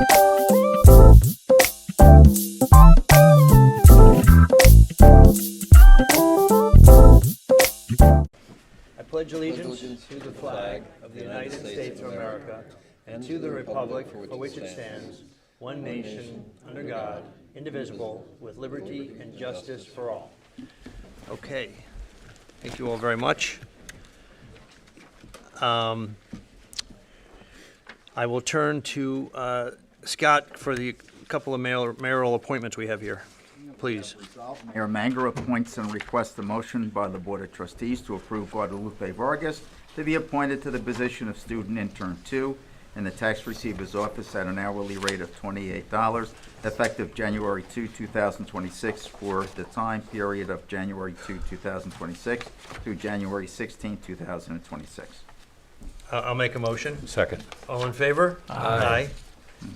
I pledge allegiance to the flag of the United States of America and to the republic for which it stands, one nation, under God, indivisible, with liberty and justice for all. Okay. Thank you all very much. I will turn to Scott for the couple of mayoral appointments we have here. Please. Mayor Manger appoints and requests a motion by the Board of Trustees to approve Guadalupe Vargas to be appointed to the position of Student Intern 2 in the Tax Receiver's Office at an hourly rate of $28, effective January 2, 2026, for the time period of January 2, 2026 through January 16, 2026. I'll make a motion. Second. All in favor? Aye.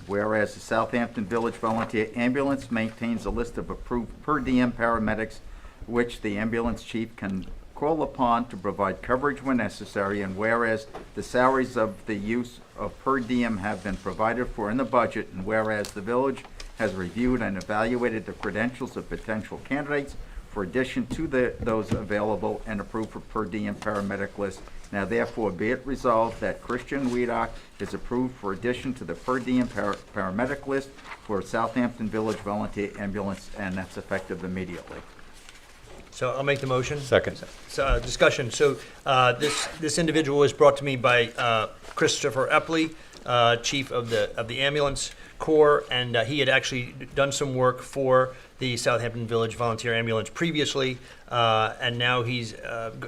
Whereas the Southampton Village Volunteer Ambulance maintains a list of approved per diem paramedics which the ambulance chief can call upon to provide coverage when necessary, and whereas the salaries of the use of per diem have been provided for in the budget, and whereas the village has reviewed and evaluated the credentials of potential candidates for addition to those available and approved for per diem paramedic list. Now therefore be it resolved that Christian Weedock is approved for addition to the per diem paramedic list for Southampton Village Volunteer Ambulance, and that's effective immediately. So I'll make the motion. Second. So, discussion. So this individual was brought to me by Christopher Epley, chief of the ambulance corps, and he had actually done some work for the Southampton Village Volunteer Ambulance previously, and now he's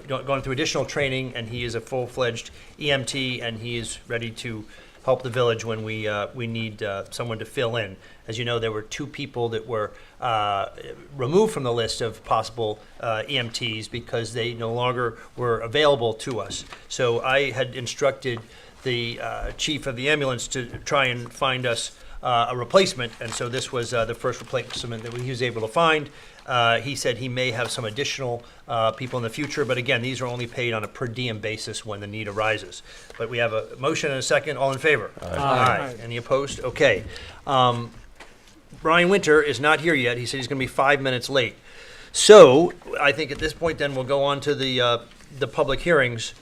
gone through additional training, and he is a full-fledged EMT, and he is ready to help the village when we need someone to fill in. As you know, there were 2 people that were removed from the list of possible EMTs because they no longer were available to us. So I had instructed the chief of the ambulance to try and find us a replacement, and so this was the first replacement that he was able to find. He said he may have some additional people in the future, but again, these are only paid on a per diem basis when the need arises. But we have a motion and a second. All in favor? Aye. Any opposed? Okay. Brian Winter is not here yet. He said he's going to be 5 minutes late. So I think at this point then we'll go on to the public hearings.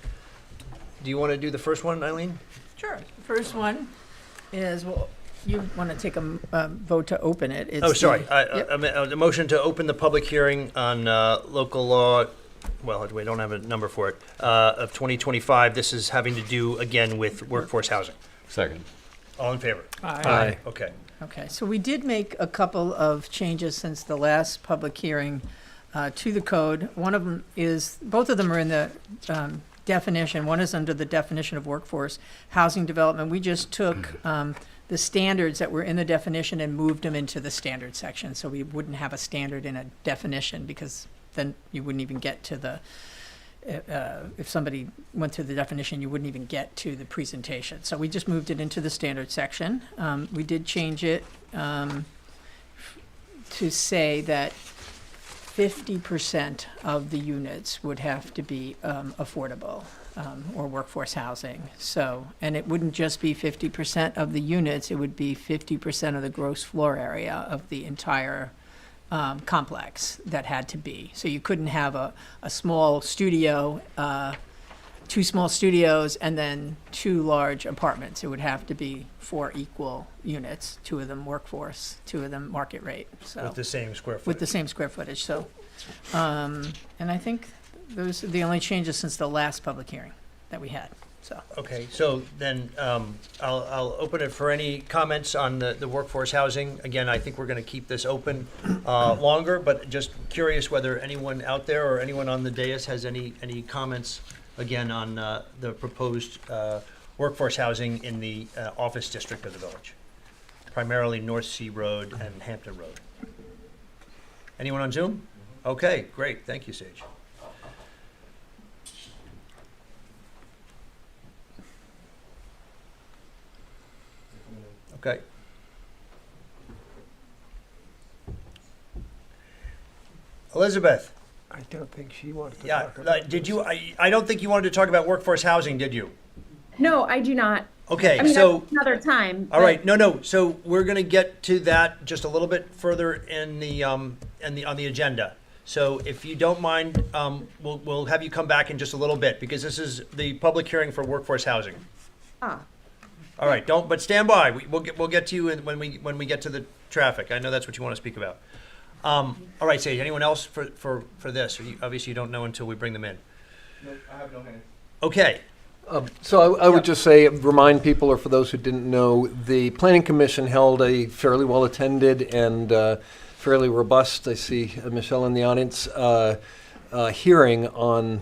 Do you want to do the first one, Eileen? Sure. The first one is, well, you want to take a vote to open it. It's sorry. Yep. A motion to open the public hearing on local law, well, we don't have a number for it, of 2025. This is having to do, again, with workforce housing. Second. All in favor? Aye. Okay. Okay, so we did make a couple of changes since the last public hearing to the code. One of them is, both of them are in the definition. One is under the definition of workforce housing development. We just took the standards that were in the definition and moved them into the standard section. So we wouldn't have a standard in a definition, because then you wouldn't even get to the, if somebody went through the definition, you wouldn't even get to the presentation. So we just moved it into the standard section. We did change it to say that 50% of the units would have to be affordable or workforce housing. So, and it wouldn't just be 50% of the units, it would be 50% of the gross floor area of the entire complex that had to be. So you couldn't have a small studio, 2 small studios, and then 2 large apartments. It would have to be 4 equal units, 2 of them workforce, 2 of them market rate. So With the same square footage. with the same square footage. So, and I think those are the only changes since the last public hearing that we had. So. Okay, so then I'll open it for any comments on the workforce housing. Again, I think we're going to keep this open longer, but just curious whether anyone out there or anyone on the dais has any comments, again, on the proposed workforce housing in the office district of the village, primarily North Sea Road and Hampton Road. Anyone on Zoom? Okay, great. Thank you, Sage. Okay. Elizabeth, I don't think she wanted to yeah, talk about did you, I don't think you wanted to talk about workforce housing, did you? No, I do not. Okay, I mean, so, that's another time. all but- right, no, so we're gonna get to that just a little bit further on the agenda. So if you don't mind, we'll have you come back in just a little bit, because this is the public hearing for workforce housing. Ah, All right, but stand by, we'll get to you when we get to the traffic, I know that's what you want to speak about. All right, Sage, anyone else for this? Or obviously you don't know until we bring them in. No, I have no hands. Okay, So I would just say, remind people, or for those who didn't know, the Planning Commission held a fairly well-attended and fairly robust, I see Michelle in the audience, hearing on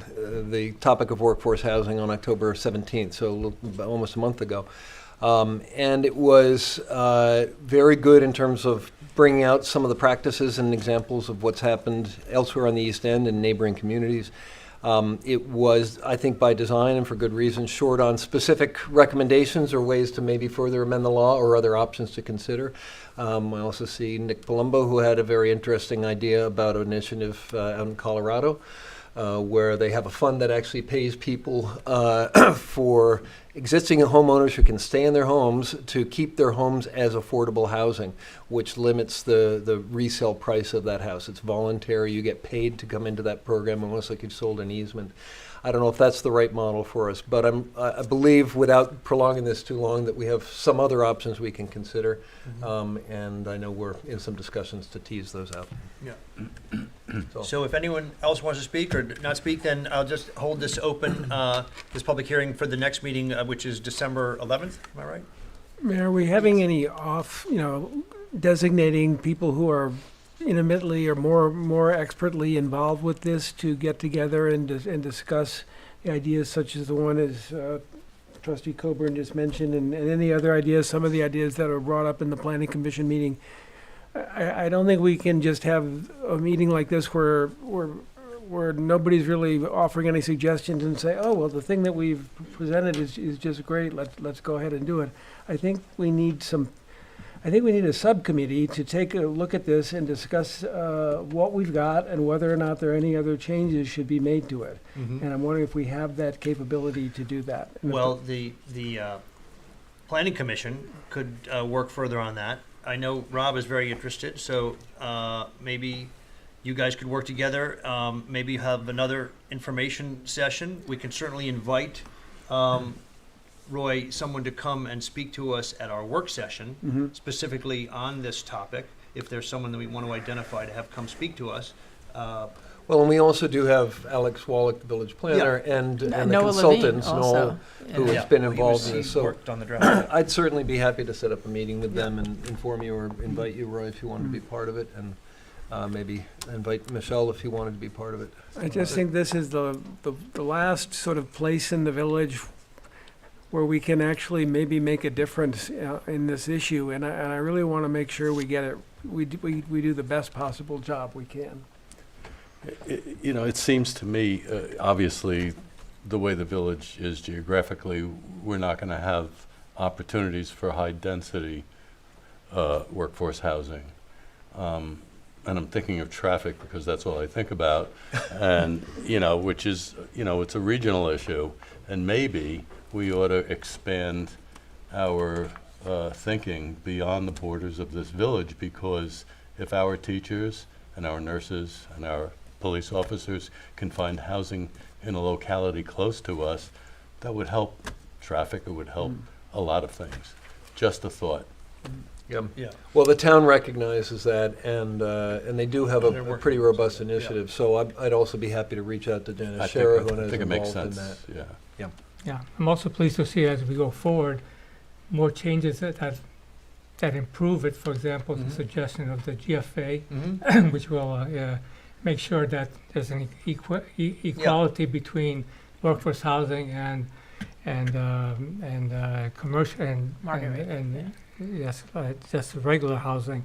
the topic of workforce housing on October 17th, so almost a month ago. And it was very good in terms of bringing out some of the practices and examples of what's happened elsewhere on the East End and neighboring communities. It was, I think by design and for good reason, short on specific recommendations or ways to maybe further amend the law or other options to consider. I also see Nick Palumbo, who had a very interesting idea about an initiative out in Colorado, where they have a fund that actually pays people for existing homeowners who can stay in their homes to keep their homes as affordable housing, which limits the resale price of that house. It's voluntary. You get paid to come into that program unless like you've sold an easement. I don't know if that's the right model for us, but I believe, without prolonging this too long, that we have some other options we can consider. And I know we're in some discussions to tease those out. so if anyone else wants to speak or not speak, then I'll just hold this open, this public hearing for the next meeting, which is December 11th, am I right? Mayor, are we having any designating people who are intimately or more expertly involved with this to get together and discuss the ideas such as the one as Trustee Coburn just mentioned, and any other ideas, some of the ideas that are brought up in the Planning Commission meeting? I don't think we can just have a meeting like this where nobody's really offering any suggestions and say, oh, well, the thing that we've presented is just great, let's go ahead and do it. I think we need a subcommittee to take a look at this and discuss what we've got and whether or not there are any other changes should be made to it. And I'm wondering if we have that capability to do that. Well, the Planning Commission could work further on that. I know Rob is very interested, so maybe you guys could work together, maybe have another information session. We can certainly invite Roy, someone to come and speak to us at our work session, specifically on this topic, if there's someone that we want to identify to have come speak to us. Well, and we also do have Alex Wallach, the village planner, and the Noah Levine consultants, Noel, also. who Yeah. has been He involved in he this. So worked on the draft. I'd certainly be happy to set up a meeting with them and inform you or invite you, Roy, if you wanted to be part of it, and maybe invite Michelle if you wanted to be part of it. I just think this is the last sort of place in the village where we can actually maybe make a difference in this issue, and I really want to make sure we get it, we do the best possible job we can. It seems to me, obviously, the way the village is geographically, we're not going to have opportunities for high-density workforce housing. And I'm thinking of traffic because that's all I think about. And, which is, it's a regional issue. And maybe we ought to expand our thinking beyond the borders of this village, because if our teachers and our nurses and our police officers can find housing in a locality close to us, that would help traffic, it would help a lot of things. Just a thought. Yeah. Yeah. Well, the town recognizes that, and they do have They're a working pretty towards robust it, yeah. initiative. So I'd also be happy to reach out to I Janice Scherer, who is think it makes involved in sense, that. yeah. Yeah, I'm also pleased to see as we go forward, more changes that improve it. For example, the suggestion of the GFA, which will make sure that there's an equality between workforce housing and commercial and Market rate, and yes, just regular housing.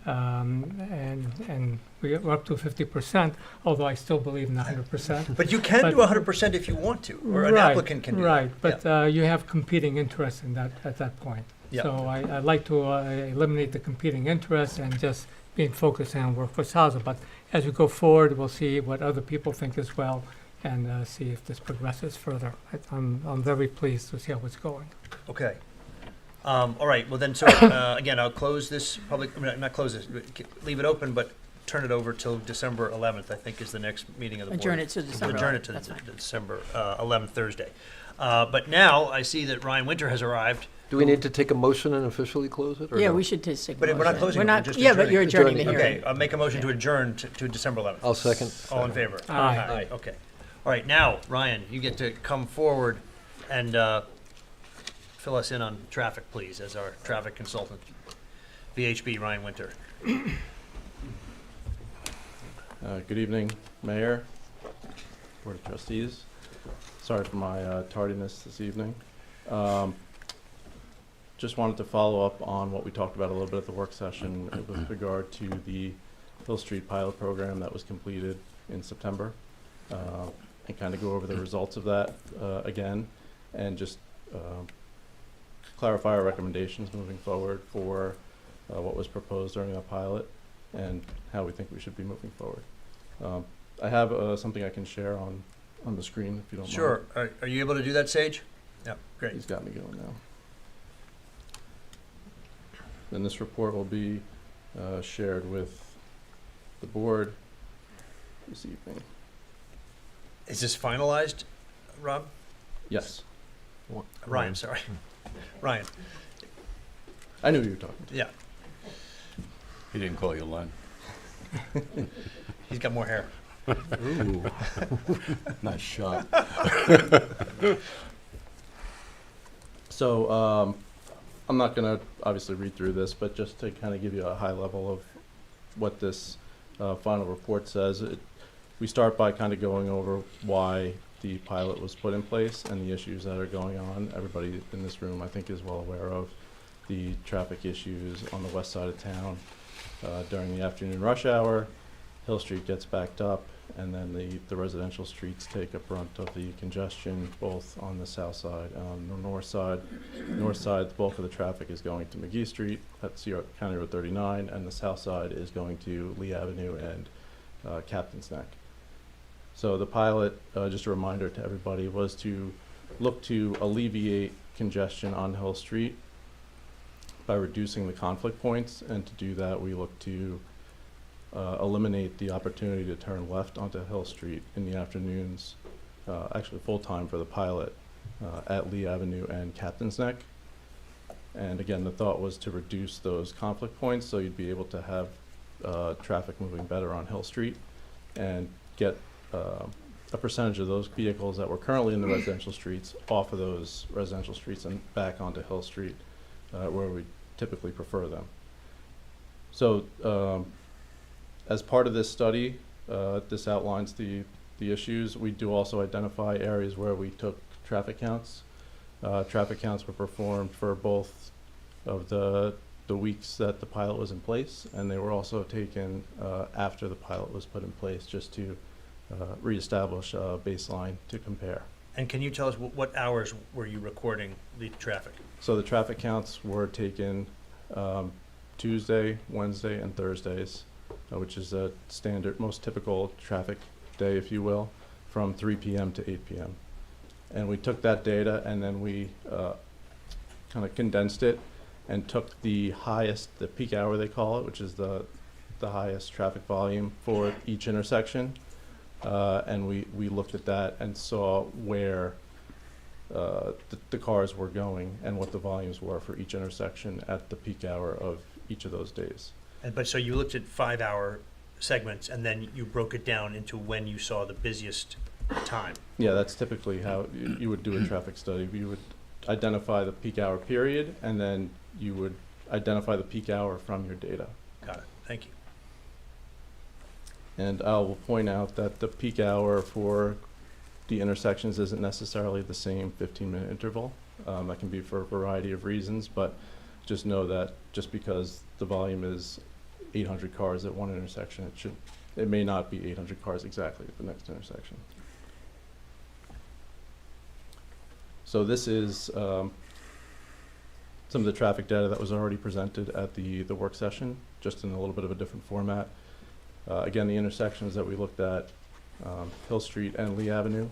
And we're up to 50%, although I still believe in 100%. But you can do 100% if you want to, or an Right, applicant can do right, that. but you have competing interests in that at that point. Yeah. So I'd like to eliminate the competing interests and just being focused on workforce housing. But as we go forward, we'll see what other people think as well, and see if this progresses further. I'm very pleased to see how it's going. Okay. All right, well then, so, again, I'll close this public, I mean, not close this, leave it open, but turn it over till December 11th, I think is the next meeting of the board. Adjourn it to December Adjourn it 11th, to that's fine. December 11th, Thursday. But now, I see that Ryan Winter has arrived. Do we need to take a motion and officially close it, or Yeah, no? we should just take a But we're not motion. closing it, we're just Yeah, but adjourning. you're adjourning the Adjourning, hearing. Okay, I'll make a motion to adjourn to December 11th. I'll second. All in favor? Aye. Okay. All right, now, Ryan, you get to come forward and fill us in on traffic, please, as our traffic consultant. VHB, Ryan Winter. Good evening, Mayor, Board of Trustees. Sorry for my tardiness this evening. Just wanted to follow up on what we talked about a little bit at the work session with regard to the Hill Street pilot program that was completed in September, and kind of go over the results of that again, and just clarify our recommendations moving forward for what was proposed during that pilot and how we think we should be moving forward. I have something I can share on the screen if you don't mind. Sure. Are you able to do that, Sage? Yeah, great. He's got me going now. Then this report will be shared with the board this evening. Is this finalized, Rob? Yes, Ryan, sorry. Ryan, I knew you were talking to. yeah, He didn't call you Len. he's got more hair. Ooh. Nice shot. So I'm not going to obviously read through this, but just to kind of give you a high level of what this final report says. We start by kind of going over why the pilot was put in place and the issues that are going on. Everybody in this room, I think, is well aware of the traffic issues on the west side of town during the afternoon rush hour. Hill Street gets backed up, and then the residential streets take a brunt of the congestion, both on the south side and on the north side. North side, the bulk of the traffic is going to McGee Street, that's County Road 39, and the south side is going to Lee Avenue and Captain's Neck. So the pilot, just a reminder to everybody, was to look to alleviate congestion on Hill Street by reducing the conflict points, and to do that, we look to eliminate the opportunity to turn left onto Hill Street in the afternoons, actually full-time for the pilot, at Lee Avenue and Captain's Neck. And again, the thought was to reduce those conflict points so you'd be able to have traffic moving better on Hill Street and get a percentage of those vehicles that were currently in the residential streets off of those residential streets and back onto Hill Street, where we typically prefer them. So as part of this study, this outlines the issues. We do also identify areas where we took traffic counts. Traffic counts were performed for both of the weeks that the pilot was in place, and they were also taken after the pilot was put in place, just to reestablish a baseline to compare. And can you tell us what hours were you recording the traffic? So the traffic counts were taken Tuesday, Wednesday, and Thursdays, which is a standard, most typical traffic day, if you will, from 3 p.m. to 8 p.m. And we took that data and then we kind of condensed it and took the highest, the peak hour they call it, which is the highest traffic volume for each intersection. And we looked at that and saw where the cars were going and what the volumes were for each intersection at the peak hour of each of those days. But so you looked at 5-hour segments, and then you broke it down into when you saw the busiest time. Yeah, that's typically how you would do a traffic study. You would identify the peak hour period, and then you would identify the peak hour from your data. Got it. Thank you. And I will point out that the peak hour for the intersections isn't necessarily the same 15-minute interval. That can be for a variety of reasons, but just know that just because the volume is 800 cars at one intersection, it may not be 800 cars exactly at the next intersection. So this is some of the traffic data that was already presented at the work session, just in a little bit of a different format. Again, the intersections that we looked at, Hill Street and Lee Avenue,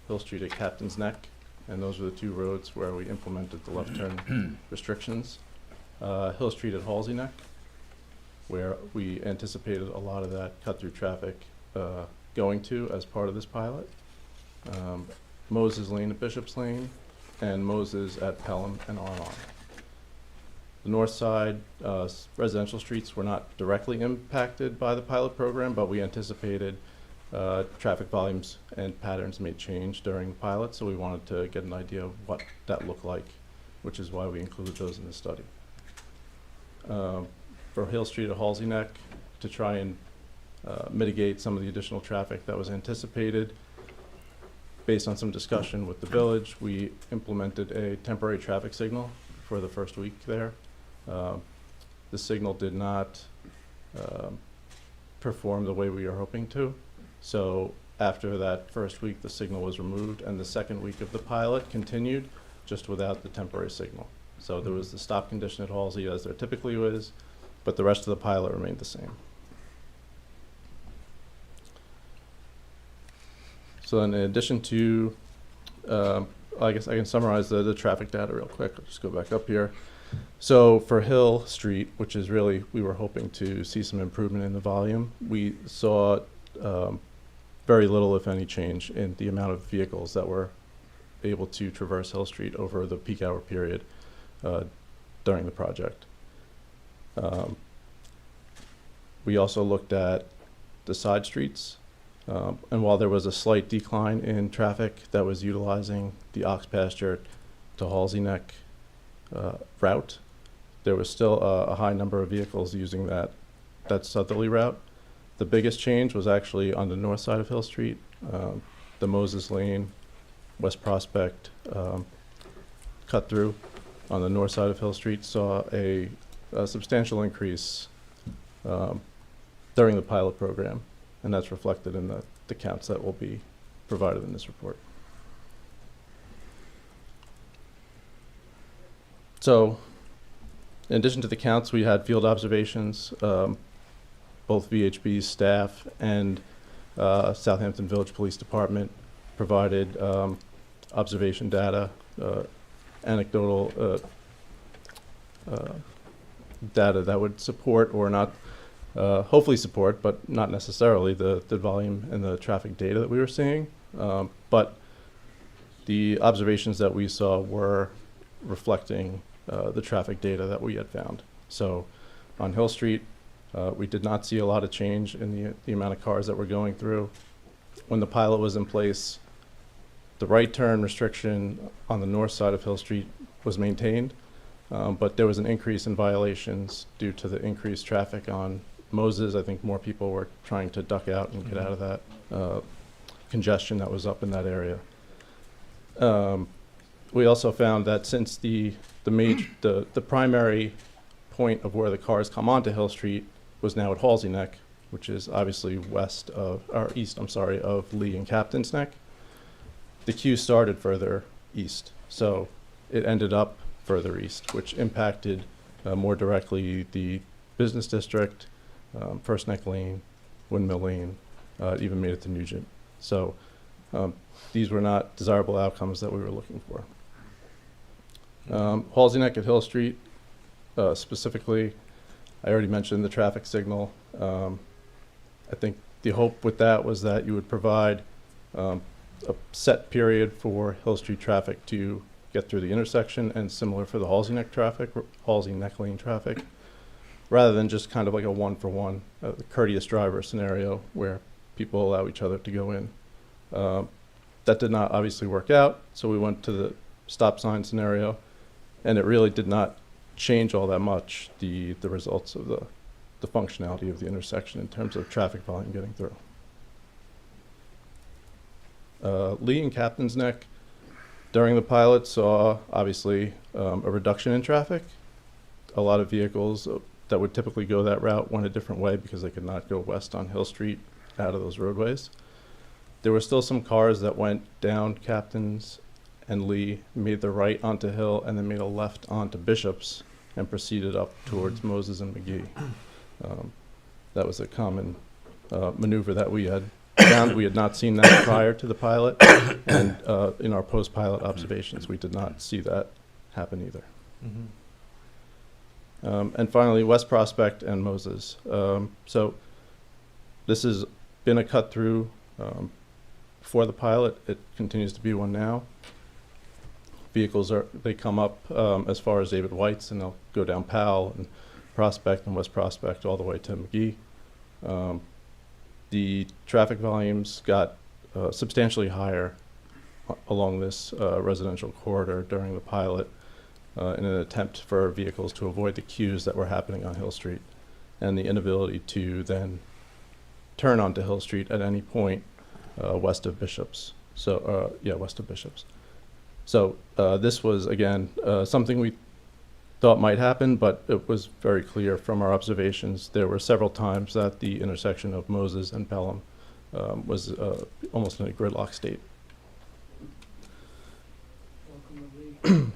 Hill Street at Captain's Neck, and those were the two roads where we implemented the left turn restrictions. Hill Street at Halsey Neck, where we anticipated a lot of that cut-through traffic going to as part of this pilot. Moses Lane at Bishop's Lane, and Moses at Pelham and Arlon. The north side residential streets were not directly impacted by the pilot program, but we anticipated traffic volumes and patterns may change during the pilot, so we wanted to get an idea of what that looked like, which is why we included those in the study. For Hill Street at Halsey Neck, to try and mitigate some of the additional traffic that was anticipated, based on some discussion with the village, we implemented a temporary traffic signal for the first week there. The signal did not perform the way we were hoping to. So after that first week, the signal was removed, and the second week of the pilot continued just without the temporary signal. So there was the stop condition at Halsey as there typically is, but the rest of the pilot remained the same. So then in addition to, I guess I can summarize the traffic data real quick. I'll just go back up here. So for Hill Street, which is really, we were hoping to see some improvement in the volume, we saw very little, if any, change in the amount of vehicles that were able to traverse Hill Street over the peak hour period during the project. We also looked at the side streets. And while there was a slight decline in traffic that was utilizing the ox pasture to Halsey Neck route, there was still a high number of vehicles using that southerly route. The biggest change was actually on the north side of Hill Street. The Moses Lane, West Prospect cut through on the north side of Hill Street saw a substantial increase during the pilot program. And that's reflected in the counts that will be provided in this report. So, in addition to the counts, we had field observations. Both VHB staff and Southampton Village Police Department provided observation data, anecdotal data that would support or not hopefully support, but not necessarily, the volume and the traffic data that we were seeing. But the observations that we saw were reflecting the traffic data that we had found. So on Hill Street, we did not see a lot of change in the amount of cars that were going through. When the pilot was in place, the right turn restriction on the north side of Hill Street was maintained, but there was an increase in violations due to the increased traffic on Moses. I think more people were trying to duck out and get out of that congestion that was up in that area. We also found that since the primary point of where the cars come onto Hill Street was now at Halsey Neck, which is obviously east of Lee and Captain's Neck, the queue started further east. So it ended up further east, which impacted more directly the business district, First Neck Lane, Windmill Lane, even made it to Nugent. So these were not desirable outcomes that we were looking for. Halsey Neck at Hill Street, specifically, I already mentioned the traffic signal. I think the hope with that was that you would provide a set period for Hill Street traffic to get through the intersection, and similar for the Halsey Neck Lane traffic, rather than just kind of like a one-for-one, courteous driver scenario where people allow each other to go in. That did not obviously work out, so we went to the stop sign scenario, and it really did not change all that much the results of the functionality of the intersection in terms of traffic volume getting through. Lee and Captain's Neck during the pilot saw obviously a reduction in traffic. A lot of vehicles that would typically go that route went a different way because they could not go west on Hill Street out of those roadways. There were still some cars that went down Captain's and Lee, made the right onto Hill, and then made a left onto Bishop's and proceeded up towards Moses and McGee. That was a common maneuver that we had found we had not seen that prior to the pilot, and in our post-pilot observations, we did not see that happen either. And finally, West Prospect and Moses. So this has been a cut through for the pilot. It continues to be one now. Vehicles they come up as far as David White's, and they'll go down Powell and Prospect and West Prospect all the way to McGee. The traffic volumes got substantially higher along this residential corridor during the pilot in an attempt for vehicles to avoid the queues that were happening on Hill Street and the inability to then turn onto Hill Street at any point west of Bishops. So, west of Bishops. So this was, again, something we thought might happen, but it was very clear from our observations. There were several times that the intersection of Moses and Pelham was almost in a gridlock state.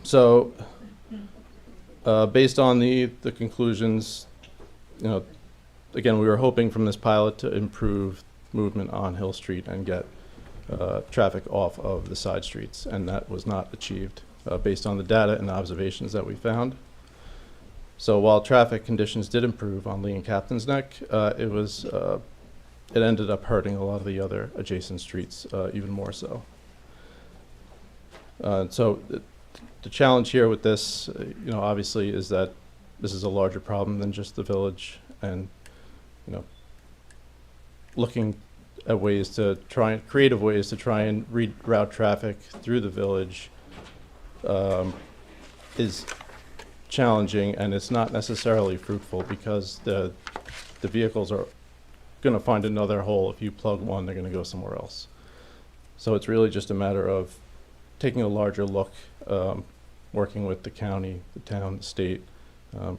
So based on the conclusions, again, we were hoping from this pilot to improve movement on Hill Street and get traffic off of the side streets, and that was not achieved based on the data and the observations that we found. So while traffic conditions did improve on Lee and Captain's Neck, it ended up hurting a lot of the other adjacent streets even more so. So the challenge here with this, obviously, is that this is a larger problem than just the village, and looking at ways to creative ways to try and reroute traffic through the village is challenging, and it's not necessarily fruitful because the vehicles are going to find another hole. If you plug one, they're going to go somewhere else. So it's really just a matter of taking a larger look, working with the county, the town, the state,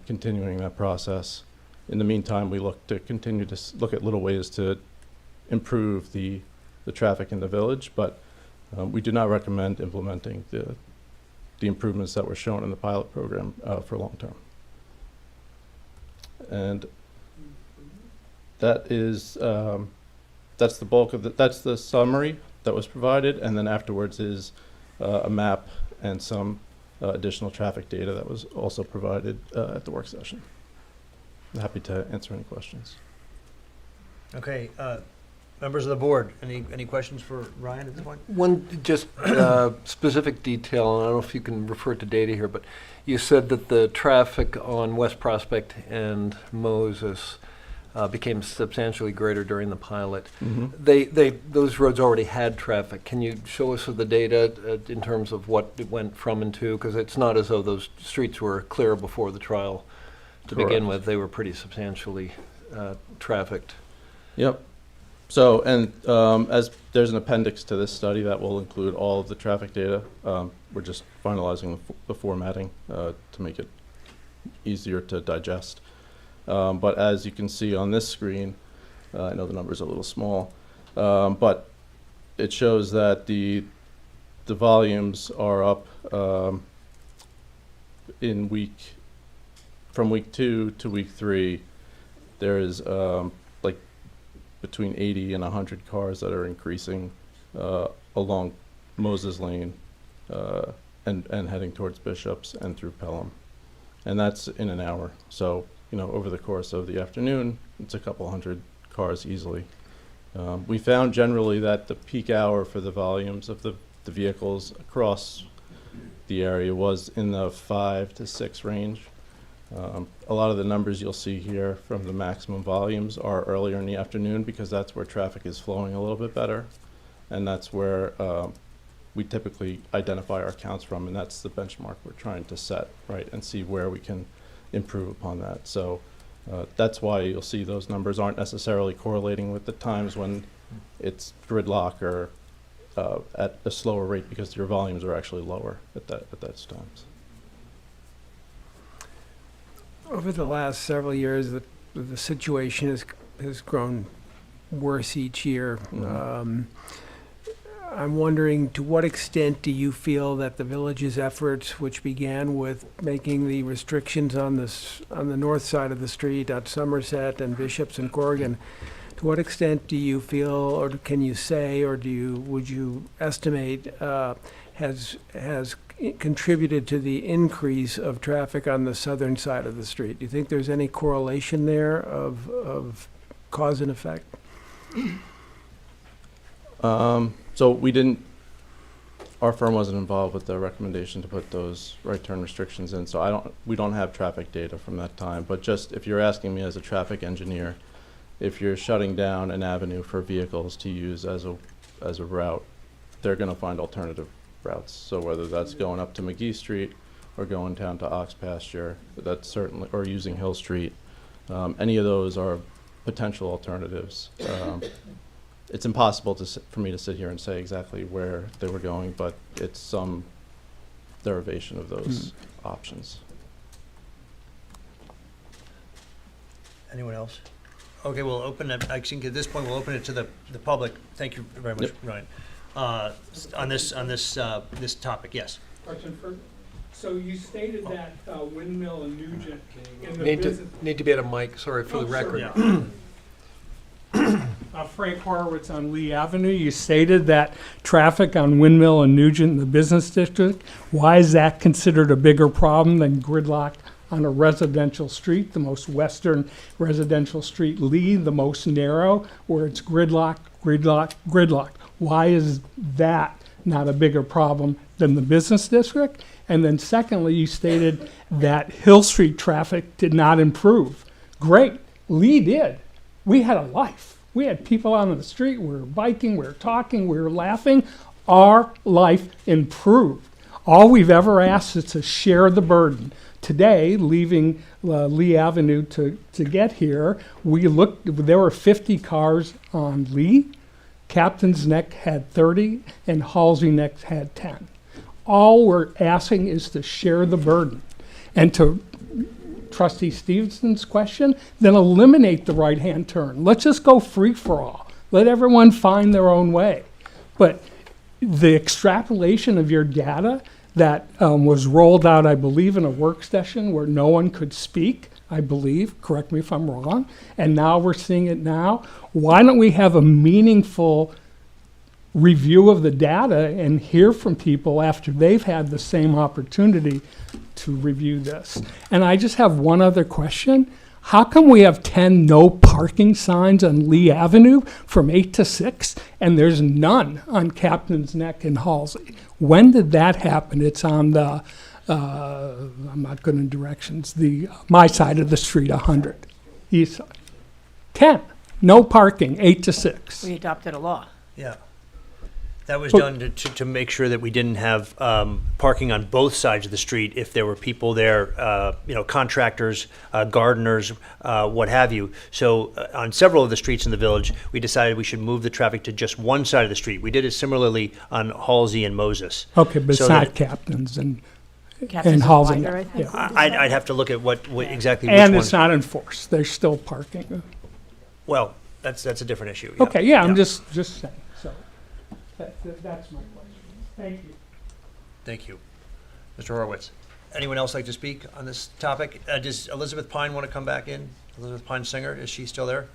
continuing that process. In the meantime, we look to continue to look at little ways to improve the traffic in the village, but we do not recommend implementing the improvements that were shown in the pilot program for long term. And that is that's the bulk of that's the summary that was provided, and then afterwards is a map and some additional traffic data that was also provided at the work session. I'm happy to answer any questions. Okay, members of the board, any questions for Ryan at this point? One just specific detail, and I don't know if you can refer to data here, but you said that the traffic on West Prospect and Moses became substantially greater during the pilot. Mm-hmm. Those roads already had traffic. Can you show us the data in terms of what it went from and to? Because it's not as though those streets were clear before the trial to begin Correct. with. They were pretty substantially trafficked. Yep. So, and as there's an appendix to this study that will include all of the traffic data. We're just finalizing the formatting to make it easier to digest. But as you can see on this screen, I know the number's a little small, but it shows that the volumes are up from week 2 to week 3. There is like between 80 and 100 cars that are increasing along Moses Lane and heading towards Bishops and through Pelham. And that's in an hour. So, over the course of the afternoon, it's a couple hundred cars easily. We found generally that the peak hour for the volumes of the vehicles across the area was in the 5 to 6 range. A lot of the numbers you'll see here from the maximum volumes are earlier in the afternoon because that's where traffic is flowing a little bit better, and that's where we typically identify our counts from, and that's the benchmark we're trying to set, right, and see where we can improve upon that. So that's why you'll see those numbers aren't necessarily correlating with the times when it's gridlock or at a slower rate, because your volumes are actually lower at those times. Over the last several years, the situation has grown worse each year. Mm-hmm. I'm wondering, to what extent do you feel that the village's efforts, which began with making the restrictions on the north side of the street at Somerset and Bishops and Corrigan, to what extent do you feel, or can you say, or would you estimate, has contributed to the increase of traffic on the southern side of the street? Do you think there's any correlation there of cause and effect? So we didn't, our firm wasn't involved with the recommendation to put those right turn restrictions in, so we don't have traffic data from that time. But just if you're asking me as a traffic engineer, if you're shutting down an avenue for vehicles to use as a route, they're gonna find alternative routes. So whether that's going up to McGee Street or going down to Ox Pasture, that's certainly, or using Hill Street, any of those are potential alternatives. It's impossible for me to sit here and say exactly where they were going, but it's some derivation of those options. Anyone else? Okay, we'll open it, I think at this point, we'll open it to the public. Thank you very much, Yep. Ryan. On this topic, yes. Question first. So you stated that Windmill and Nugent in the Need business. to be at a mic, sorry, for the Oh, record. Yeah. Frank Horowitz on Lee Avenue, you stated that traffic on Windmill and Nugent in the business district, why is that considered a bigger problem than gridlock on a residential street, the most western residential street, Lee, the most narrow, where it's gridlock, gridlock, gridlock? Why is that not a bigger problem than the business district? And then secondly, you stated that Hill Street traffic did not improve. Great, Lee did. We had a life. We had people on the street, we were biking, we were talking, we were laughing. Our life improved. All we've ever asked is to share the burden. Today, leaving Lee Avenue to get here, we looked, there were 50 cars on Lee. Captain's Neck had 30 and Halsey Neck had 10. All we're asking is to share the burden. And to Trustee Stevenson's question, then eliminate the right-hand turn. Let's just go free for all. Let everyone find their own way. But the extrapolation of your data that was rolled out, I believe, in a work session where no one could speak, I believe, correct me if I'm wrong, and now we're seeing it now. Why don't we have a meaningful review of the data and hear from people after they've had the same opportunity to review this? And I just have one other question. How come we have 10 no parking signs on Lee Avenue from 8 to 6 and there's none on Captain's Neck and Halsey? When did that happen? It's on the, I'm not good in directions, my side of the street, 100, east side. 10, no parking, 8 to 6. We adopted a law. Yeah. That was done to make sure that we didn't have parking on both sides of the street if there were people there, contractors, gardeners, what have you. So on several of the streets in the village, we decided we should move the traffic to just one side of the street. We did it similarly on Halsey and Moses. Okay, but it's So not that- Captain's and Captain's is Halsey wider, Neck, I think. yeah. I'd have to look at what exactly which And one. it's not enforced. There's still parking. Well, that's a different issue. Yeah. Okay, yeah, I'm just saying, so, that's my question. Thank you. Thank you. Mr. Horowitz. Anyone else like to speak on this topic? Does Elizabeth Pine want to come back in? Elizabeth Pine Singer, is she still there?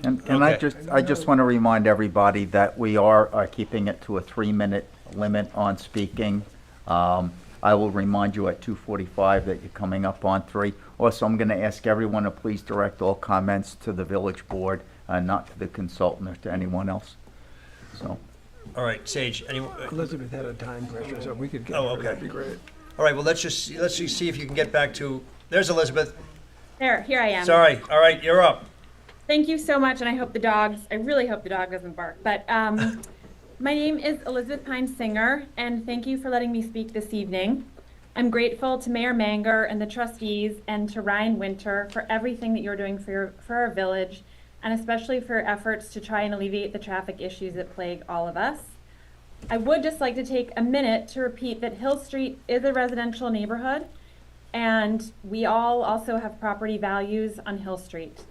And Okay. I just want to remind everybody that we are keeping it to a 3-minute limit on speaking. I will remind you at 2:45 that you're coming up on 3. Also, I'm going to ask everyone to please direct all comments to the village board, not to the consultant or to anyone else. So, All right, Sage, Elizabeth had a time pressure, so we could get Oh, her, okay. that'd be great. all right, well, let's just see if you can get back to, there's Elizabeth. Here I am. Sorry, all right, you're up. Thank you so much, and I really hope the dog doesn't bark. But my name is Elizabeth Pine Singer, and thank you for letting me speak this evening. I'm grateful to Mayor Manger and the trustees and to Ryan Winter for everything that you're doing for our village, and especially for your efforts to try and alleviate the traffic issues that plague all of us. I would just like to take a minute to repeat that Hill Street is a residential neighborhood, and we all also have property values on Hill Street.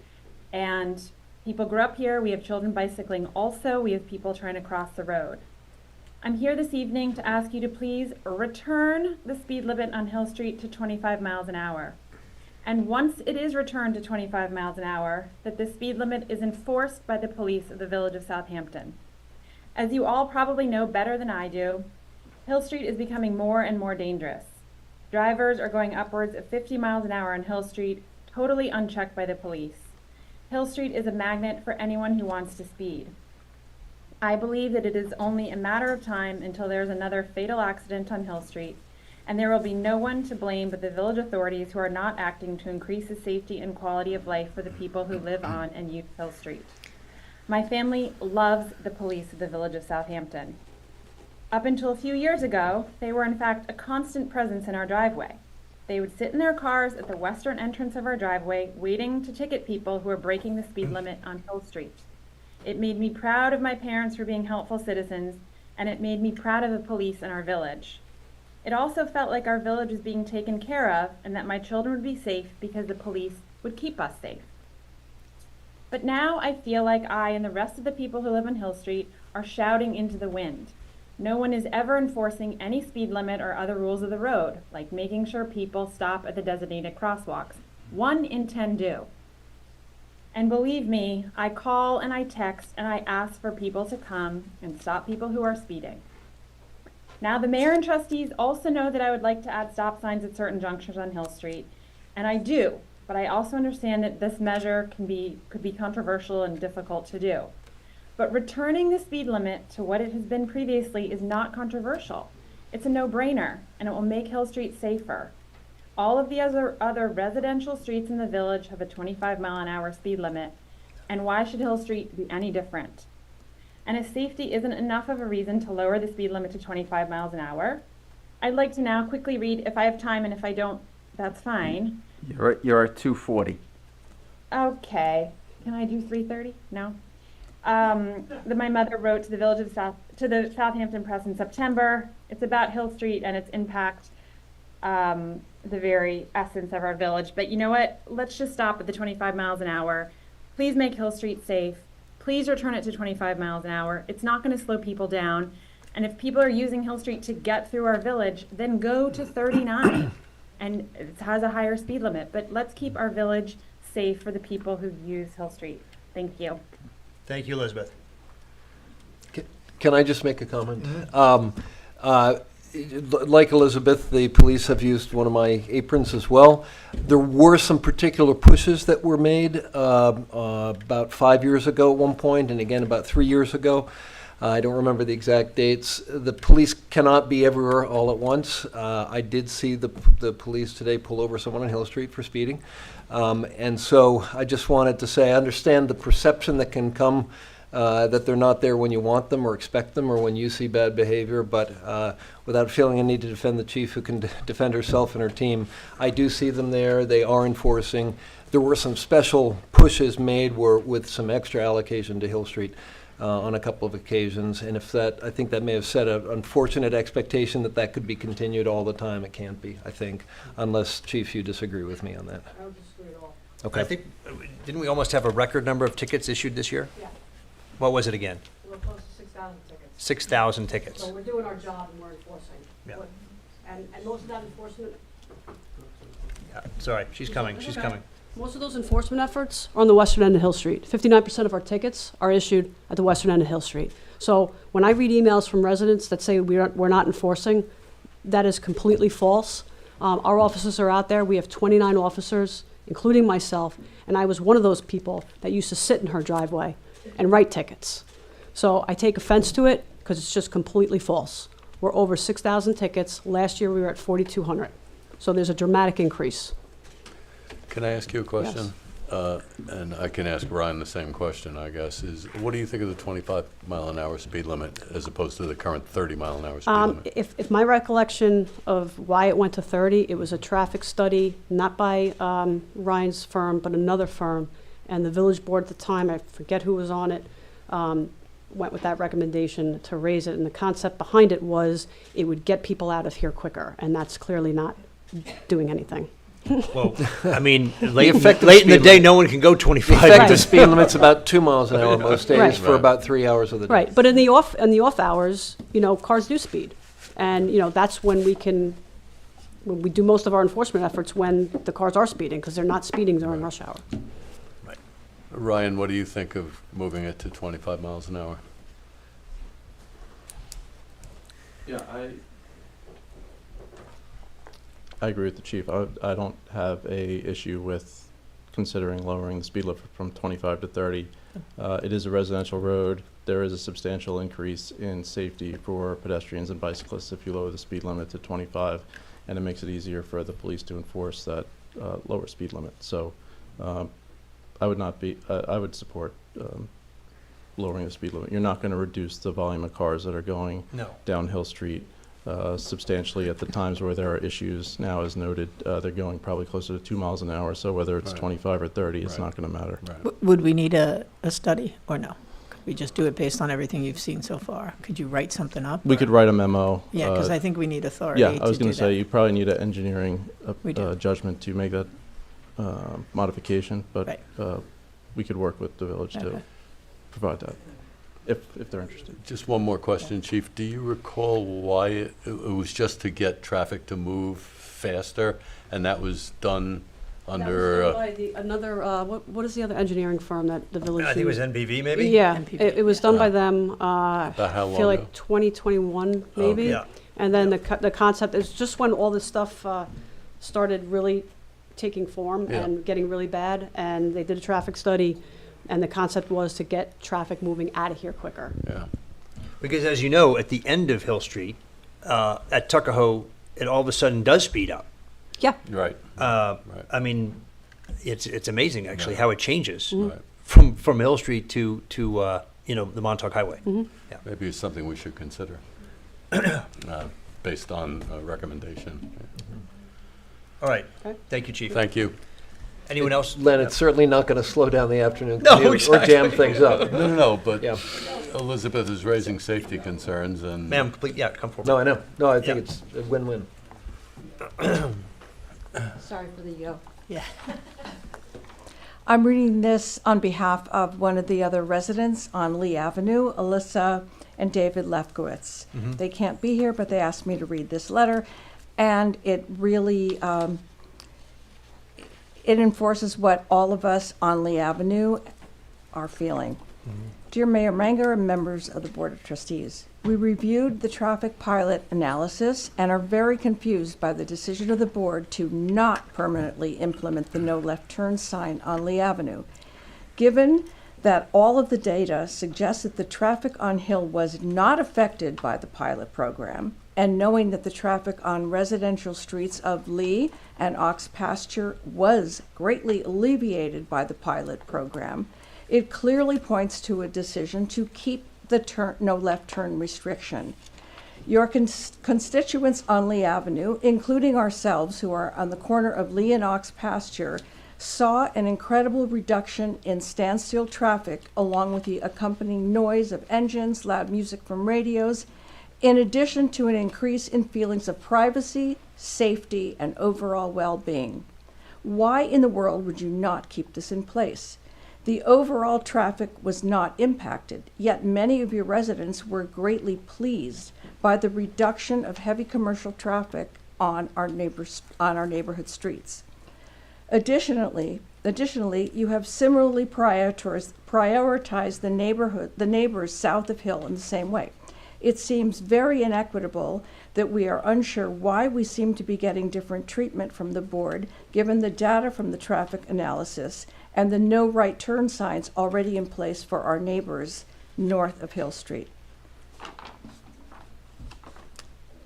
And people grew up here, we have children bicycling also, we have people trying to cross the road. I'm here this evening to ask you to please return the speed limit on Hill Street to 25 miles an hour. And once it is returned to 25 miles an hour, that the speed limit is enforced by the police of the village of Southampton. As you all probably know better than I do, Hill Street is becoming more and more dangerous. Drivers are going upwards of 50 miles an hour on Hill Street, totally unchecked by the police. Hill Street is a magnet for anyone who wants to speed. I believe that it is only a matter of time until there is another fatal accident on Hill Street, and there will be no one to blame but the village authorities who are not acting to increase the safety and quality of life for the people who live on and use Hill Street. My family loves the police of the village of Southampton. Up until a few years ago, they were in fact a constant presence in our driveway. They would sit in their cars at the western entrance of our driveway, waiting to ticket people who were breaking the speed limit on Hill Street. It made me proud of my parents for being helpful citizens, and it made me proud of the police in our village. It also felt like our village was being taken care of and that my children would be safe because the police would keep us safe. But now I feel like I and the rest of the people who live on Hill Street are shouting into the wind. No one is ever enforcing any speed limit or other rules of the road, like making sure people stop at the designated crosswalks. 1 in 10 do. And believe me, I call and I text and I ask for people to come and stop people who are speeding. Now, the mayor and trustees also know that I would like to add stop signs at certain junctures on Hill Street, and I do, but I also understand that this measure could be controversial and difficult to do. But returning the speed limit to what it has been previously is not controversial. It's a no-brainer, and it will make Hill Street safer. All of the other residential streets in the village have a 25-mile-an-hour speed limit, and why should Hill Street be any different? And if safety isn't enough of a reason to lower the speed limit to 25 miles an hour, I'd like to now quickly read, if I have time, and if I don't, that's fine. You're at 2:40. Okay, can I do 3:30? No? That my mother wrote to the Southampton Press in September. It's about Hill Street and its impact, the very essence of our village. But you know what? Let's just stop at the 25 miles an hour. Please make Hill Street safe. Please return it to 25 miles an hour. It's not going to slow people down. And if people are using Hill Street to get through our village, then go to 39. And it has a higher speed limit. But let's keep our village safe for the people who use Hill Street. Thank you. Thank you, Elizabeth. Can I just make a comment? Like Elizabeth, the police have used one of my aprons as well. There were some particular pushes that were made about 5 years ago at one point, and again about 3 years ago. I don't remember the exact dates. The police cannot be everywhere all at once. I did see the police today pull over someone on Hill Street for speeding. And so I just wanted to say I understand the perception that can come that they're not there when you want them or expect them or when you see bad behavior, but without feeling a need to defend the chief who can defend herself and her team, I do see them there. They are enforcing. There were some special pushes made with some extra allocation to Hill Street on a couple of occasions, and I think that may have set an unfortunate expectation that could be continued all the time. It can't be, I think, unless, Chief, you disagree with me on that. I don't disagree at all. Okay. I think, didn't we almost have a record number of tickets issued this year? Yeah, What was it again? we're close to 6,000 tickets. 6,000 tickets. So we're doing our job and we're enforcing. Yeah. And most of that enforcement, Yeah, sorry, she's coming, she's coming. most of those enforcement efforts are on the western end of Hill Street. 59% of our tickets are issued at the western end of Hill Street. So when I read emails from residents that say we're not enforcing, that is completely false. Our officers are out there. We have 29 officers, including myself, and I was one of those people that used to sit in her driveway and write tickets. So I take offense to it because it's just completely false. We're over 6,000 tickets. Last year we were at 4,200. So there's a dramatic increase. Can I ask you a question? And I can ask Ryan the same question, I guess, is what do you think of the 25-mile-an-hour speed limit as opposed to the current 30-mile-an-hour speed limit? If my recollection of why it went to 30, it was a traffic study, not by Ryan's firm, but another firm. And the village board at the time, I forget who was on it, went with that recommendation to raise it. And the concept behind it was it would get people out of here quicker. And that's clearly not doing anything. Well, I mean, late in effective the speed day, limit. no one can go 25. Effective Right. speed limit's about 2 miles an hour most days Right. for about 3 hours of the day. Right, but in the off hours, cars do speed. And, that's when we can we do most of our enforcement efforts when the cars are speeding, because they're not speeding during rush hour. Ryan, what do you think of moving it to 25 miles an hour? Yeah, I agree with the chief. I don't have a issue with considering lowering the speed limit from 25 to 30. It is a residential road. There is a substantial increase in safety for pedestrians and bicyclists if you lower the speed limit to 25, and it makes it easier for the police to enforce that lower speed limit. So I would support lowering the speed limit. You're not going to reduce the volume of cars that are going No. down Hill Street substantially at the times where there are issues. Now, as noted, they're going probably closer to 2 miles an hour, so whether it's Right. 25 or 30, it's Right. not going to matter. Right. Would we need a study or no? Could we just do it based on everything you've seen so far? Could you write something up? We or- could write a memo. Yeah, because I think we need authority Yeah, to I was do going to say, that. you probably need an engineering We do. judgment to make that modification, but Right. we could work with the village to Okay. provide that, if they're interested. Just one more question, Chief. Do you recall why it was just to get traffic to move faster, and that was done under? What is the other engineering firm that the village I think it was used? NBV, maybe? Yeah, NPV, it was done yeah. by them, About how I long feel ago? like 2021, Oh, maybe. Yeah. And then the concept is just when all this stuff started really taking form Yeah. and getting really bad, and they did a traffic study, and the concept was to get traffic moving out of here quicker. Yeah. Because as you know, at the end of Hill Street, at Tuckahoe, it all of a sudden does speed up. Yeah, Right. Right. Right. I mean, it's amazing actually Right. how it changes Right. from Hill Street to the Montauk Highway. Maybe it's something we should consider based on a recommendation. All right. Okay. Thank you, Chief. Thank you. Anyone else? Len, it's certainly not going to slow down the afternoon No, commute or jam exactly. things up. No, but Yeah. Elizabeth is raising safety concerns and. Ma'am, please, yeah, come forward. No, I know. No, I think Yeah. it's a win-win. Sorry for the Yeah. I'm reading this on behalf of one of the other residents on Lee Avenue, Alyssa and David Lefkowitz. They can't be here, but they asked me to read this letter, and it really it enforces what all of us on Lee Avenue are feeling. Dear Mayor Manger and members of the Board of Trustees, we reviewed the traffic pilot analysis and are very confused by the decision of the board to not permanently implement the no left turn sign on Lee Avenue. Given that all of the data suggests that the traffic on Hill was not affected by the pilot program, and knowing that the traffic on residential streets of Lee and Ox Pasture was greatly alleviated by the pilot program, it clearly points to a decision to keep the no left turn restriction. Your constituents on Lee Avenue, including ourselves who are on the corner of Lee and Ox Pasture, saw an incredible reduction in standstill traffic along with the accompanying noise of engines, loud music from radios, in addition to an increase in feelings of privacy, safety, and overall well-being. Why in the world would you not keep this in place? The overall traffic was not impacted, yet many of your residents were greatly pleased by the reduction of heavy commercial traffic on our neighborhood streets. Additionally, you have similarly prioritized the neighbors south of Hill in the same way. It seems very inequitable that we are unsure why we seem to be getting different treatment from the board, given the data from the traffic analysis and the no right turn signs already in place for our neighbors north of Hill Street.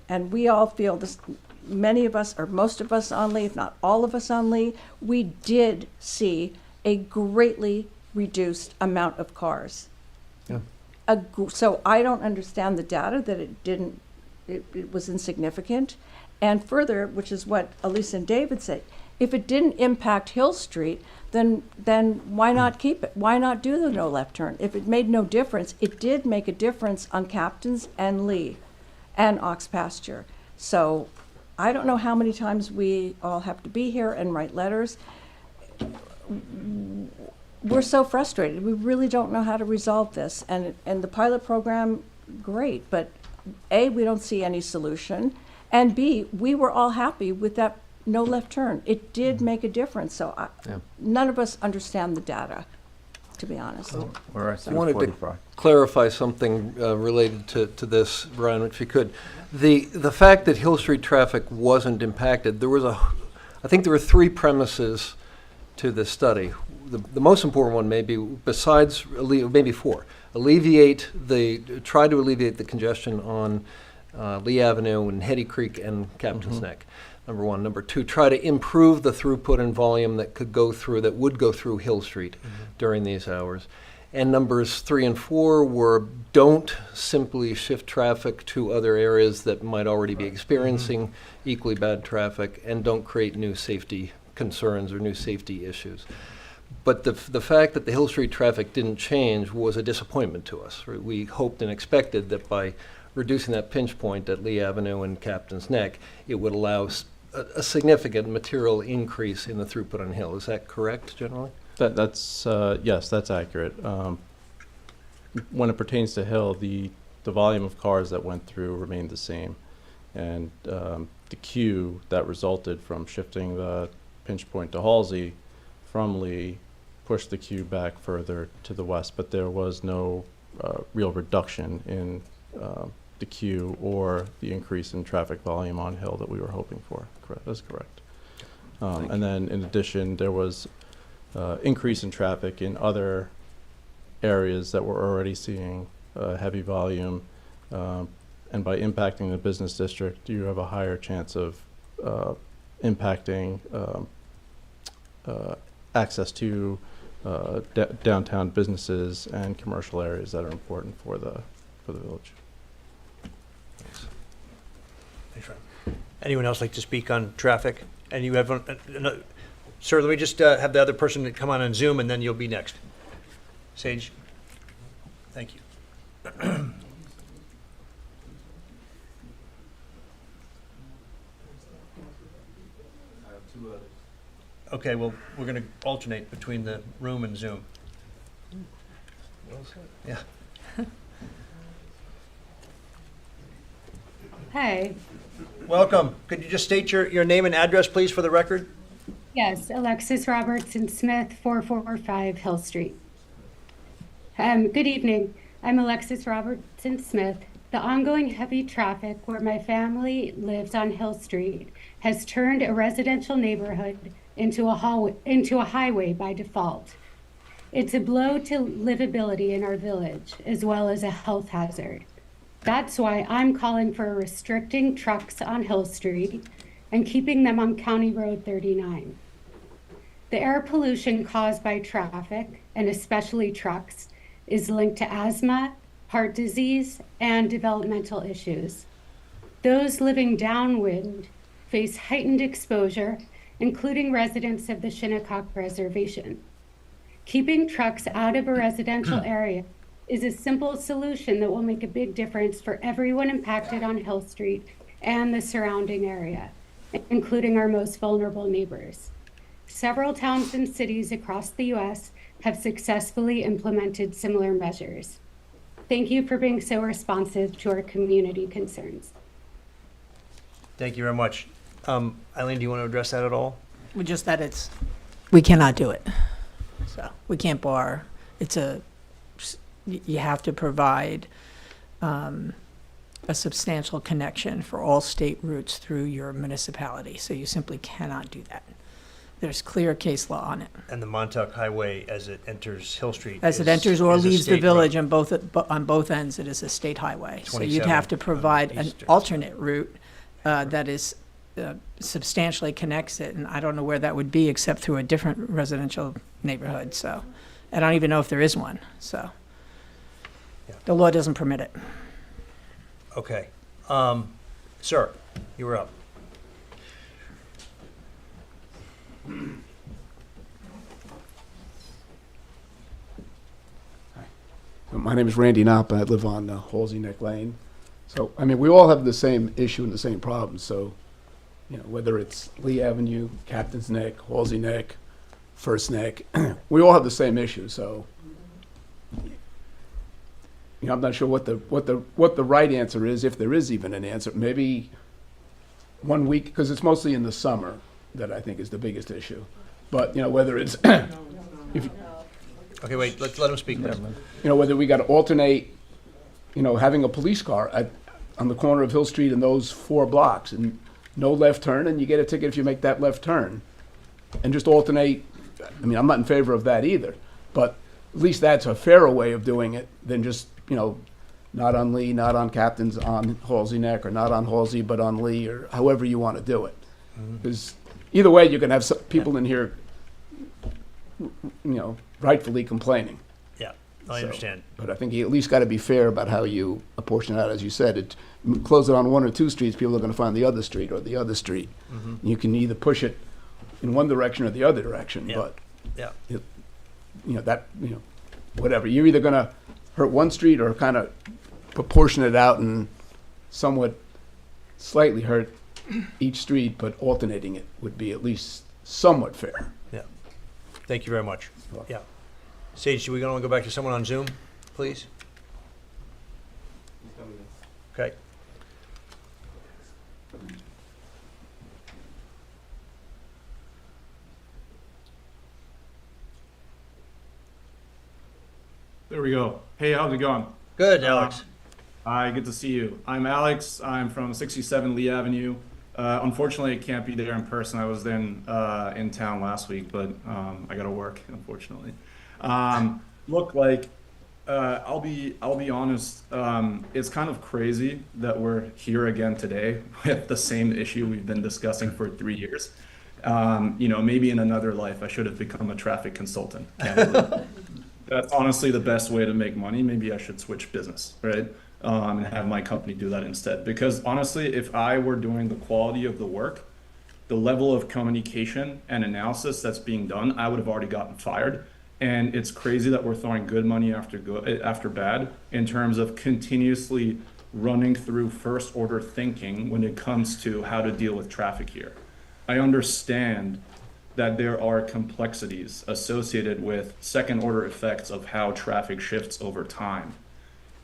And we all feel this, many of us, or most of us on Lee, if not all of us on Lee, we did see a greatly reduced amount of cars. Yeah. So I don't understand the data that it was insignificant. And further, which is what Elisa and David said, if it didn't impact Hill Street, then why not keep it? Why not do the no left turn? If it made no difference, it did make a difference on Captain's and Lee and Ox Pasture. So I don't know how many times we all have to be here and write letters. We're so frustrated. We really don't know how to resolve this. And the pilot program, great, but A, we don't see any solution. And B, we were all happy with that no left turn. It did make a difference, so Yeah. none of us understand the data, to be honest. We're at I wanted to 6:45. clarify something related to this, Brian, if you could. The fact that Hill Street traffic wasn't impacted, I think there were three premises to this study. The most important one maybe, besides, maybe four, try to alleviate the congestion on Lee Avenue and Hetty Creek and Captain's Neck. Number one. Number two, try to improve the throughput and volume that would go through Hill Street during these hours. And numbers 3 and 4 were, don't simply shift traffic to other areas that might already be experiencing equally bad traffic, and don't create new safety concerns or new safety issues. But the fact that the Hill Street traffic didn't change was a disappointment to us. We hoped and expected that by reducing that pinch point at Lee Avenue and Captain's Neck, it would allow a significant material increase in the throughput on Hill. Is that correct, generally? That's yes, that's accurate. When it pertains to Hill, the volume of cars that went through remained the same, and the queue that resulted from shifting the pinch point to Halsey from Lee pushed the queue back further to the west, but there was no real reduction in the queue or the increase in traffic volume on Hill that we were hoping for. Correct. That's correct. And then in addition, there was increase in traffic in other areas that were already seeing heavy volume, and by impacting the business district, you have a higher chance of impacting access to downtown businesses and commercial areas that are important for the village. Thanks, Ron. Anyone else like to speak on traffic? And you have, sir, let me just have the other person come on Zoom, and then you'll be next. Sage? Thank you. Okay, well, we're going to alternate between the room and Zoom. Yeah. Hi. Welcome. Could you just state your name and address, please, for the record? Yes, Alexis Robertson Smith, 445 Hill Street. Good evening. I'm Alexis Robertson Smith. The ongoing heavy traffic where my family lives on Hill Street has turned a residential neighborhood into a highway by default. It's a blow to livability in our village, as well as a health hazard. That's why I'm calling for restricting trucks on Hill Street and keeping them on County Road 39. The air pollution caused by traffic, and especially trucks, is linked to asthma, heart disease, and developmental issues. Those living downwind face heightened exposure, including residents of the Shinnecock Reservation. Keeping trucks out of a residential area is a simple solution that will make a big difference for everyone impacted on Hill Street and the surrounding area, including our most vulnerable neighbors. Several towns and cities across the U.S. have successfully implemented similar measures. Thank you for being so responsive to our community concerns. Thank you very much. Eileen, do you want to address that at all? Well, just that we cannot do it. So we can't bar. You have to provide a substantial connection for all state routes through your municipality. So you simply cannot do that. There's clear case law on it. And the Montauk Highway, as it enters Hill Street, As it enters or is a leaves the state village road. on both ends, it is a state highway. So you'd 27 have to provide on an the eastern alternate route that is substantially connects it, and I don't know where that would be except through a different residential neighborhood. So I don't even know if there is one. So Yeah. the law doesn't permit it. Okay. Sir, you were up. My name is Randy Knopp, and I live on Halsey Neck Lane. So, I mean, we all have the same issue and the same problem. So, you know, whether it's Lee Avenue, Captain's Neck, Halsey Neck, First Neck, we all have the same issue. So, you know, I'm not sure what the right answer is, if there is even an answer. Maybe 1 week, because it's mostly in the summer that I think is the biggest issue. But, whether it's, Okay, wait, let him speak, please. whether we got to alternate, having a police car on the corner of Hill Street in those 4 blocks, and no left turn, and you get a ticket if you make that left turn. And just alternate, I'm not in favor of that either, but at least that's a fairer way of doing it than just, not on Lee, not on Captain's, on Halsey Neck, or not on Halsey, but on Lee, or however you want to do it. Because either way, you can have some people in here, rightfully complaining. Yeah, I So, understand. But I think you at least got to be fair about how you apportion it out. As you said, close it on 1 or 2 streets, people are going to find the other street or the other street. You can either push it in one direction or the other direction, Yeah. but Yeah. whatever. You're either going to hurt one street or kind of proportion it out and somewhat slightly hurt each street, but alternating it would be at least somewhat fair. Yeah. Thank you very much. Yeah. Sage, do we want to go back to someone on Zoom, please? Okay. There we go. Hey, how's it going? Good, Alex. Hi, good to see you. I'm Alex. I'm from 67 Lee Avenue. Unfortunately, I can't be there in person. I was in town last week, but I got to work, unfortunately. Look, I'll be honest. It's kind of crazy that we're here again today with the same issue we've been discussing for 3 years. Maybe in another life I should have become a traffic consultant. Candidly. That's honestly the best way to make money. Maybe I should switch business, right? And have my company do that instead. Because honestly, if I were doing the quality of the work, the level of communication and analysis that's being done, I would have already gotten fired. And it's crazy that we're throwing good money after bad in terms of continuously running through first order thinking when it comes to how to deal with traffic here. I understand that there are complexities associated with second order effects of how traffic shifts over time.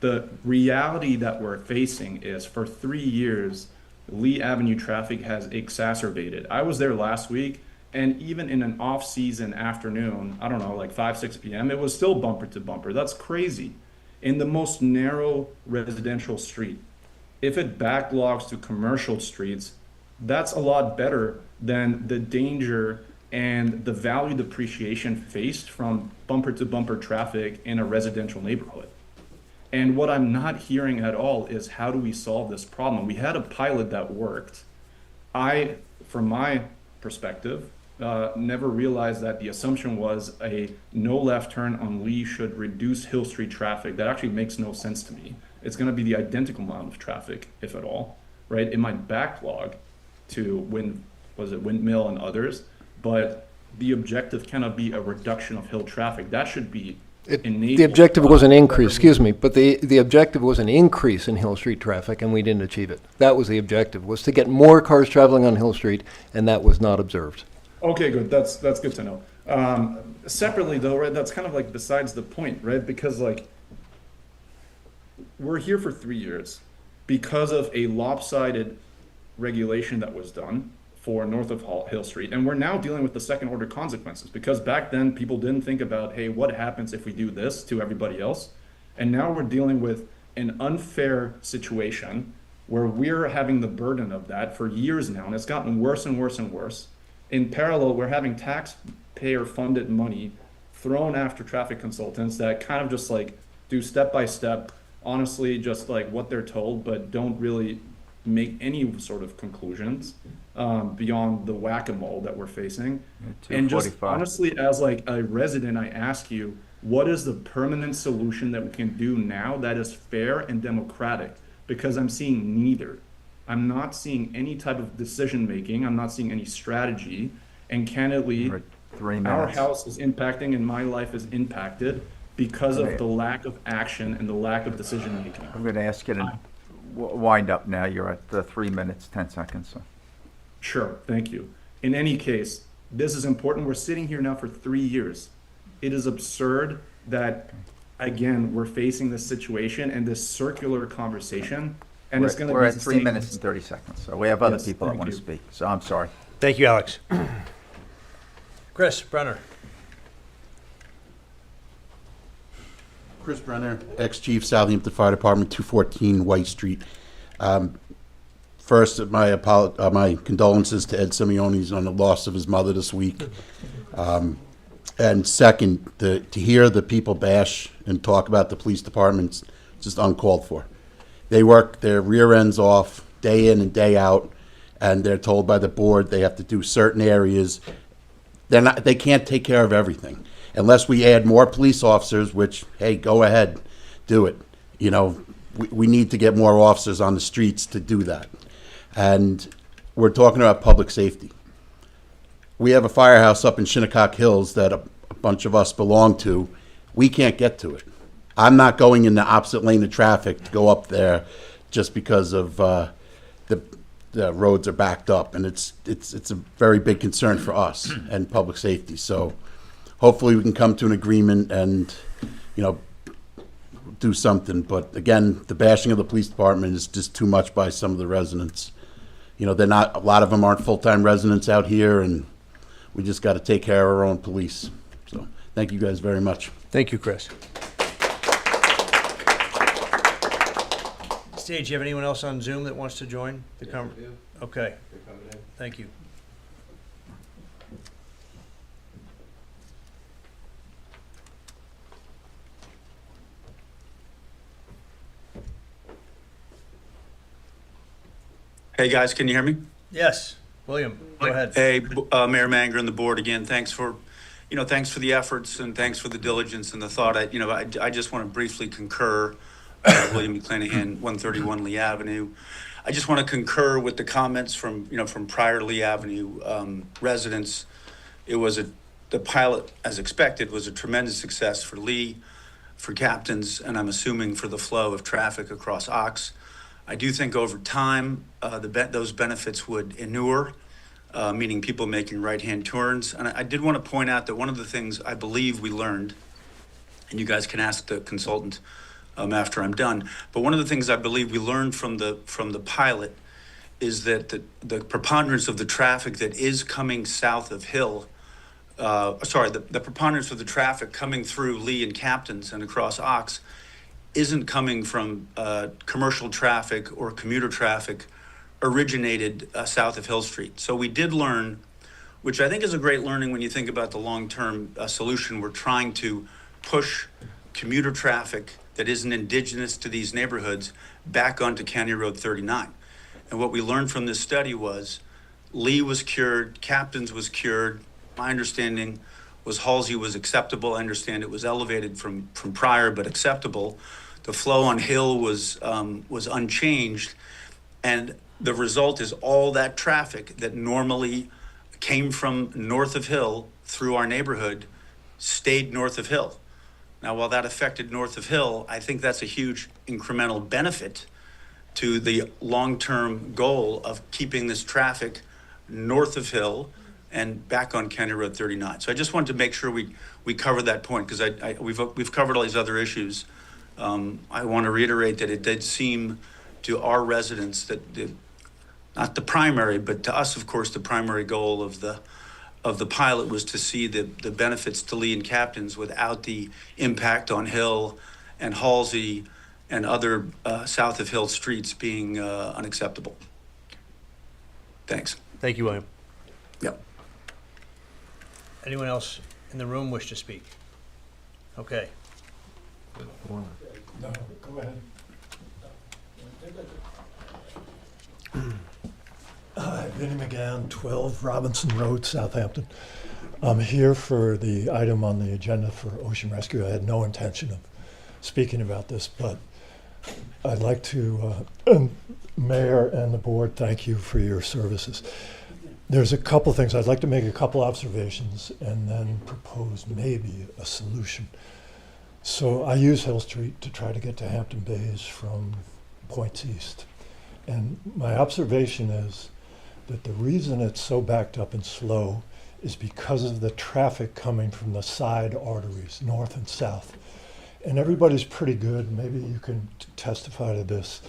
The reality that we're facing is for 3 years, Lee Avenue traffic has exacerbated. I was there last week, and even in an off-season afternoon, I don't know, like 5, 6 p.m., it was still bumper to bumper. That's crazy. In the most narrow residential street, if it backlogs to commercial streets, that's a lot better than the danger and the value depreciation faced from bumper to bumper traffic in a residential neighborhood. And what I'm not hearing at all is how do we solve this problem? We had a pilot that worked. From my perspective, never realized that the assumption was a no left turn on Lee should reduce Hill Street traffic. That actually makes no sense to me. It's going to be the identical amount of traffic, if at all, right? It might backlog to Windmill and others, but the objective cannot be a reduction of Hill traffic. That should be enabled. The objective was an increase, excuse me, but the objective was an increase in Hill Street traffic, and we didn't achieve it. That was the objective, was to get more cars traveling on Hill Street, and that was not observed. Okay, good. That's good to know. Separately, though, right? That's kind of like besides the point, right? Because we're here for 3 years because of a lopsided regulation that was done for north of Hill Street, and we're now dealing with the second order consequences because back then people didn't think about, hey, what happens if we do this to everybody else? And now we're dealing with an unfair situation where we're having the burden of that for years now, and it's gotten worse and worse and worse. In parallel, we're having taxpayer-funded money thrown after traffic consultants that kind of just do step by step, honestly, just what they're told, but don't really make any sort of conclusions beyond the whack-a-mole that we're facing. And just honestly, as a resident, I ask you, what is the permanent solution that we can do now that is fair and democratic? Because I'm seeing neither. I'm not seeing any type of decision-making. I'm not seeing any strategy. And candidly, our house is impacting and my life is impacted because of the lack of action and the lack of decision-making. I'm going to ask you to wind up now. You're at the 3 minutes, 10 seconds. So. Sure, thank you. In any case, this is important. We're sitting here now for 3 years. It is absurd that, again, we're facing this situation and this circular conversation And it's going to We're be at 3 minutes sustained. and 30 seconds, so we have other Yes, people that thank want to you. speak, so I'm sorry. Thank you, Alex. Chris Brenner. Chris Brenner, ex-chief, Southampton Fire Department, 214 White Street. First, my condolences to Ed Simeones on the loss of his mother this week. And second, to hear the people bash and talk about the police department's just uncalled for. They work their rear ends off day in and day out, and they're told by the board they have to do certain areas. They can't take care of everything. Unless we add more police officers, which, hey, go ahead, do it. You know, we need to get more officers on the streets to do that. And we're talking about public safety. We have a firehouse up in Shinnecock Hills that a bunch of us belong to. We can't get to it. I'm not going in the opposite lane of traffic to go up there just because of the roads are backed up, and it's a very big concern for us and public safety. So hopefully we can come to an agreement and, you know, do something. But again, the bashing of the police department is just too much by some of the residents. You know, a lot of them aren't full-time residents out here, and we just got to take care of our own police. So thank you guys very much. Thank you, Chris. Stage, you have anyone else on Zoom that wants to join the conversation? Okay. Thank you. Hey, guys, can you hear me? Yes, William, go ahead. Hey, Mayor Manger and the board, again, thanks for the efforts and thanks for the diligence and the thought. I just want to briefly concur, William McClanahan, 131 Lee Avenue. I just want to concur with the comments from prior Lee Avenue residents. The pilot, as expected, was a tremendous success for Lee, for captains, and I'm assuming for the flow of traffic across Ox. I do think over time, those benefits would inure, meaning people making right-hand turns. And I did want to point out that one of the things I believe we learned, and you guys can ask the consultant after I'm done, but one of the things I believe we learned from the pilot is that the preponderance of the traffic that is coming south of Hill, the preponderance of the traffic coming through Lee and Captains and across Ox isn't coming from commercial traffic or commuter traffic originated south of Hill Street. So we did learn, which I think is a great learning when you think about the long-term solution. We're trying to push commuter traffic that isn't indigenous to these neighborhoods back onto County Road 39. And what we learned from this study was Lee was cured, Captains was cured. My understanding was Halsey was acceptable. I understand it was elevated from prior, but acceptable. The flow on Hill was unchanged, and the result is all that traffic that normally came from north of Hill through our neighborhood stayed north of Hill. Now, while that affected north of Hill, I think that's a huge incremental benefit to the long-term goal of keeping this traffic north of Hill and back on County Road 39. So I just wanted to make sure we cover that point, because we've covered all these other issues. I want to reiterate that it did seem to our residents that not the primary, but to us, of course, the primary goal of the pilot was to see the benefits to Lee and Captains without the impact on Hill and Halsey and other south of Hill streets being unacceptable. Thanks. Thank you, William. Yep. Anyone else in the room wish to speak? Okay. No, go ahead. Hi, Vinnie McGann, 12 Robinson Road, Southampton. I'm here for the item on the agenda for Ocean Rescue. I had no intention of speaking about this, but I'd like to, Mayor and the board, thank you for your services. There's a couple things. I'd like to make a couple observations and then propose maybe a solution. So I use Hill Street to try to get to Hampton Bays from points east. And my observation is that the reason it's so backed up and slow is because of the traffic coming from the side arteries, north and south. And everybody's pretty good, maybe you can testify to this.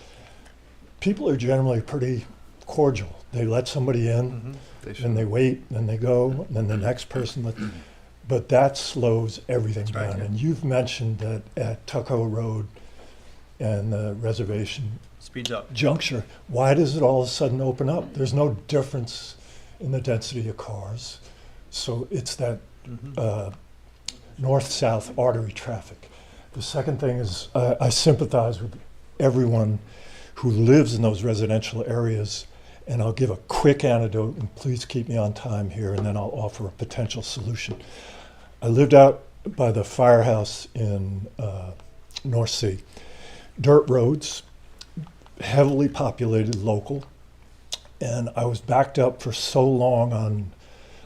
people are generally pretty cordial. They let somebody in, and they wait, then they go, and then the next person. But that slows everything down. And you've mentioned that at Tuckahoe Road and the reservation Speeds up. juncture, why does it all of a sudden open up? There's no difference in the density of cars. So it's that north-south artery traffic. The second thing is I sympathize with everyone who lives in those residential areas, and I'll give a quick anecdote, and please keep me on time here, and then I'll offer a potential solution. I lived out by the firehouse in North Sea. Dirt roads, heavily populated local, and I was backed up for so long on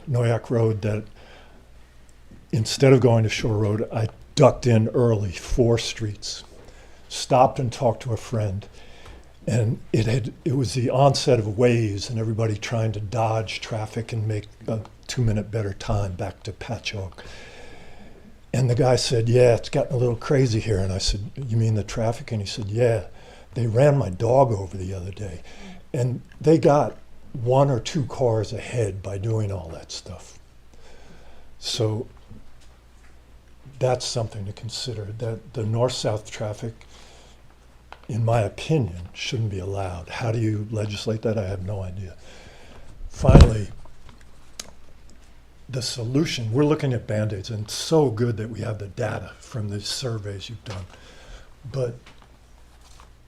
Noyak Road that instead of going to Shore Road, I ducked in early, 4 streets, stopped and talked to a friend. And it was the onset of waves and everybody trying to dodge traffic and make a 2-minute better time back to Patchogue. And the guy said, yeah, it's gotten a little crazy here. And I said, you mean the traffic? And he said, yeah, they ran my dog over the other day. And they got 1 or 2 cars ahead by doing all that stuff. So that's something to consider, that the north-south traffic, in my opinion, shouldn't be allowed. How do you legislate that? I have no idea. Finally, the solution, we're looking at Band-Aids, and it's so good that we have the data from the surveys you've done. But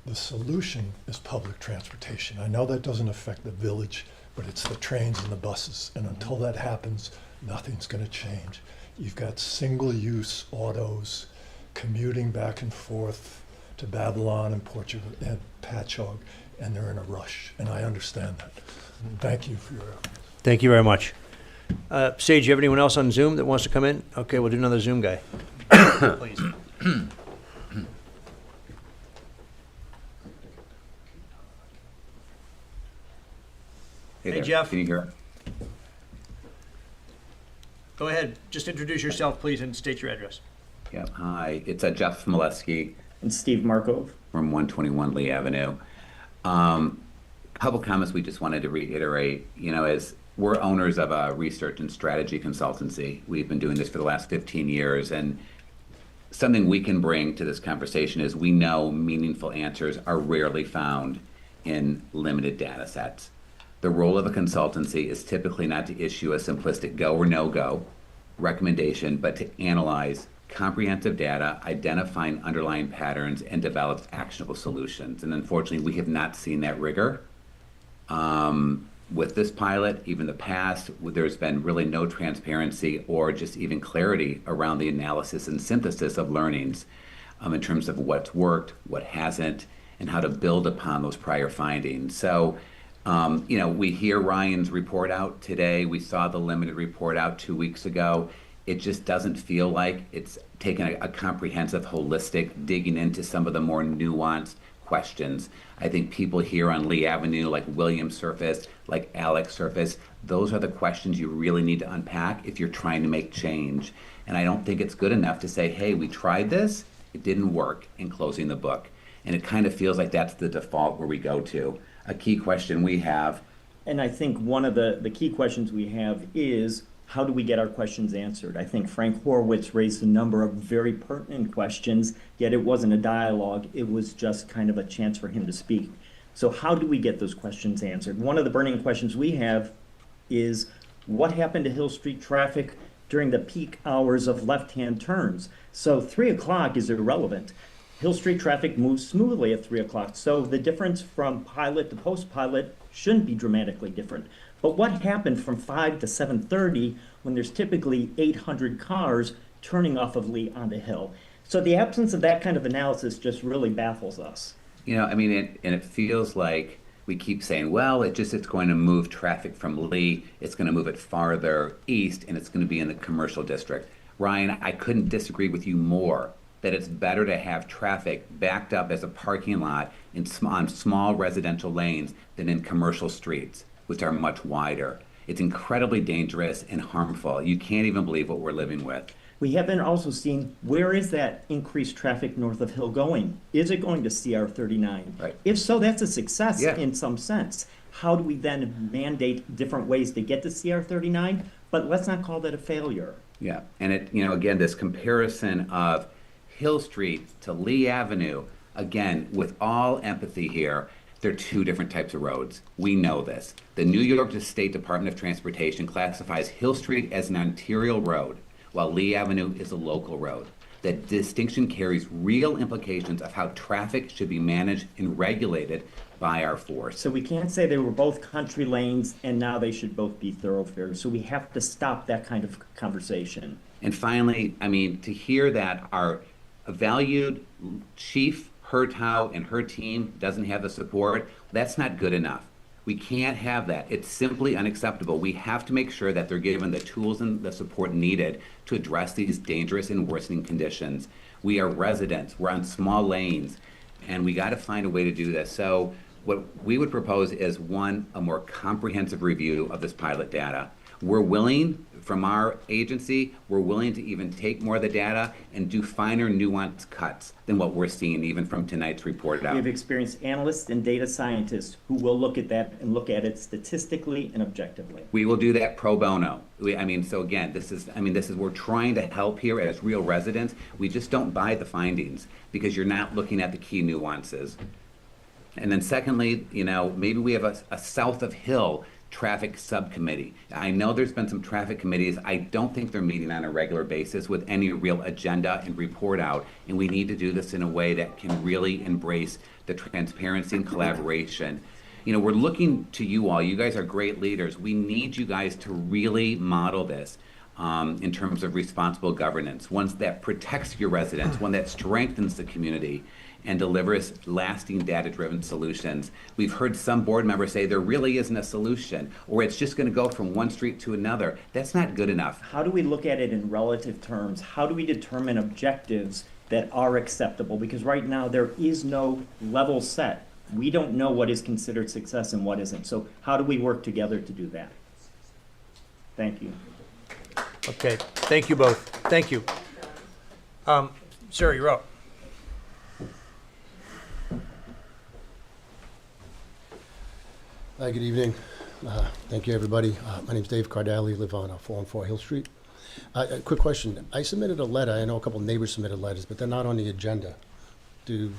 the solution is public transportation. I know that doesn't affect the village, but it's the trains and the buses. And until that happens, nothing's going to change. You've got single-use autos commuting back and forth to Babylon and Portugal and Patchogue, and they're in a rush, and I understand that. Thank you for your efforts. Thank you very much. Sage, you have anyone else on Zoom that wants to come in? Okay, we'll do another Zoom guy. Please. Hey, there. Jeff. Can you hear? Go ahead. Just introduce yourself, please, and state your address. Yeah. Hi, it's Jeff Molesky. And Steve Markov. From 121 Lee Avenue. Couple comments we just wanted to reiterate. You know, as we're owners of a research and strategy consultancy, we've been doing this for the last 15 years, and something we can bring to this conversation is we know meaningful answers are rarely found in limited data sets. The role of a consultancy is typically not to issue a simplistic go or no-go recommendation, but to analyze comprehensive data, identifying underlying patterns, and develop actionable solutions. And unfortunately, we have not seen that rigor. With this pilot, even the past, there's been really no transparency or just even clarity around the analysis and synthesis of learnings in terms of what's worked, what hasn't, and how to build upon those prior findings. So, you know, we hear Ryan's report out today. We saw the limited report out 2 weeks ago. It just doesn't feel like it's taken a comprehensive, holistic, digging into some of the more nuanced questions. I think people here on Lee Avenue, like William surfaced, like Alex surfaced, those are the questions you really need to unpack if you're trying to make change. And I don't think it's good enough to say, hey, we tried this, it didn't work, in closing the book. And it kind of feels like that's the default where we go to. A key question we have. And I think one of the key questions we have is, how do we get our questions answered? I think Frank Horowitz raised a number of very pertinent questions, yet it wasn't a dialogue. It was just kind of a chance for him to speak. So how do we get those questions answered? One of the burning questions we have is, what happened to Hill Street traffic during the peak hours of left-hand turns? So 3 o'clock is irrelevant. Hill Street traffic moves smoothly at 3 o'clock. So the difference from pilot to post-pilot shouldn't be dramatically different. But what happened from 5 to 7:30 when there's typically 800 cars turning off of Lee onto Hill? So the absence of that kind of analysis just really baffles us. You know, I mean, it feels like we keep saying, well, it's going to move traffic from Lee, it's going to move it farther east, and it's going to be in the commercial district. Ryan, I couldn't disagree with you more that it's better to have traffic backed up as a parking lot on small residential lanes than in commercial streets, which are much wider. It's incredibly dangerous and harmful. You can't even believe what we're living with. We have been also seeing, where is that increased traffic north of Hill going? Is it going to CR 39? Right. If so, that's a success Yeah. in some sense. How do we then mandate different ways to get to CR 39? But let's not call that a failure. Yeah, and it, again, this comparison of Hill Street to Lee Avenue, again, with all empathy here, they're two different types of roads. We know this. The New York State Department of Transportation classifies Hill Street as an arterial road, while Lee Avenue is a local road. That distinction carries real implications of how traffic should be managed and regulated by our force. So we can't say they were both country lanes and now they should both be thoroughfares. So we have to stop that kind of conversation. And finally, to hear that our valued Chief Hertow and her team doesn't have the support, that's not good enough. We can't have that. It's simply unacceptable. We have to make sure that they're given the tools and the support needed to address these dangerous and worsening conditions. We are residents, we're on small lanes, and we got to find a way to do this. So what we would propose is, one, a more comprehensive review of this pilot data. We're willing, from our agency, we're willing to even take more of the data and do finer nuanced cuts than what we're seeing even from tonight's report out. We have experienced analysts and data scientists who will look at that and look at it statistically and objectively. We will do that pro bono. So again, this is we're trying to help here as real residents. We just don't buy the findings because you're not looking at the key nuances. And then secondly, maybe we have a South of Hill traffic subcommittee. I know there's been some traffic committees. I don't think they're meeting on a regular basis with any real agenda and report out. And we need to do this in a way that can really embrace the transparency and collaboration. We're looking to you all. You guys are great leaders. We need you guys to really model this in terms of responsible governance, one that protects your residents, one that strengthens the community and delivers lasting data-driven solutions. We've heard some board members say there really isn't a solution, or it's just going to go from one street to another. That's not good enough. How do we look at it in relative terms? How do we determine objectives that are acceptable? Because right now there is no level set. We don't know what is considered success and what isn't. So how do we work together to do that? Thank you. Okay, thank you both. Thank you. Sarah, you're up. Hi, good evening. Thank you, everybody. My name's Dave Cardali, live on 414 Hill Street. A quick question. I submitted a letter. I know a couple neighbors submitted letters, but they're not on the agenda. We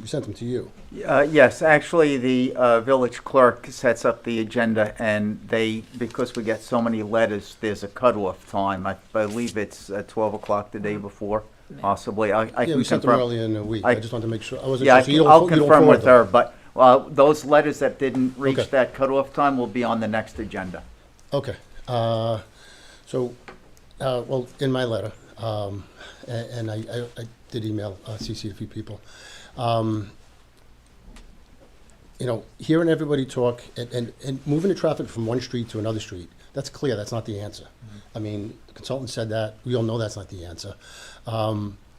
sent them to you? Yes, actually, the village clerk sets up the agenda, and because we get so many letters, there's a cutoff time. I believe it's 12 o'clock the day before, possibly. I Yeah, can we sent them confirm. earlier in the week. I just wanted to make sure. I wasn't Yeah, sure. So you I'll don't confirm forward with them. her, but those letters that didn't reach Okay. that cutoff time will be on the next agenda. Okay. Well, in my letter, and I did email CC a few people, hearing everybody talk and moving the traffic from one street to another street, that's clear, that's not the answer. I mean, the consultant said that, we all know that's not the answer.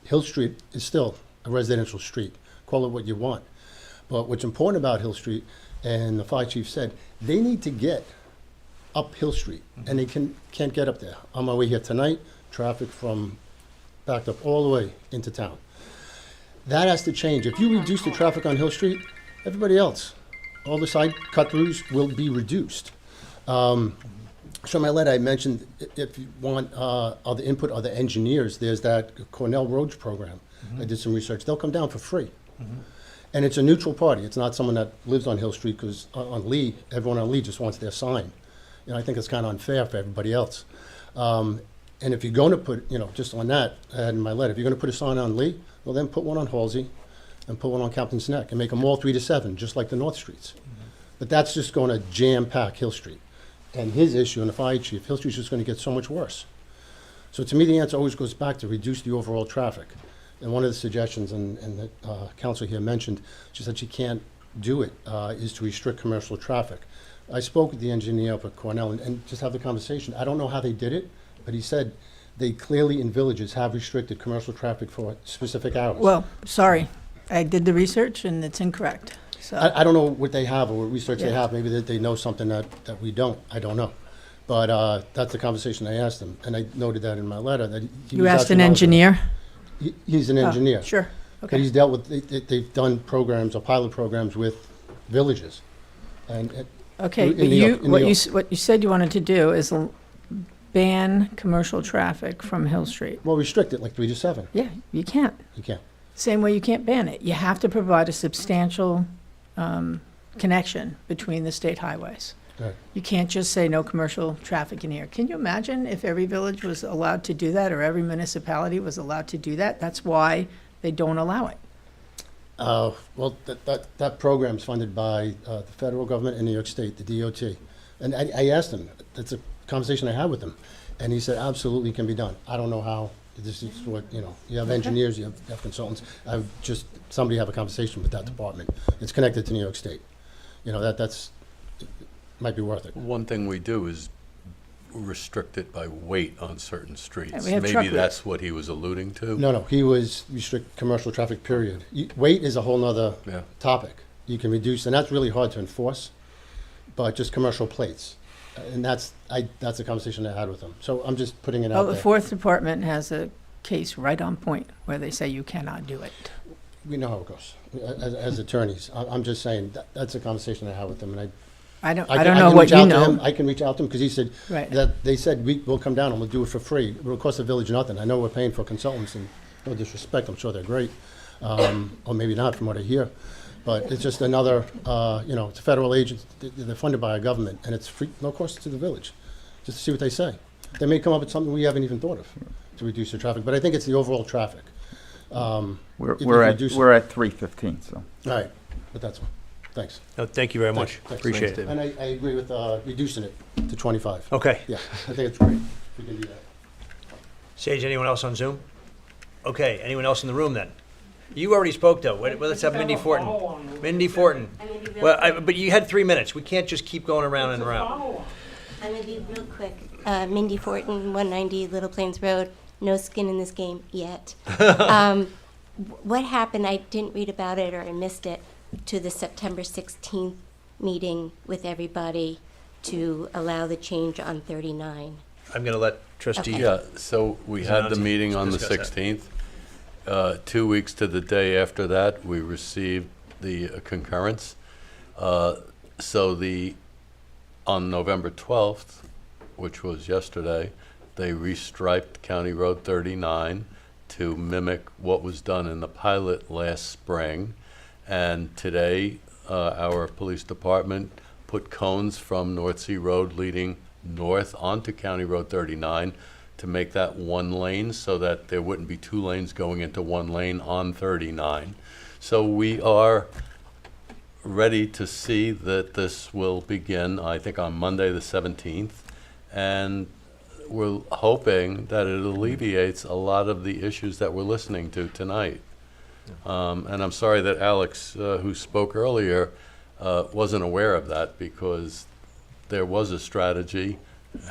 Hill Street is still a residential street, call it what you want. But what's important about Hill Street, and the fire chief said, they need to get up Hill Street, and they can't get up there. On my way here tonight, traffic from backed up all the way into town. That has to change. If you reduce the traffic on Hill Street, everybody else, all the side cut-throughs will be reduced. So in my letter, I mentioned if you want other input, other engineers, there's that Cornell Roads program. I did some research. They'll come down for free. And it's a neutral party. It's not someone that lives on Hill Street, because on Lee, everyone on Lee just wants their sign. I think it's kind of unfair for everybody else. And if you're going to put, just on that, I had in my letter, if you're going to put a sign on Lee, well, then put one on Halsey and put one on Captain's Neck and make them all 3 to 7, just like the North Streets. But that's just going to jam-pack Hill Street. And his issue, and the fire chief, Hill Street's just going to get so much worse. So to me, the answer always goes back to reduce the overall traffic. And one of the suggestions, and the council here mentioned, she said she can't do it, is to restrict commercial traffic. I spoke with the engineer up at Cornell and just have the conversation. I don't know how they did it, but he said they clearly in villages have restricted commercial traffic for specific hours. Well, sorry, I did the research and it's incorrect. So I don't know what they have or what research they Yeah. have. Maybe that they know something that we don't. I don't know. But that's the conversation I asked him, and I noted that in my letter, that he You was asked actually an knowledgeable. engineer? He's an engineer. Sure, But okay. he's dealt with, they've done programs or pilot programs with villages. And Okay, in but New York- in New York. what you said you wanted to do is ban commercial traffic from Hill Street. Well, restrict it like 3 to 7. Yeah, you can't. You can't. Same way you can't ban it. You have to provide a substantial connection between the state highways. Right. You can't just say no commercial traffic in here. Can you imagine if every village was allowed to do that, or every municipality was allowed to do that? That's why they don't allow it. Well, that program's funded by the federal government and New York State, the DOT. And I asked him, that's a conversation I had with him, and he said absolutely can be done. I don't know how. This is what, you have engineers, you have consultants. I've just, somebody have a conversation with that department. It's connected to New York State. That's, might be worth it. One thing we do is restrict it by weight on certain streets. Yeah, we have truck Maybe routes. that's what he was alluding to. No, he was restrict commercial traffic, period. Weight is a whole nother Yeah. topic. You can reduce, and that's really hard to enforce, but just commercial plates. And that's a conversation I had with him. So I'm just putting it out Well, there. the Fourth Department has a case right on point where they say you cannot do it. We know how it goes. As attorneys, I'm just saying, that's a conversation I had with him, and I don't can know reach what you out to know. him. I can reach out to him, because he said Right. that they said, we'll come down and we'll do it for free. It will cost the village nothing. I know we're paying for consultants, and no disrespect, I'm sure they're great. Or maybe not, from what I hear. But it's just another, it's a federal agency. They're funded by our government, and it's free, no cost to the village, just to see what they say. They may come up with something we haven't even thought of to reduce the traffic, but I think it's the overall traffic. If you We're reduce it- at 3:15, so. All right, but that's one. Thanks. No, thank you very much. Thanks. Appreciate it. And I agree with reducing it to 25. Okay. Yeah, I think it's great. We can do that. Sage, anyone else on Zoom? Okay, anyone else in the room then? You already spoke though. Let's have Mindy Fortin. Mindy Fortin. Well, but you had 3 minutes. We can't just keep going around and around. I'm gonna be real quick. Mindy Fortin, 190 Little Plains Road. No skin in this game yet. What happened? I didn't read about it, or I missed it, to the September 16th meeting with everybody to allow the change on 39. I'm going to let Trustee. Yeah, so we had the Zananti meeting on the discuss that. 16th. 2 weeks to the day after that, we received the concurrence. On November 12th, which was yesterday, they restriped County Road 39 to mimic what was done in the pilot last spring. And today, our police department put cones from North Sea Road leading north onto County Road 39 to make that one lane, so that there wouldn't be 2 lanes going into 1 lane on 39. So we are ready to see that this will begin, I think, on Monday the 17th. And we're hoping that it alleviates a lot of the issues that we're listening to tonight. And I'm sorry that Alex, who spoke earlier, wasn't aware of that, because there was a strategy,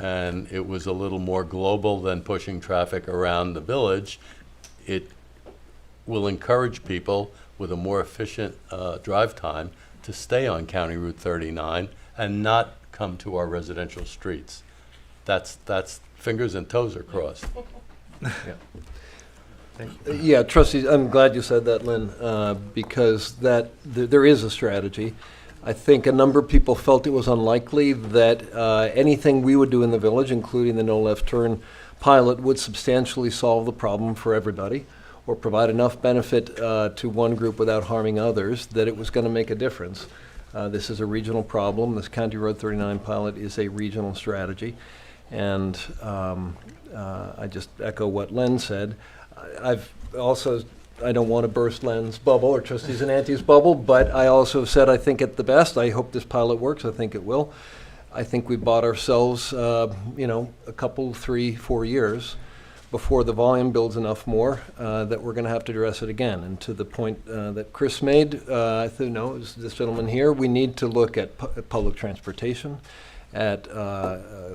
and it was a little more global than pushing traffic around the village. It will encourage people with a more efficient drive time to stay on County Route 39 and not come to our residential streets. That's fingers and toes are crossed. Yeah, trustees, I'm glad you said that, Lynn, because there is a strategy. I think a number of people felt it was unlikely that anything we would do in the village, including the no left turn pilot, would substantially solve the problem for everybody, or provide enough benefit to one group without harming others, that it was going to make a difference. This is a regional problem. This County Road 39 pilot is a regional strategy. And I just echo what Len said. I don't want to burst Len's bubble or Trustee Zananti's bubble, but I also said I think at the best, I hope this pilot works. I think it will. I think we bought ourselves, a couple, 3, 4 years before the volume builds enough more that we're going to have to address it again. And to the point that Chris made, is this gentleman here, we need to look at public transportation, at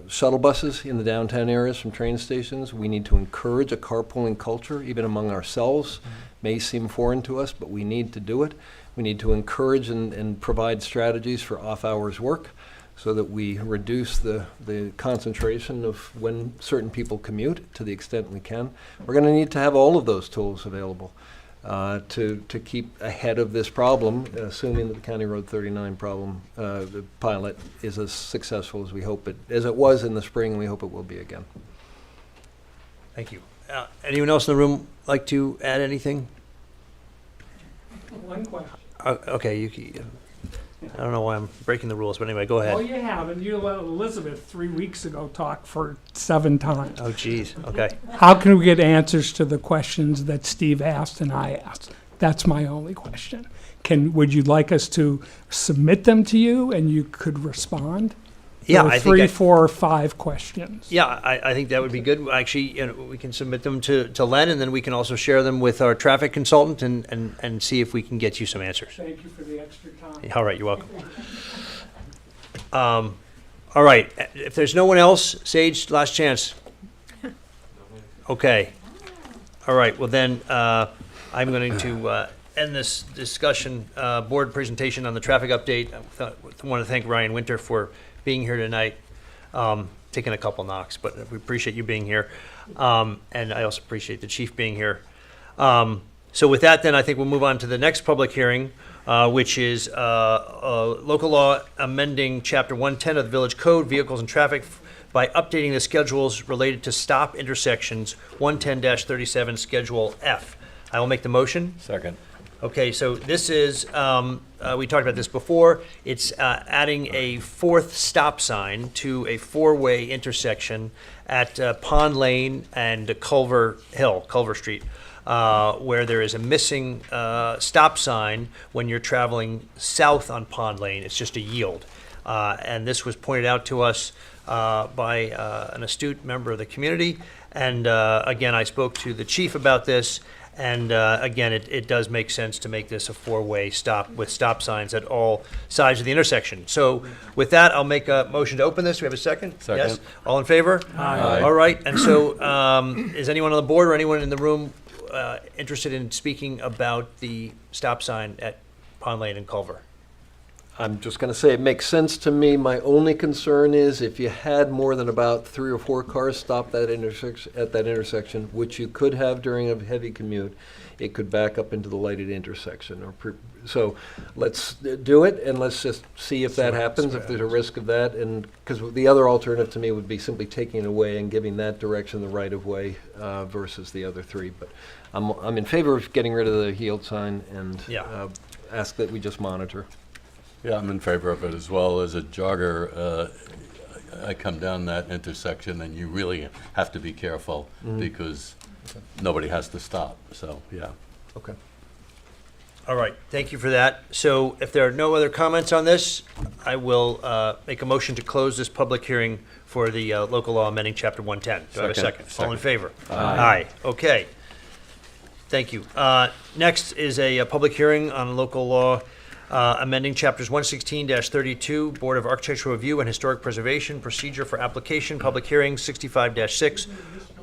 shuttle buses in the downtown areas from train stations. We need to encourage a carpooling culture, even among ourselves. May seem foreign to us, but we need to do it. We need to encourage and provide strategies for off-hours work so that we reduce the concentration of when certain people commute to the extent we can. We're going to need to have all of those tools available to keep ahead of this problem, assuming that the County Road 39 problem, the pilot, is as successful as we hope as it was in the spring, and we hope it will be again. Thank you. Anyone else in the room like to add anything? One question. Okay, I don't know why I'm breaking the rules, but anyway, go ahead. Oh, you haven't. You let Elizabeth 3 weeks ago talk for 7 times. Oh, geez. Okay. How can we get answers to the questions that Steve asked and I asked? That's my only question. Would you like us to submit them to you and you could respond? Yeah, There are I think 3, 4, or 5 questions. Yeah, I think that would be good. Actually, we can submit them to Len, and then we can also share them with our traffic consultant and see if we can get you some answers. Thank you for the extra time. All right, you're welcome. All right, if there's no one else, Sage, last chance. Okay. All right, well then, I'm going to end this discussion, board presentation on the traffic update. I want to thank Ryan Winter for being here tonight, taking a couple knocks, but we appreciate you being here. And I also appreciate the chief being here. So with that, then, I think we'll move on to the next public hearing, which is local law amending Chapter 110 of the Village Code, Vehicles and Traffic, by updating the schedules related to stop intersections, 110-37, Schedule F. I will make the motion. Second. Okay, so this is, we talked about this before, it's adding a 4th stop sign to a 4-way intersection at Pond Lane and Culver Street, where there is a missing stop sign when you're traveling south on Pond Lane. It's just a yield. And this was pointed out to us by an astute member of the community. And again, I spoke to the chief about this. And again, it does make sense to make this a 4-way stop with stop signs at all sides of the intersection. So with that, I'll make a motion to open this. Do we have a second? Second. Yes? All in favor? Aye. All right. And so is anyone on the board or anyone in the room interested in speaking about the stop sign at Pond Lane and Culver? I'm just going to say it makes sense to me. My only concern is if you had more than about 3 or 4 cars stop at that intersection, which you could have during a heavy commute, it could back up into the lighted intersection. So let's do it, and let's just see if that happens, if there's a risk of that. And because the other alternative to me would be simply taking it away and giving that direction the right of way versus the other 3. But I'm in favor of getting rid of the yield sign and ask that we just monitor. Yeah, I'm in favor of it as well. As a jogger, I come down that intersection and you really have to be careful because nobody has to stop. So, yeah. Okay. All right, thank you for that. So if there are no other comments on this, I will make a motion to close this public hearing for the local law amending Chapter 110. Do I have a second? All in favor? Aye. Okay. Thank you. Next is a public hearing on local law amending Chapters 116-32, Board of Architectural Review and Historic Preservation, Procedure for Application, Public Hearing 65-6,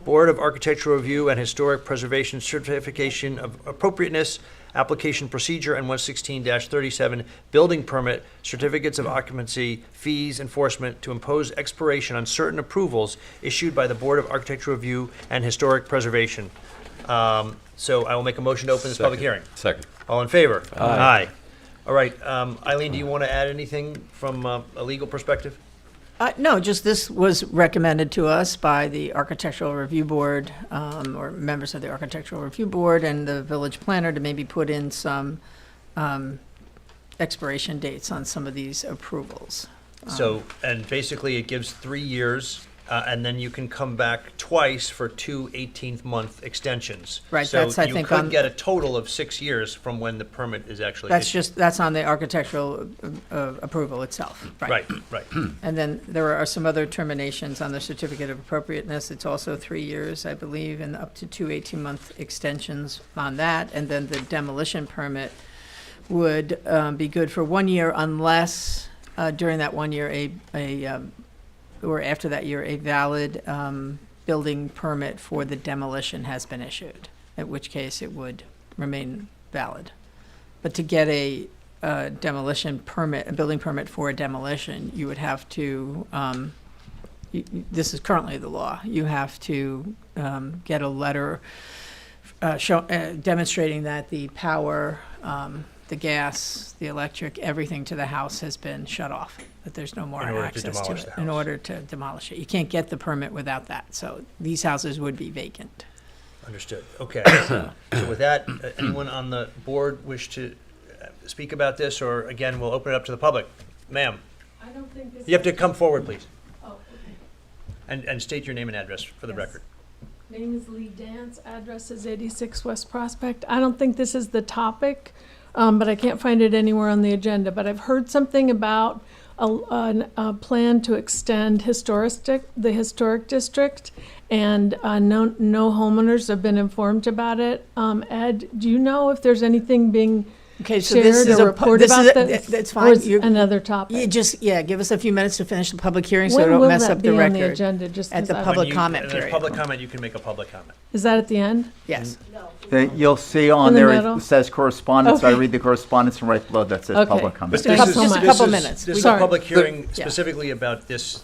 Board of Architectural Review and Historic Preservation Certification of Appropriateness, Application Procedure, and 116-37, Building Permit, Certificates of Occupancy, Fees, Enforcement to impose expiration on certain approvals issued by the Board of Architectural Review and Historic Preservation. So I will make a motion to open this public hearing. Second. All in favor? Aye. All right, Eileen, do you want to add anything from a legal perspective? No, just this was recommended to us by the Architectural Review Board, or members of the Architectural Review Board and the village planner to maybe put in some expiration dates on some of these approvals. So, and basically it gives 3 years, and then you can come back twice for 2 18-month extensions. Right, that's, I So you think, could on- get a total of 6 years from when the permit is actually issued. That's on the architectural approval itself, right? Right. And then there are some other terminations on the certificate of appropriateness. It's also 3 years, I believe, and up to 2 18-month extensions on that. And then the demolition permit would be good for 1 year unless during that 1 year or after that year a valid building permit for the demolition has been issued, at which case it would remain valid. But to get a a demolition permit, a building permit for a demolition, you would have to, this is currently the law, you have to get a letter demonstrating that the power, the gas, the electric, everything to the house has been shut off, that there's no more In order to access to demolish it, the in house. order to demolish it. You can't get the permit without that, so these houses would be vacant. Understood. Okay. So with that, anyone on the board wish to speak about this, or again, we'll open it up to the public? Ma'am, I don't think this. you have to come forward, please, Oh, okay. and state your name and address for the Yes. record. Name is Lee Dance, address is 86 West Prospect. I don't think this is the topic, but I can't find it anywhere on the agenda. But I've heard something about a plan to extend the historic district, and no homeowners have been informed about it. Ed, do you know if there's anything being Okay, so this is shared or a, report this about is, this? that's Or fine. is You- another topic? You just, give us a few minutes to finish the public hearing so When we don't will mess that up the be on the record. agenda? Just At 'cause the I- public When comment there's period. public comment, you can make a public comment. Is that at the end? Yes. You'll see on In the there, middle? it says correspondence. I Okay. read the correspondence, and right below that says Okay. public But comment. this Just is, a this couple is- minutes. This is a Sorry. public hearing Yeah. specifically about this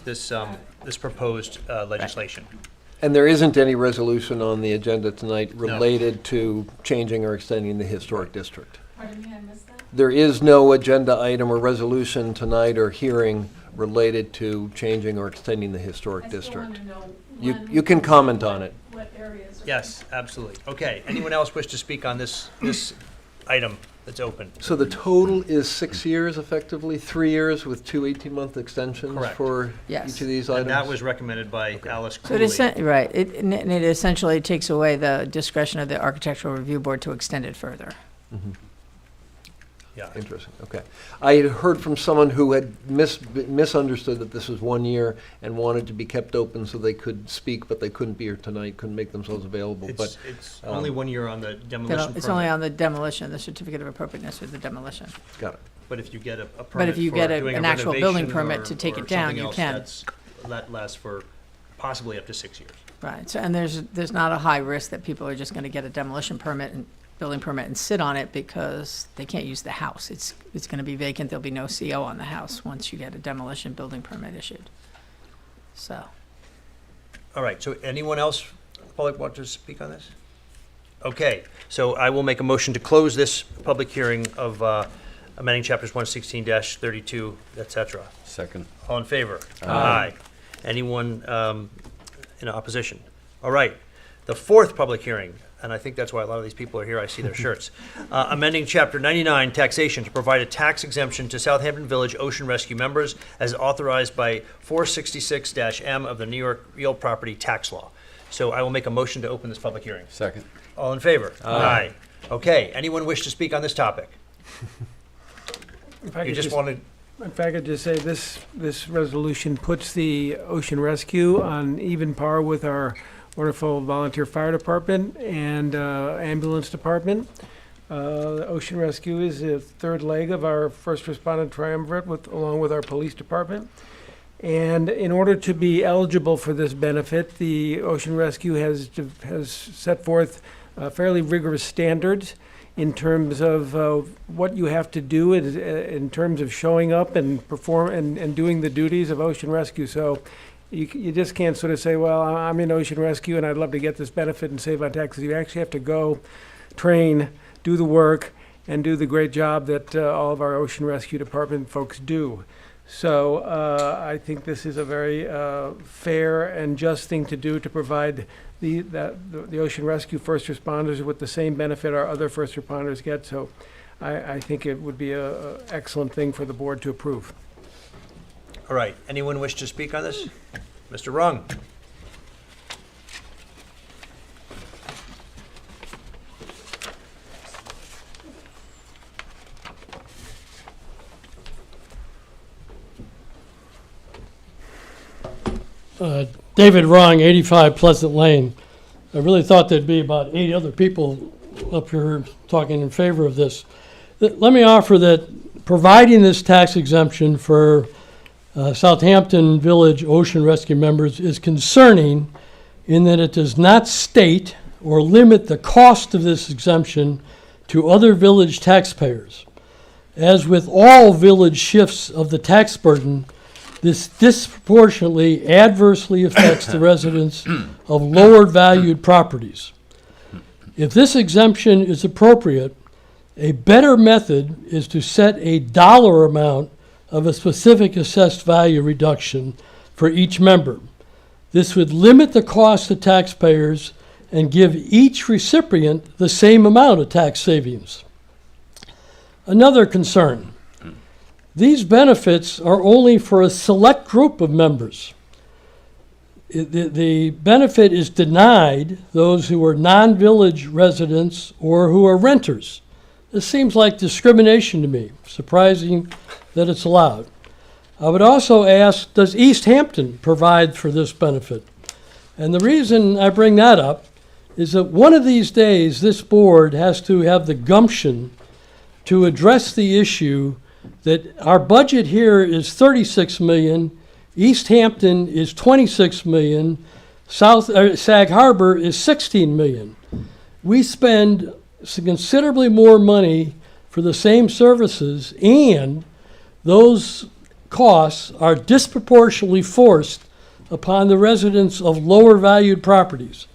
proposed legislation. And there isn't any resolution on the agenda tonight related to changing or extending the historic district. Pardon me, I missed that? There is no agenda item or resolution tonight or hearing related to changing or extending the historic district. You can comment on it. What areas? Yes, absolutely. Okay, anyone else wish to speak on this item that's open? So the total is 6 years effectively, 3 years with two 18-month extensions Correct. for Yes. each of these And items? that was recommended by Alice So it Cooley. right, and it essentially takes away the discretion of the Architectural Review Board to extend it further. Mhm. Yeah. Interesting, okay. I had heard from someone who had misunderstood that this was 1 year and wanted to be kept open so they could speak, but they couldn't be here tonight, couldn't make themselves available, but. It's only 1 year on the demolition permit. It's only on the demolition, the certificate of appropriateness for the demolition. Got it. But if you get a permit But if you for get doing an a actual building renovation permit or- to take or it down, something you else, can. that lasts for possibly up to 6 years. Right, so, and there's not a high risk that people are just gonna get a demolition permit and building permit and sit on it because they can't use the house. It's gonna be vacant, there'll be no CO on the house once you get a demolition building permit issued. So, All right, so anyone else, public, want to speak on this? Okay, so I will make a motion to close this public hearing of amending chapters 116-32, et cetera. Second. All in favor? Aye. Anyone in opposition? All right, the fourth public hearing, and I think that's why a lot of these people are here, I see their shirts. Amending Chapter 99, Taxation, to provide a tax exemption to Southampton Village Ocean Rescue members as authorized by 466-M of the New York Real Property Tax Law. So I will make a motion to open this public hearing. Second. All in favor? Aye. Okay, anyone wish to speak on this topic? If I You could just wanted, If I could just say, this resolution puts the Ocean Rescue on even par with our wonderful volunteer fire department and ambulance department. Ocean Rescue is the third leg of our first responder triumvirate along with our police department. And in order to be eligible for this benefit, the Ocean Rescue has set forth fairly rigorous standards in terms of what you have to do in terms of showing up and perform and doing the duties of Ocean Rescue. So you just can't sort of say, well, I'm in Ocean Rescue and I'd love to get this benefit and save on taxes. You actually have to go, train, do the work, and do the great job that all of our Ocean Rescue Department folks do. So I think this is a very fair and just thing to do to provide the Ocean Rescue first responders with the same benefit our other first responders get. So I think it would be an excellent thing for the board to approve. all right, anyone wish to speak on this? Mr. Rung? David Rung, 85 Pleasant Lane. I really thought there'd be about 8 other people up here talking in favor of this. Let me offer that providing this tax exemption for Southampton Village Ocean Rescue members is concerning in that it does not state or limit the cost of this exemption to other village taxpayers. As with all village shifts of the tax burden, this disproportionately adversely affects the residents of lower valued properties. If this exemption is appropriate, a better method is to set a dollar amount of a specific assessed value reduction for each member. This would limit the cost to taxpayers and give each recipient the same amount of tax savings. Another concern. These benefits are only for a select group of members. The benefit is denied those who are non-village residents or who are renters. This seems like discrimination to me, surprising that it's allowed. I would also ask, does East Hampton provide for this benefit? And the reason I bring that up is that one of these days this board has to have the gumption to address the issue that our budget here is 36 million, East Hampton is 26 million, Sag Harbor is 16 million. We spend considerably more money for the same services, and those costs are disproportionately forced upon the residents of lower valued properties.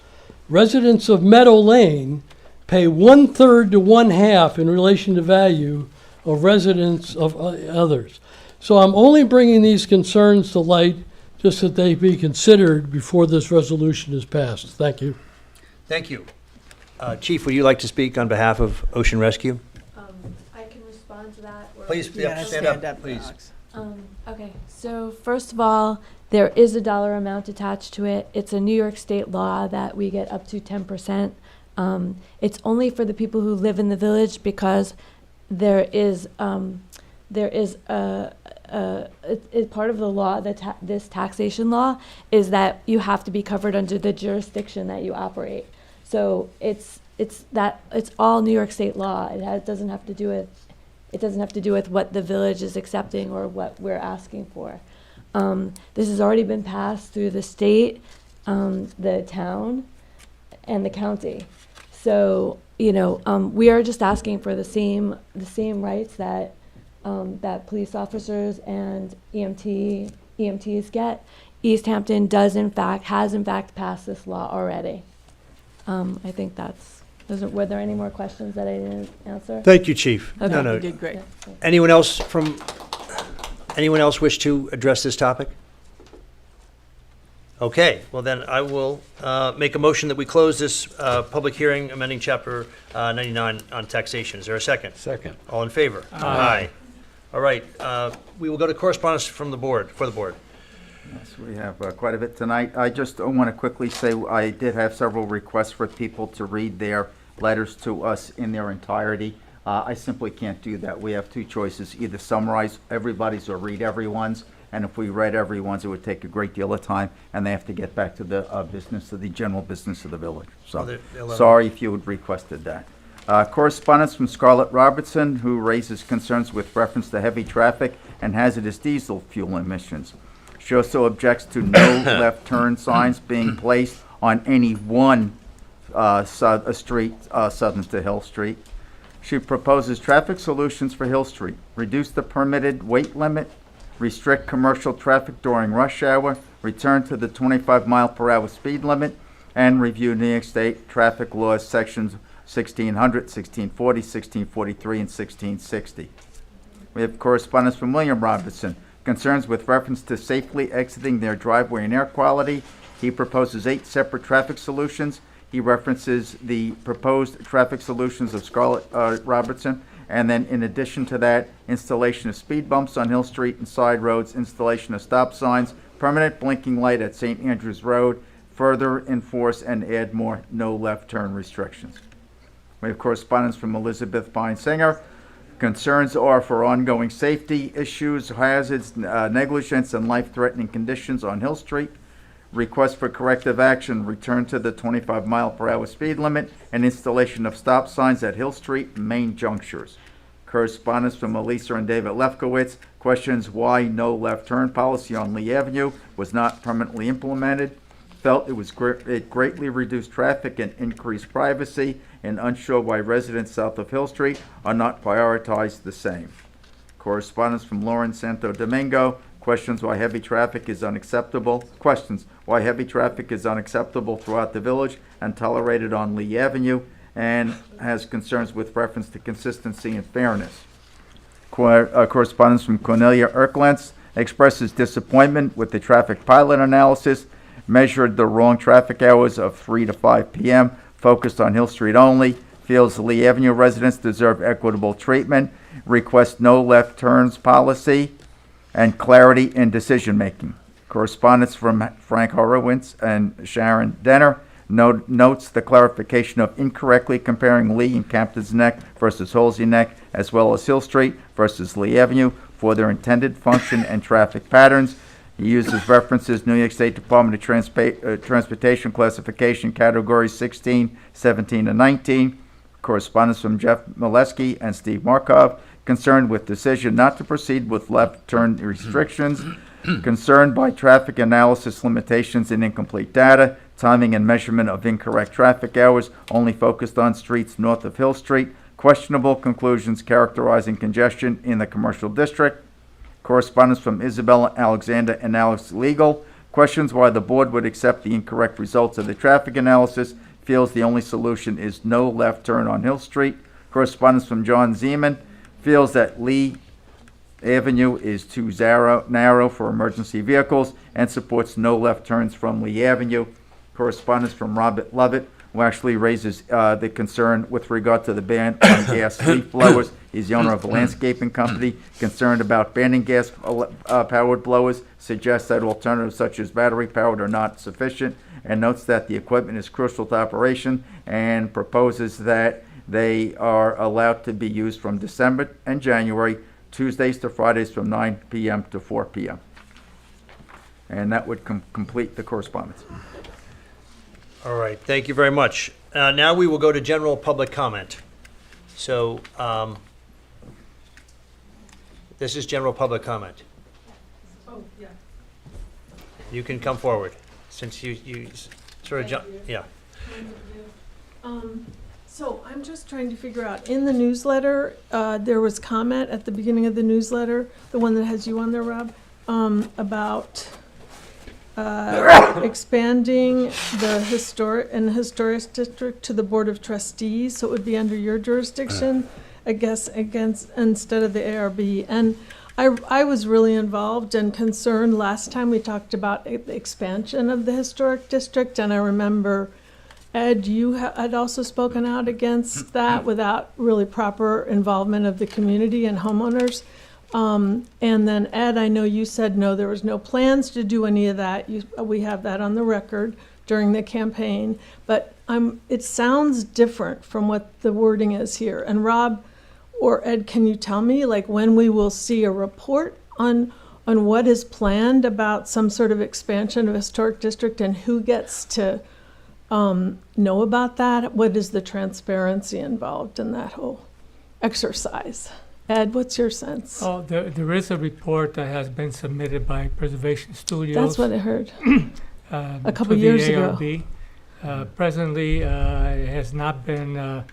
Residents of Meadow Lane pay 1/3 to 1/2 in relation to value of residents of others. So I'm only bringing these concerns to light just that they be considered before this resolution is passed. Thank you. Thank you. Chief, would you like to speak on behalf of Ocean Rescue? I can respond to that. Please, stand up, please. Okay, so first of all, there is a dollar amount attached to it. It's a New York State law that we get up to 10%. It's only for the people who live in the village because there is part of the law that this taxation law is that you have to be covered under the jurisdiction that you operate. So it's all New York State law. It doesn't have to do with what the village is accepting or what we're asking for. This has already been passed through the state, the town, and the county. So we are just asking for the same rights that that police officers and EMTs get. East Hampton has in fact passed this law already. I think were there any more questions that I didn't answer? Thank you, Chief. Okay. No, You did great. Anyone else wish to address this topic? Okay, well then I will make a motion that we close this public hearing amending Chapter 99 on taxation. Is there a second? Second. All in favor? Aye. All right, we will go to correspondence for the board. Yes, we have quite a bit tonight. I just want to quickly say I did have several requests for people to read their letters to us in their entirety. I simply can't do that. We have two choices, either summarize everybody's or read everyone's. And if we read everyone's, it would take a great deal of time, and they have to get back to the general business of the village. So, sorry if you had requested that. Correspondence from Scarlett Robertson, who raises concerns with reference to heavy traffic and hazardous diesel fuel emissions. She also objects to no left turn signs being placed on any one street, southern to Hill Street. She proposes traffic solutions for Hill Street: reduce the permitted weight limit, restrict commercial traffic during rush hour, return to the 25-mile-per-hour speed limit, and review New York State traffic laws sections 1600, 1640, 1643, and 1660. We have correspondence from William Robinson, concerns with reference to safely exiting their driveway and air quality. He proposes 8 separate traffic solutions. He references the proposed traffic solutions of Scarlett Robertson. And then in addition to that, installation of speed bumps on Hill Street and side roads, installation of stop signs, permanent blinking light at St. Andrews Road, further enforce and add more no left turn restrictions. We have correspondence from Elizabeth Pine Singer. Concerns are for ongoing safety issues, hazards, negligence, and life-threatening conditions on Hill Street. Request for corrective action, return to the 25-mile-per-hour speed limit, and installation of stop signs at Hill Street main junctures. Correspondence from Elisa and David Lefkowitz, questions why no left turn policy on Lee Avenue was not permanently implemented. Felt it greatly reduced traffic and increased privacy, and unsure why residents south of Hill Street are not prioritized the same. Correspondence from Lauren Santo Domingo. Questions why heavy traffic is unacceptable. Questions why heavy traffic is unacceptable throughout the village and tolerated on Lee Avenue, and has concerns with reference to consistency and fairness. Correspondence from Cornelia Erklentz expresses disappointment with the traffic pilot analysis, measured the wrong traffic hours of 3 to 5 p.m., focused on Hill Street only, feels the Lee Avenue residents deserve equitable treatment, requests no left turns policy, and clarity in decision-making. Correspondence from Frank Horowitz and Sharon Denner notes the clarification of incorrectly comparing Lee and Captain's Neck versus Halsey Neck, as well as Hill Street versus Lee Avenue for their intended function and traffic patterns. He uses references New York State Department of Transportation classification categories 16, 17, and 19. Correspondence from Jeff Molesky and Steve Markov, concerned with decision not to proceed with left turn restrictions, concerned by traffic analysis limitations and incomplete data, timing and measurement of incorrect traffic hours, only focused on streets north of Hill Street, questionable conclusions characterizing congestion in the commercial district. Correspondence from Isabella Alexander and Alex Legal, questions why the board would accept the incorrect results of the traffic analysis, feels the only solution is no left turn on Hill Street. Correspondence from John Zeman, feels that Lee Avenue is too narrow for emergency vehicles and supports no left turns from Lee Avenue. Correspondence from Robert Lovett, who actually raises the concern with regard to the ban on gas leaf blowers. He's the owner of a landscaping company, concerned about banning gas-powered blowers, suggests that alternatives such as battery-powered are not sufficient, and notes that the equipment is crucial to operation, and proposes that they are allowed to be used from December and January, Tuesdays to Fridays from 9 p.m. to 4 p.m. And that would complete the correspondence. All right, thank you very much. Now we will go to general public comment. So, this is general public comment. Oh, yeah. You can come forward, since you sort of jump, yeah. So I'm just trying to figure out, in the newsletter, there was comment at the beginning of the newsletter, the one that has you on there, Rob, about expanding the historic district to the Board of Trustees, so it would be under your jurisdiction, I guess, instead of the ARB. And I was really involved and concerned last time we talked about the expansion of the historic district, and I remember, Ed, you had also spoken out against that without really proper involvement of the community and homeowners. And then Ed, I know you said no, there was no plans to do any of that. We have that on the record during the campaign, but it sounds different from what the wording is here. And Rob or Ed, can you tell me like when we will see a report on what is planned about some sort of expansion of historic district and who gets to know about that? What is the transparency involved in that whole exercise? Ed, what's your sense? Oh, there is a report that has been submitted by Preservation Studios. That's what I heard a couple to years the ago. ARB. Presently, it has not been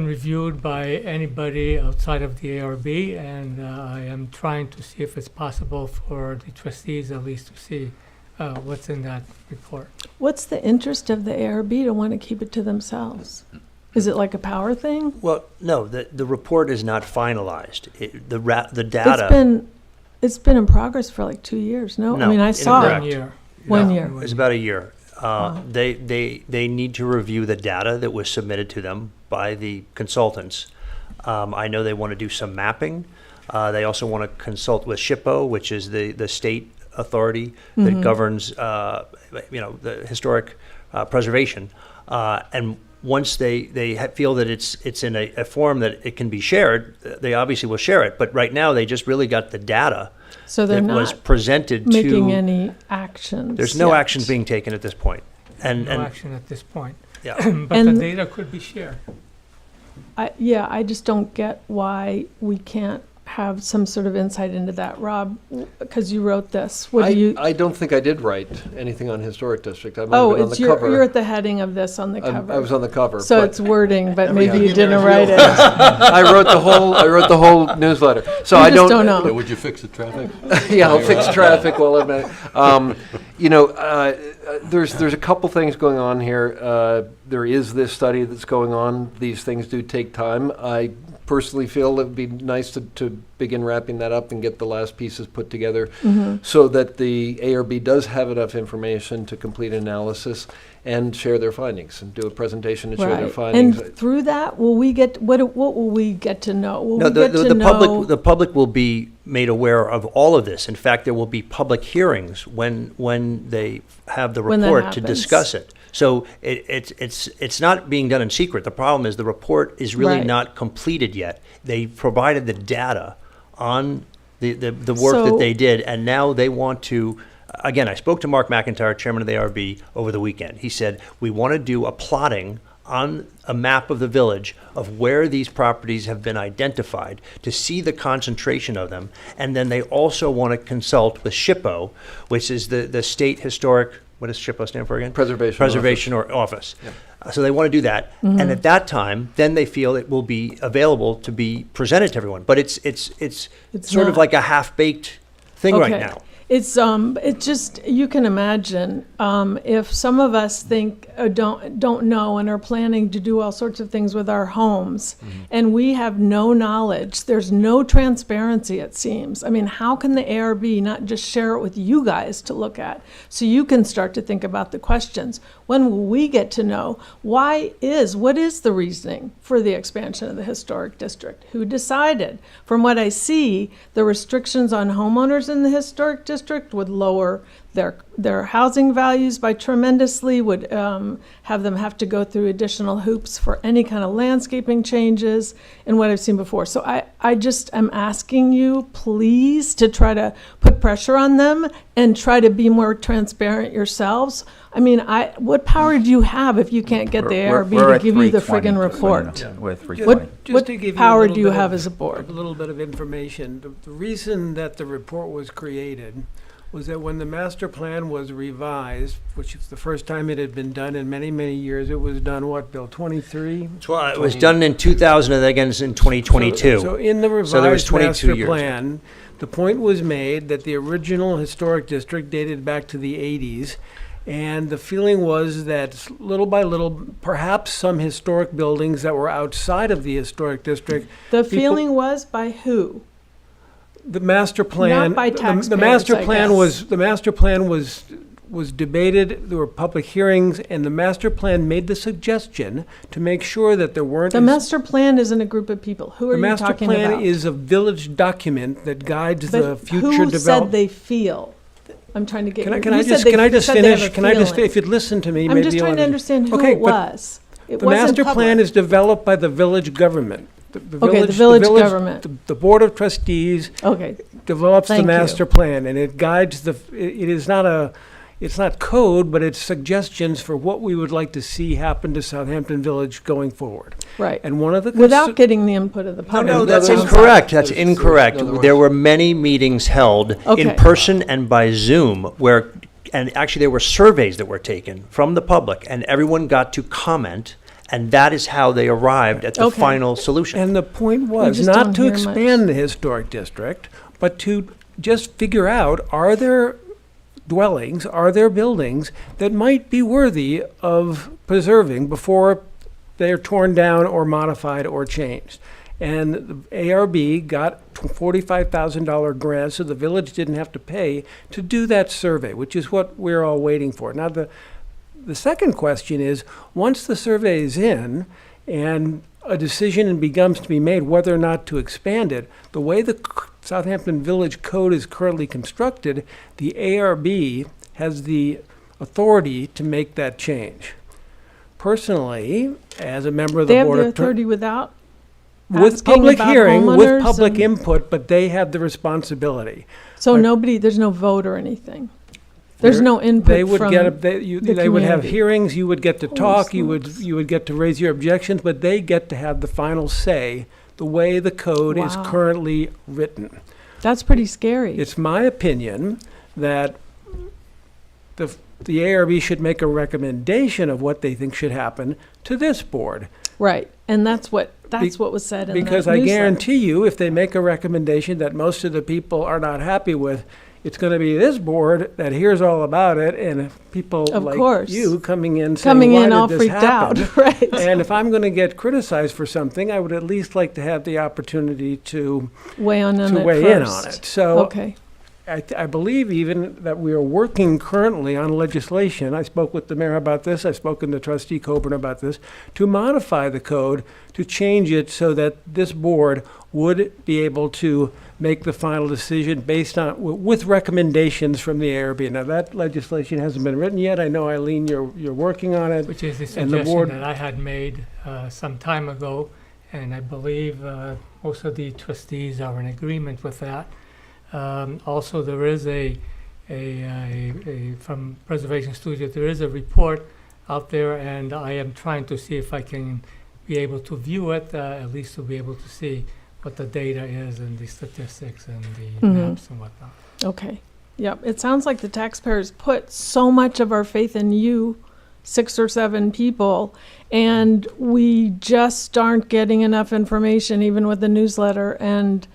reviewed by anybody outside of the ARB, and I am trying to see if it's possible for the trustees at least to see what's in that report. What's the interest of the ARB to want to keep it to themselves? Is it like a power thing? Well, no, the report is not finalized. The data. It's been in progress for like 2 years, no? I mean, I saw it. 1 year. 1 year. It was about a year. They need to review the data that was submitted to them by the consultants. I know they want to do some mapping. They also want to consult with SHPO, which is the state authority that governs, the historic preservation. And once they feel that it's in a form that it can be shared, they obviously will share it. But right now, they just really got the data so they're that not was presented making any actions. There's no yet. actions being taken at this point. No action at this point. Yeah. But the data could be shared. I just don't get why we can't have some sort of insight into that, Rob, because you wrote this. What do you? I don't think I did write anything on historic district. I might have been on it's the cover. you're at the heading of this on the cover. I was on the cover. So but it's wording, but maybe Everything you in there didn't is write real. it. I wrote the whole newsletter. So You I just don't don't know. Yeah, would you fix the traffic? Yeah, I'll fix traffic while I'm at it. There's a couple things going on here. There is this study that's going on. These things do take time. I personally feel it would be nice to begin wrapping that up and get the last pieces put together so that the ARB does have enough information to complete analysis and share their findings and do a presentation and share their findings. And through that, will we get what will we get to know? Will No, we get to know? the public will be made aware of all of this. In fact, there will be public hearings when they have the When that report to happens. discuss it. So it's not being done in secret. The problem is the report is really Right. not completed yet. They provided the data on the work that So- they did, and now they want to. Again, I spoke to Mark McIntyre, chairman of the ARB, over the weekend. He said, we want to do a plotting on a map of the village of where these properties have been identified to see the concentration of them. And then they also want to consult with SHPO, which is the State Historic, what does SHPO stand for again? Preservation Office. So they want to do that. And at that time, then they feel it will be available to be presented to everyone. But it's sort of not. like a half-baked thing right Okay. now. It's just you can imagine if some of us think don't know and are planning to do all sorts of things with our homes, and we have no knowledge. There's no transparency. It seems. I mean, how can the ARB not just share it with you guys to look at, so you can start to think about the questions? When will we get to know what is the reasoning for the expansion of the historic district? Who decided? From what I see, the restrictions on homeowners in the historic district would lower their housing values by tremendously, would have them have to go through additional hoops for any kind of landscaping changes and what I've seen before. So I just am asking you, please, to try to put pressure on them and try to be more transparent yourselves. I mean, what power do you have if you can't get the ARB to give you the friggin' report? We're 320. What to give power you a do you little bit have of- as a board? A little bit of information. The reason that the report was created was that when the master plan was revised, which is the first time it had been done in many, many years, it was done, what, Bill, 23? Well, it was done in 2000, and then again it's in 2022. So in the So there was revised 22 master years. plan, the point was made that the original historic district dated back to the 80s, and the feeling was that little by little, perhaps some historic buildings that were outside of the historic district. The people- feeling was by who? The master plan. Not by the taxpayers, master I plan guess. was the master plan was debated. There were public hearings, and the master plan made the suggestion to make sure that there weren't. The master plan isn't a group of people. Who are The you master talking plan about? is a village document that guides the But future who said development. they feel? I'm trying to get. Can I, you- can who I said just they- can I just said they have finish? a Can I just feeling? if you'd listen to me, I'm maybe just you'll trying to understand who okay, it but was. It the wasn't master public. plan is developed by the village government. Okay, the village government. The board of trustees Okay. develops Thank the you. master plan, and it guides it is not it's not code, but it's suggestions for what we would like to see happen to Southampton Village going forward. Right. And one of the Without getting the input of the public. No, that's there's- incorrect. That's there's- incorrect. no, there There were many meetings held Okay. in person and by Zoom and actually there were surveys that were taken from the public, and everyone got to comment, and that is how they arrived at the Okay. final solution. And the point was just not don't to hear expand much. the historic district, but to just figure out, are there dwellings, are there buildings that might be worthy of preserving before they're torn down or modified or changed? And the ARB got $45,000 grant, so the village didn't have to pay to do that survey, which is what we're all waiting for. Now, the second question is, once the survey is in and a decision begins to be made whether or not to expand it, the way the Southampton Village Code is currently constructed, the ARB has the authority to make that change. Personally, as a member of They the have Board the of authority without with asking public about hearing, with homeowners public and- input, but they have the responsibility. So But there's no vote or anything. There's no input They would from get, the they would have community. hearings, you would get to Holy talk, smokes. you would get to raise your objections, but they get to have the final say the way the code is Wow. currently written. That's pretty scary. It's my opinion that the ARB should make a recommendation of what they think should happen to this board. Right, and that's what was said in the Because I newsletter. guarantee you, if they make a recommendation that most of the people are not happy with, it's going to be this board that hears all about it, and if people Of like course. you coming in Coming saying, in why all did this freaked out, happen? right. And if I'm going to get criticized for something, I would at least like to have the opportunity to Weigh in on it weigh in first. on it. So Okay. I believe even that we are working currently on legislation. I spoke with the mayor about this. I've spoken to Trustee Coburn about this, to modify the code, to change it so that this board would be able to make the final decision based on, with recommendations from the ARB. Now, that legislation hasn't been written yet. I know, Eileen, you're working on it. Which is the and the suggestion board- that I had made some time ago, and I believe most of the trustees are in agreement with that. Also, there is from Preservation Studio, there is a report out there, and I am trying to see if I can be able to view it, at least to be able to see what the data is and the statistics and the Mhm. maps and whatnot. Okay. Yep. It sounds like the taxpayers put so much of our faith in you, 6 or 7 people, and we just aren't getting enough information, even with the newsletter. And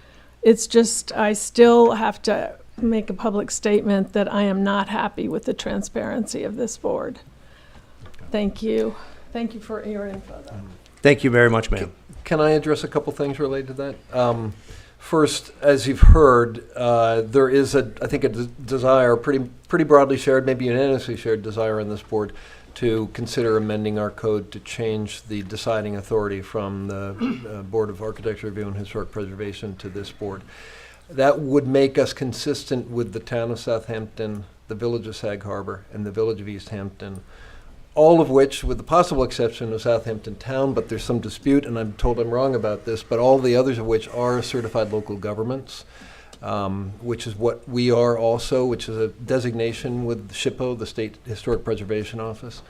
it's just, I still have to make a public statement that I am not happy with the transparency of this board. Thank you. Thank you for your info, though. Thank you very much, ma'am. Can I address a couple things related to that? First, as you've heard, there is I think a desire, pretty broadly shared, maybe unanimously shared desire on this board to consider amending our code to change the deciding authority from the Board of Architecture Review and Historic Preservation to this board. That would make us consistent with the town of Southampton, the village of Sag Harbor, and the village of East Hampton, all of which, with the possible exception of Southampton Town, but there's some dispute, and I'm told I'm wrong about this, but all the others of which are certified local governments, which is what we are also, which is a designation with SHPO, the State Historic Preservation Office.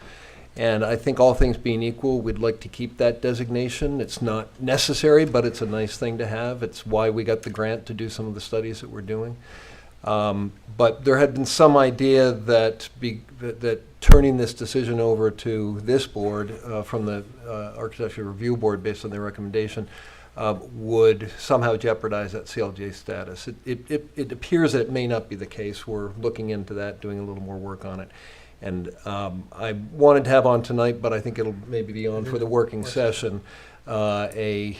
And I think all things being equal, we'd like to keep that designation. It's not necessary, but it's a nice thing to have. It's why we got the grant to do some of the studies that we're doing. But there had been some idea that turning this decision over to this board from the Architecture Review Board based on their recommendation would somehow jeopardize that CLJ status. It appears that it may not be the case. We're looking into that, doing a little more work on it. And I wanted to have on tonight, but I think it'll maybe be on for the working session, a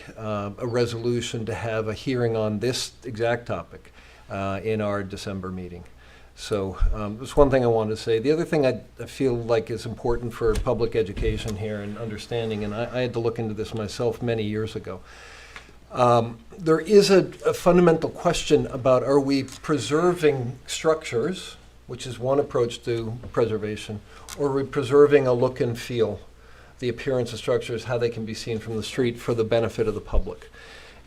resolution to have a hearing on this exact topic in our December meeting. So that's one thing I wanted to say. The other thing I feel like is important for public education here and understanding, and I had to look into this myself many years ago. There is a fundamental question about, are we preserving structures, which is one approach to preservation, or are we preserving a look and feel, the appearance of structures, how they can be seen from the street for the benefit of the public?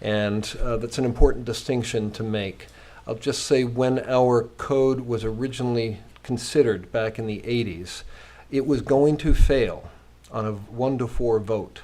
And that's an important distinction to make. I'll just say, when our code was originally considered back in the 80s, it was going to fail on a 1-4 vote,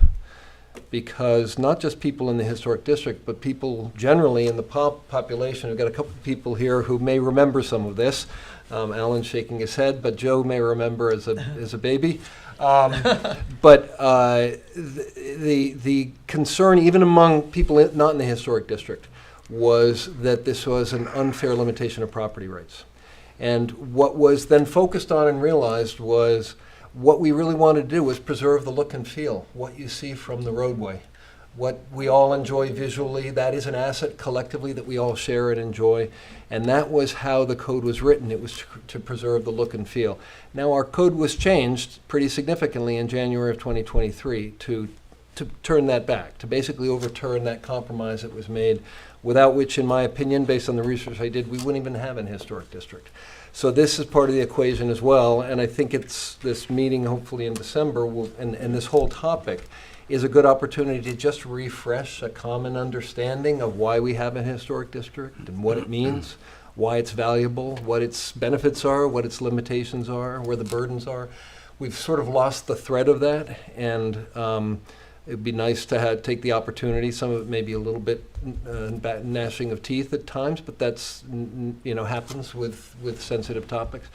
because not just people in the historic district, but people generally in the population. We've got a couple of people here who may remember some of this. Alan's shaking his head, but Joe may remember as a baby. But the concern, even among people not in the historic district, was that this was an unfair limitation of property rights. And what was then focused on and realized was, what we really wanted to do was preserve the look and feel, what you see from the roadway, what we all enjoy visually. That is an asset collectively that we all share and enjoy. And that was how the code was written. It was to preserve the look and feel. Now, our code was changed pretty significantly in January of 2023 to turn that back, to basically overturn that compromise that was made, without which, in my opinion, based on the research I did, we wouldn't even have an historic district. So this is part of the equation as well, and I think it's this meeting, hopefully in December, and this whole topic is a good opportunity to just refresh a common understanding of why we have a historic district and what it means, why it's valuable, what its benefits are, what its limitations are, where the burdens are. We've sort of lost the thread of that, and It'd be nice to take the opportunity. Some of it may be a little bit gnashing of teeth at times, but that's, happens with sensitive topics.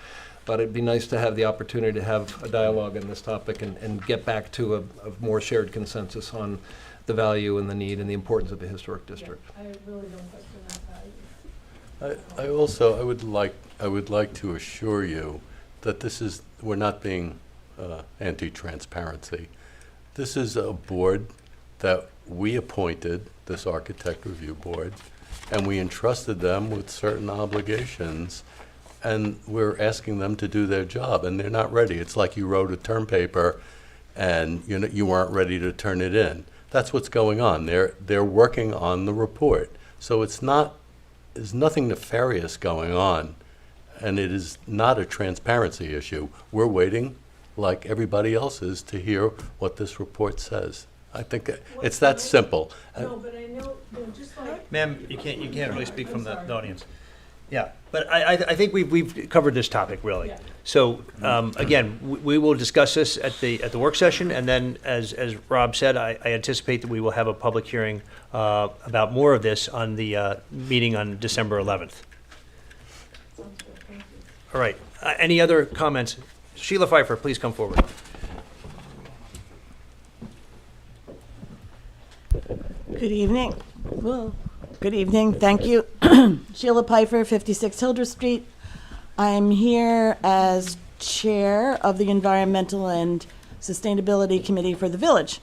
But it'd be nice to have the opportunity to have a dialogue on this topic and get back to a more shared consensus on the value and the need and the importance of a historic district. I really don't question that value. I would like to assure you that we're not being anti-transparency. This is a board that we appointed, this architect review board, and we entrusted them with certain obligations, and we're asking them to do their job, and they're not ready. It's like you wrote a term paper and you weren't ready to turn it in. That's what's going on. They're working on the report. So there's nothing nefarious going on, and it is not a transparency issue. We're waiting, like everybody else is, to hear what this report says. I think it's that simple. No, but I know, just like. Ma'am, you can't really speak from the audience. Yeah, but I think we've covered this topic, really. Yeah. So, again, we will discuss this at the work session, and then, as Rob said, I anticipate that we will have a public hearing about more of this on the meeting on December 11th. All right, any other comments? Sheila Pfeiffer, please come forward. Good evening. Well, good evening. Thank you. Sheila Pfeiffer, 56 Hildreth Street. I'm here as chair of the Environmental and Sustainability Committee for the Village.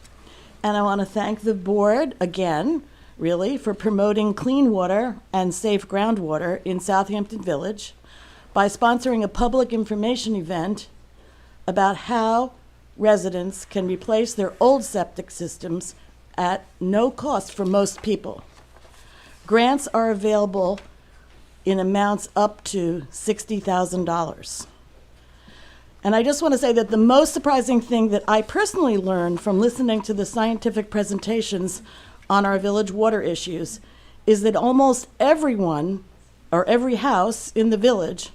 And I want to thank the board again, really, for promoting clean water and safe groundwater in Southampton Village by sponsoring a public information event about how residents can replace their old septic systems at no cost for most people. Grants are available in amounts up to $60,000. And I just want to say that the most surprising thing that I personally learned from listening to the scientific presentations on our village water issues is that almost everyone, or every house in the village,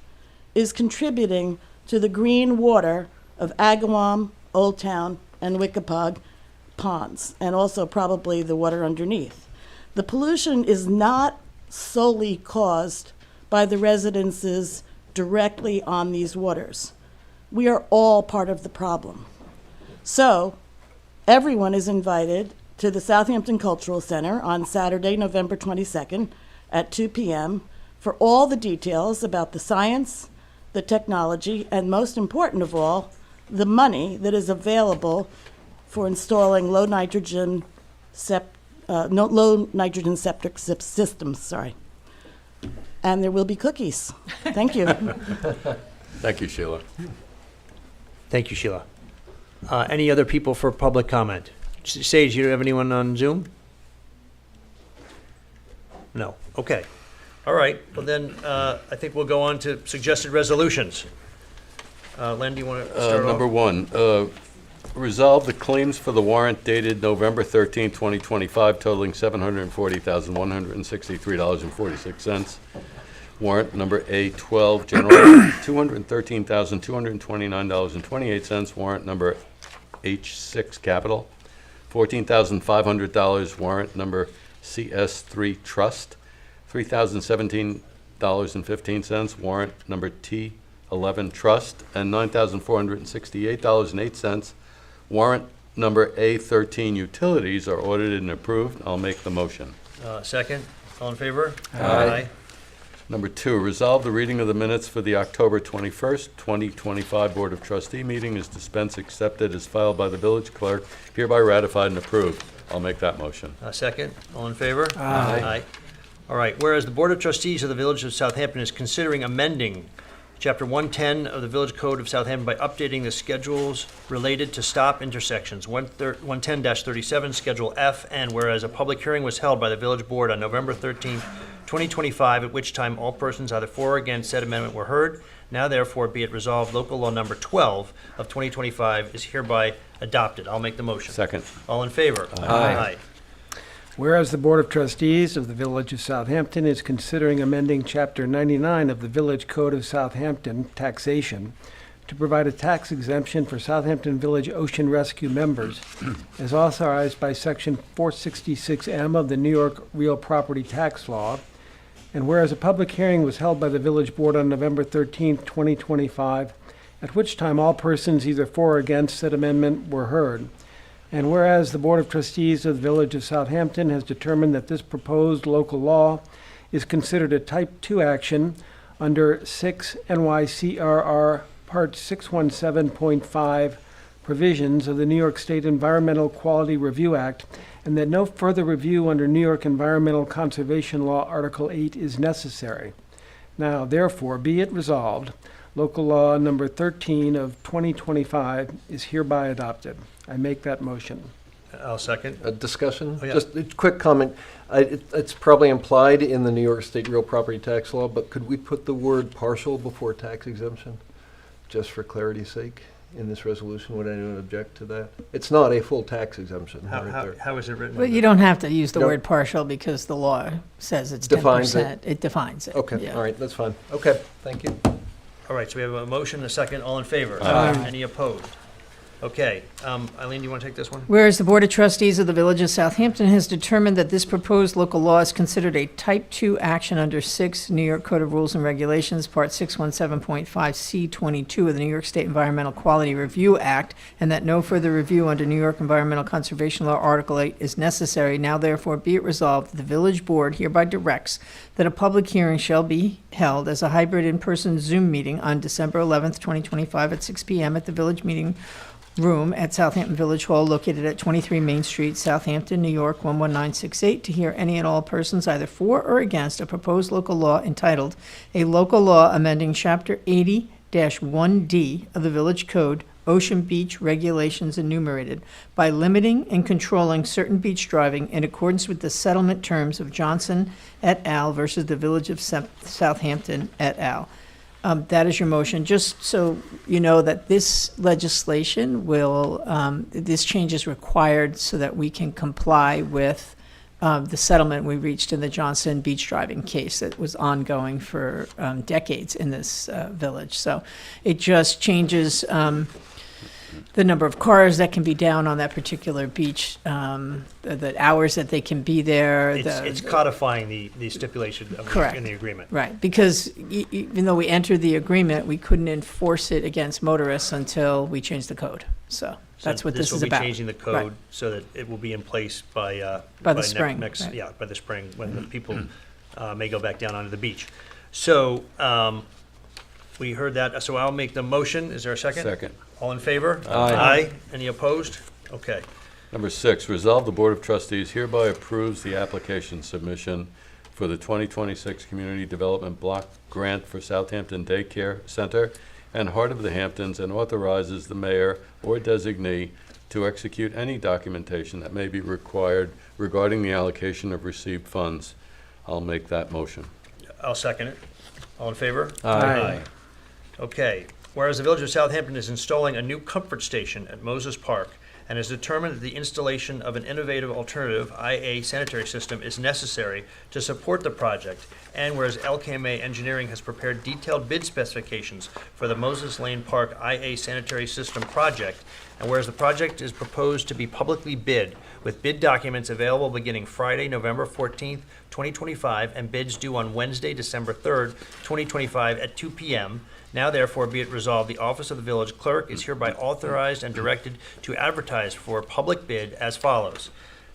is contributing to the green water of Agawam, Old Town, and Wickapog ponds, and also probably the water underneath. The pollution is not solely caused by the residences directly on these waters. We are all part of the problem. So, everyone is invited to the Southampton Cultural Center on Saturday, November 22nd at 2 p.m. for all the details about the science, the technology, and most important of all, the money that is available for installing low nitrogen septic systems. Sorry, and there will be cookies. Thank you. Thank you, Sheila. Thank you, Sheila. Any other people for public comment? Sage, you have anyone on Zoom? No. Okay. All right. Well, then I think we'll go on to suggested resolutions. Len, do you want to start off? Number one, resolve the claims for the warrant dated November 13, 2025, totaling $740,163.46. Warrant number A12, general, $213,229.28. Warrant number H6, capital, $14,500. Warrant number CS3, trust, $3,017.15. Warrant number T11, trust, and $9,468.08. Warrant number A13, utilities, are audited and approved. I'll make the motion. Second. All in favor? Aye. Number two, resolve the reading of the minutes for the October 21st, 2025 Board of Trustee meeting is dispensed, accepted as filed by the village clerk, hereby ratified and approved. I'll make that motion. Second. All in favor? Aye. All right. Whereas the Board of Trustees of the Village of Southampton is considering amending Chapter 110 of the Village Code of Southampton by updating the schedules related to stop intersections, 110-37, Schedule F, and whereas a public hearing was held by the Village Board on November 13, 2025, at which time all persons either for or against said amendment were heard, now therefore be it resolved, local law number 12 of 2025 is hereby adopted. I'll make the motion. Second. All in favor? Aye. Whereas the Board of Trustees of the Village of Southampton is considering amending Chapter 99 of the Village Code of Southampton, Taxation, to provide a tax exemption for Southampton Village Ocean Rescue members, as authorized by Section 466M of the New York Real Property Tax Law. And whereas a public hearing was held by the Village Board on November 13th, 2025, at which time all persons either for or against said amendment were heard. And whereas the Board of Trustees of the Village of Southampton has determined that this proposed local law is considered a Type 2 action under 6 NYCRR Part 617.5 provisions of the New York State Environmental Quality Review Act, and that no further review under New York Environmental Conservation Law Article 8 is necessary. Now, therefore, be it resolved, Local Law Number 13 of 2025 is hereby adopted. I make that motion. I'll second. A discussion? Oh, yeah. Just a quick comment. It's probably implied in the New York State Real Property Tax Law, but could we put the word partial before tax exemption, just for clarity's sake, in this resolution? Would anyone object to that? It's not a full tax exemption right there. How is it written? Well, you don't have to use the No. word partial because the law says it's Defines 10%. It defines it. Okay, yeah. all right, that's fine. Okay, thank you. All right, so we have a motion and a second. All in favor? Aye. Any opposed? Okay, Eileen, do you want to take this one? Whereas the Board of Trustees of the Village of Southampton has determined that this proposed local law is considered a Type 2 action under 6 New York Code of Rules and Regulations, Part 617.5C22 of the New York State Environmental Quality Review Act, and that no further review under New York Environmental Conservation Law Article 8 is necessary, now therefore be it resolved that the Village Board hereby directs that a public hearing shall be held as a hybrid in-person Zoom meeting on December 11th, 2025 at 6 p.m. at the Village Meeting Room at Southampton Village Hall located at 23 Main Street, Southampton, New York, 11968, to hear any and all persons either for or against a proposed local law entitled A Local Law Amending Chapter 80-1D of the Village Code, Ocean Beach Regulations Enumerated, by limiting and controlling certain beach driving in accordance with the settlement terms of Johnson et al. Versus the Village of Southampton et al. That is your motion, just so you know that this legislation will, this change is required so that we can comply with the settlement we reached in the Johnson beach driving case that was ongoing for decades in this village. So it just changes the number of cars that can be down on that particular beach, the hours that they can be there. It's codifying the stipulation of Correct. in the agreement. Right, because even though we entered the agreement, we couldn't enforce it against motorists until we changed the code. So that's what this is about. This will be changing the code Right. so that it will be in place by the spring, next, right. yeah, by the spring, when the people may go back down onto the beach. So we heard that, so I'll make the motion. Is there a second? Second. All in favor? Aye. Any opposed? Okay. Number 6, resolve the Board of Trustees hereby approves the application submission for the 2026 Community Development Block Grant for Southampton Daycare Center and Heart of the Hamptons, and authorizes the mayor or designee to execute any documentation that may be required regarding the allocation of received funds. I'll make that motion. I'll second it. All in favor? Aye. Okay. Whereas the Village of Southampton is installing a new comfort station at Moses Park and has determined that the installation of an innovative alternative IA sanitary system is necessary to support the project, and whereas LKMA Engineering has prepared detailed bid specifications for the Moses Lane Park IA sanitary system project, and whereas the project is proposed to be publicly bid, with bid documents available beginning Friday, November 14th, 2025, and bids due on Wednesday, December 3rd, 2025 at 2 p.m., now therefore be it resolved, the office of the village clerk is hereby authorized and directed to advertise for public bid as follows.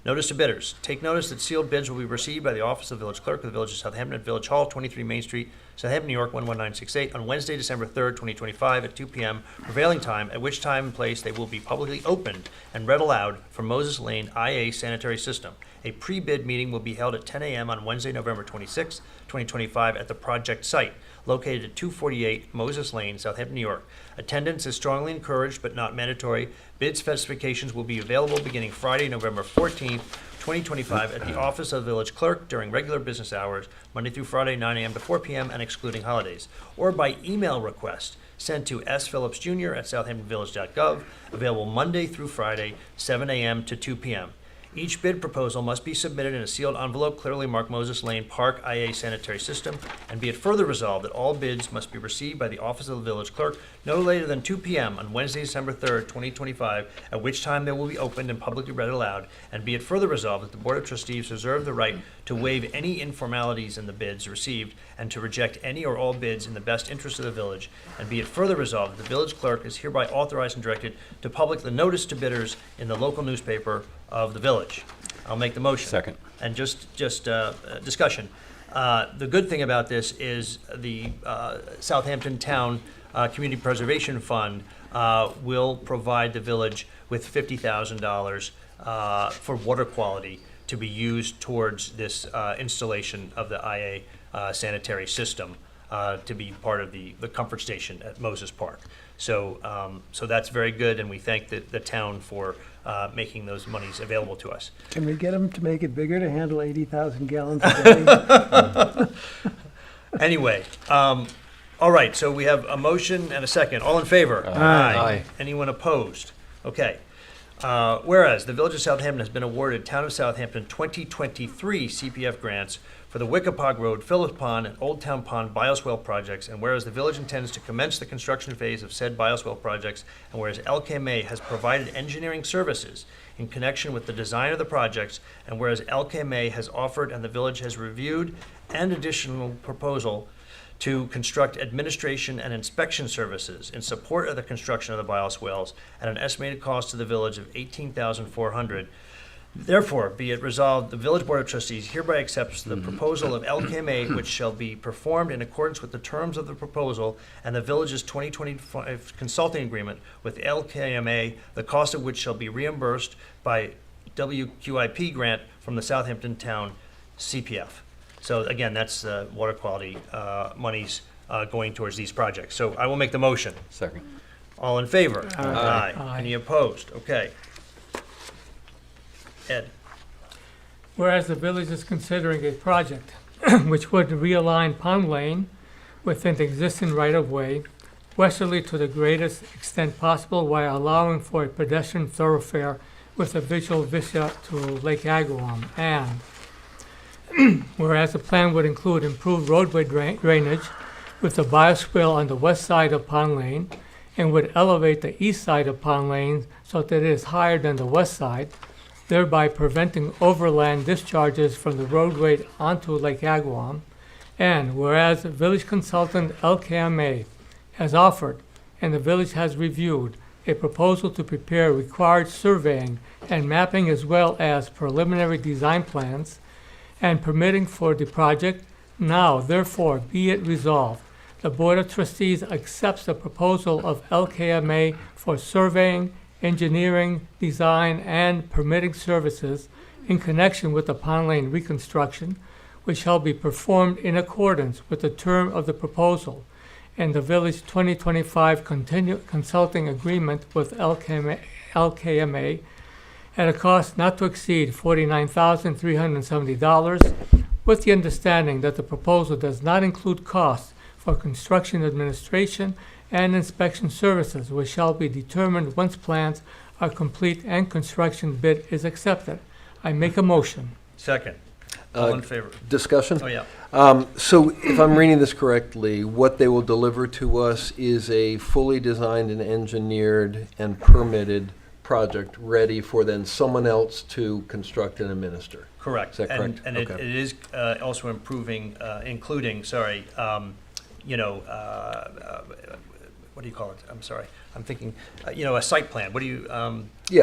Notice to bidders. Take notice that sealed bids will be received by the office of the village clerk of the Village of Southampton at Village Hall, 23 Main Street, Southampton, New York, 11968, on Wednesday, December 3rd, 2025, at 2 p.m. prevailing time, at which time and place they will be publicly opened and read aloud for Moses Lane IA sanitary system. A pre-bid meeting will be held at 10 a.m. on Wednesday, November 26, 2025, at the project site, located at 248 Moses Lane, Southampton, New York. Attendance is strongly encouraged but not mandatory. Bid specifications will be available beginning Friday, November 14th, 2025, at the office of the village clerk during regular business hours, Monday through Friday, 9 a.m. to 4 p.m., and excluding holidays, or by email request sent to sphillipsjr@southamptonvillage.gov, available Monday through Friday, 7 a.m. to 2 p.m. Each bid proposal must be submitted in a sealed envelope clearly marked Moses Lane Park IA Sanitary System, and be it further resolved that all bids must be received by the office of the village clerk no later than 2 p.m. on Wednesday, December 3rd, 2025, at which time they will be opened and publicly read aloud, and be it further resolved that the Board of Trustees reserve the right to waive any informalities in the bids received and to reject any or all bids in the best interest of the village, and be it further resolved that the village clerk is hereby authorized and directed to publish the notice to bidders in the local newspaper of the village. I'll make the motion. Second. And just discussion. The good thing about this is the Southampton Town Community Preservation Fund will provide the village with $50,000 for water quality to be used towards this installation of the IA sanitary system to be part of the comfort station at Moses Park. So that's very good, and we thank the town for making those monies available to us. Can we get them to make it bigger to handle 80,000 gallons a day? Anyway, all right, so we have a motion and a second. All in favor? Aye. Anyone opposed? Okay. Whereas the Village of Southampton has been awarded Town of Southampton 2023 CPF grants for the Wickapog Road, Phillips Pond, and Old Town Pond bioswale projects, and whereas the village intends to commence the construction phase of said bioswale projects, and whereas LKMA has provided engineering services in connection with the design of the projects, and whereas LKMA has offered and the village has reviewed an additional proposal to construct administration and inspection services in support of the construction of the bioswales at an estimated cost to the village of $18,400. Therefore, be it resolved, the Village Board of Trustees hereby accepts the proposal of LKMA, which shall be performed in accordance with the terms of the proposal and the village's 2025 consulting agreement with LKMA, the cost of which shall be reimbursed by WQIP grant from the Southampton Town CPF. So again, that's water quality monies going towards these projects. So I will make the motion. Second. All in favor? Aye. Aye. Any opposed? Okay. Ed? Whereas the village is considering a project which would realign Pond Lane within the existing right-of-way westerly to the greatest extent possible while allowing for a pedestrian thoroughfare with a visual vista to Lake Agawam. And whereas the plan would include improved roadway drainage with a bioswale on the west side of Pond Lane and would elevate the east side of Pond Lane so that it is higher than the west side, thereby preventing overland discharges from the roadway onto Lake Agawam. And whereas village consultant LKMA has offered and the village has reviewed a proposal to prepare required surveying and mapping as well as preliminary design plans and permitting for the project, now therefore be it resolved, the Board of Trustees accepts the proposal of LKMA for surveying, engineering, design, and permitting services in connection with the Pond Lane reconstruction, which shall be performed in accordance with the term of the proposal and the village 2025 consulting agreement with LKMA at a cost not to exceed $49,370, with the understanding that the proposal does not include costs for construction administration and inspection services, which shall be determined once plans are complete and construction bid is accepted. I make a motion. Second. All in favor? Discussion? Oh, yeah. So if I'm reading this correctly, what they will deliver to us is a fully designed and engineered and permitted project ready for then someone else to construct and administer. Correct. Is that correct? And Okay. it is also including, what do you call it? I'm sorry. I'm thinking, a site plan. What do you?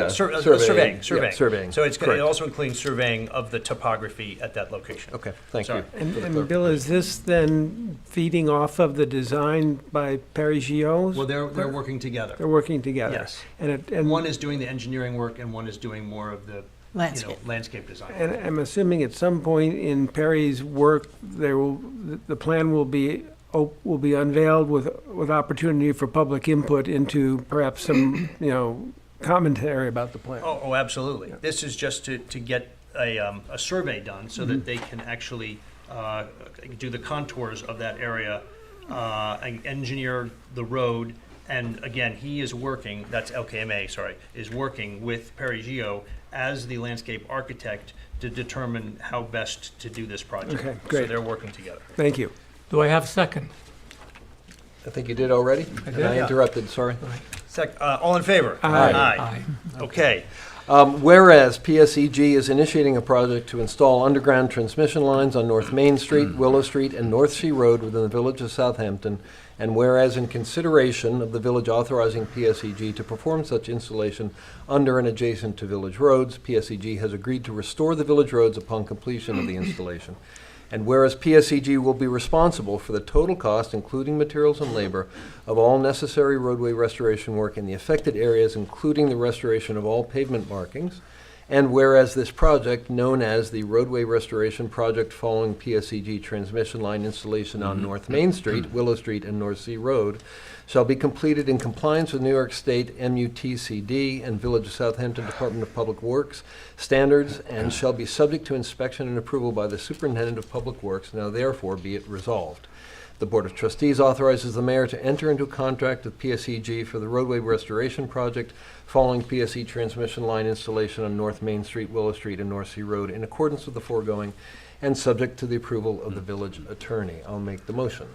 Surveying. Surveying. So it's Correct. also including surveying of the topography at that location. Okay, thank Sorry. you. And Bill, is this then feeding off of the design by Perry Gio's? Well, they're working together. They're working together. Yes. And one is doing the engineering work, and one is doing more of the landscape design. And I'm assuming at some point in Perry's work, the plan will be unveiled with opportunity for public input into perhaps some, commentary about the plan. Oh, absolutely. This is just to get a survey done so that they can actually do the contours of that area, and engineer the road And again, he is working, that's LKMA, sorry, is working with Perigio as the landscape architect to determine how best to do this project. Okay, So great. they're working together. Thank you. Do I have a second? I think you did already? I And did. I interrupted, sorry. All in favor? Aye. Aye. Okay. Whereas PSEG is initiating a project to install underground transmission lines on North Main Street, Willow Street, and North Sea Road within the village of Southampton, and whereas in consideration of the village authorizing PSEG to perform such installation under and adjacent to village roads, PSEG has agreed to restore the village roads upon completion of the installation. And whereas PSEG will be responsible for the total cost, including materials and labor, of all necessary roadway restoration work in the affected areas, including the restoration of all pavement markings, and whereas this project, known as the Roadway Restoration Project following PSEG transmission line installation on North Main Street, Willow Street, and North Sea Road, shall be completed in compliance with New York State MUTCD and Village of Southampton Department of Public Works standards, and shall be subject to inspection and approval by the Superintendent of Public Works. Now therefore be it resolved. The Board of Trustees authorizes the mayor to enter into a contract with PSEG for the roadway restoration project following PSE transmission line installation on North Main Street, Willow Street, and North Sea Road in accordance with the foregoing and subject to the approval of the village attorney. I'll make the motion.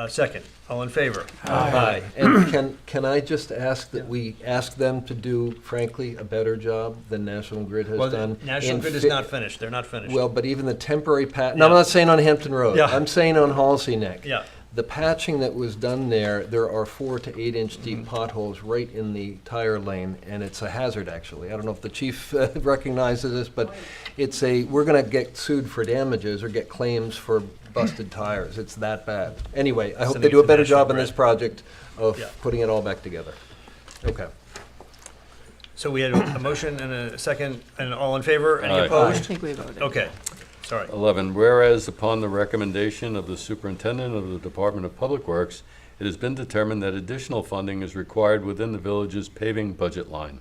Second. All in favor? Aye. And can I just ask that we ask them to do, frankly, a better job than National Grid has Well, done? National in Grid is fi- not finished. They're not finished. Well, but even the temporary no, I'm Yeah. not saying on Hampton Road. Yeah. I'm saying on Halsey Neck. Yeah. The patching that was done there are 4 to 8 inch deep potholes right in the tire lane, and it's a hazard, actually. I don't know if the chief recognizes this, but we're gonna get sued for damages or get claims for busted tires. It's that bad. Anyway, I hope Sending they it do a to better National job on Grid. this project of Yeah. putting it all back together. Okay. So we had a motion and a second, and all in favor? Any Aye. I opposed? think we voted. Okay. Sorry. 11, whereas upon the recommendation of the Superintendent of the Department of Public Works, it has been determined that additional funding is required within the village's paving budget line.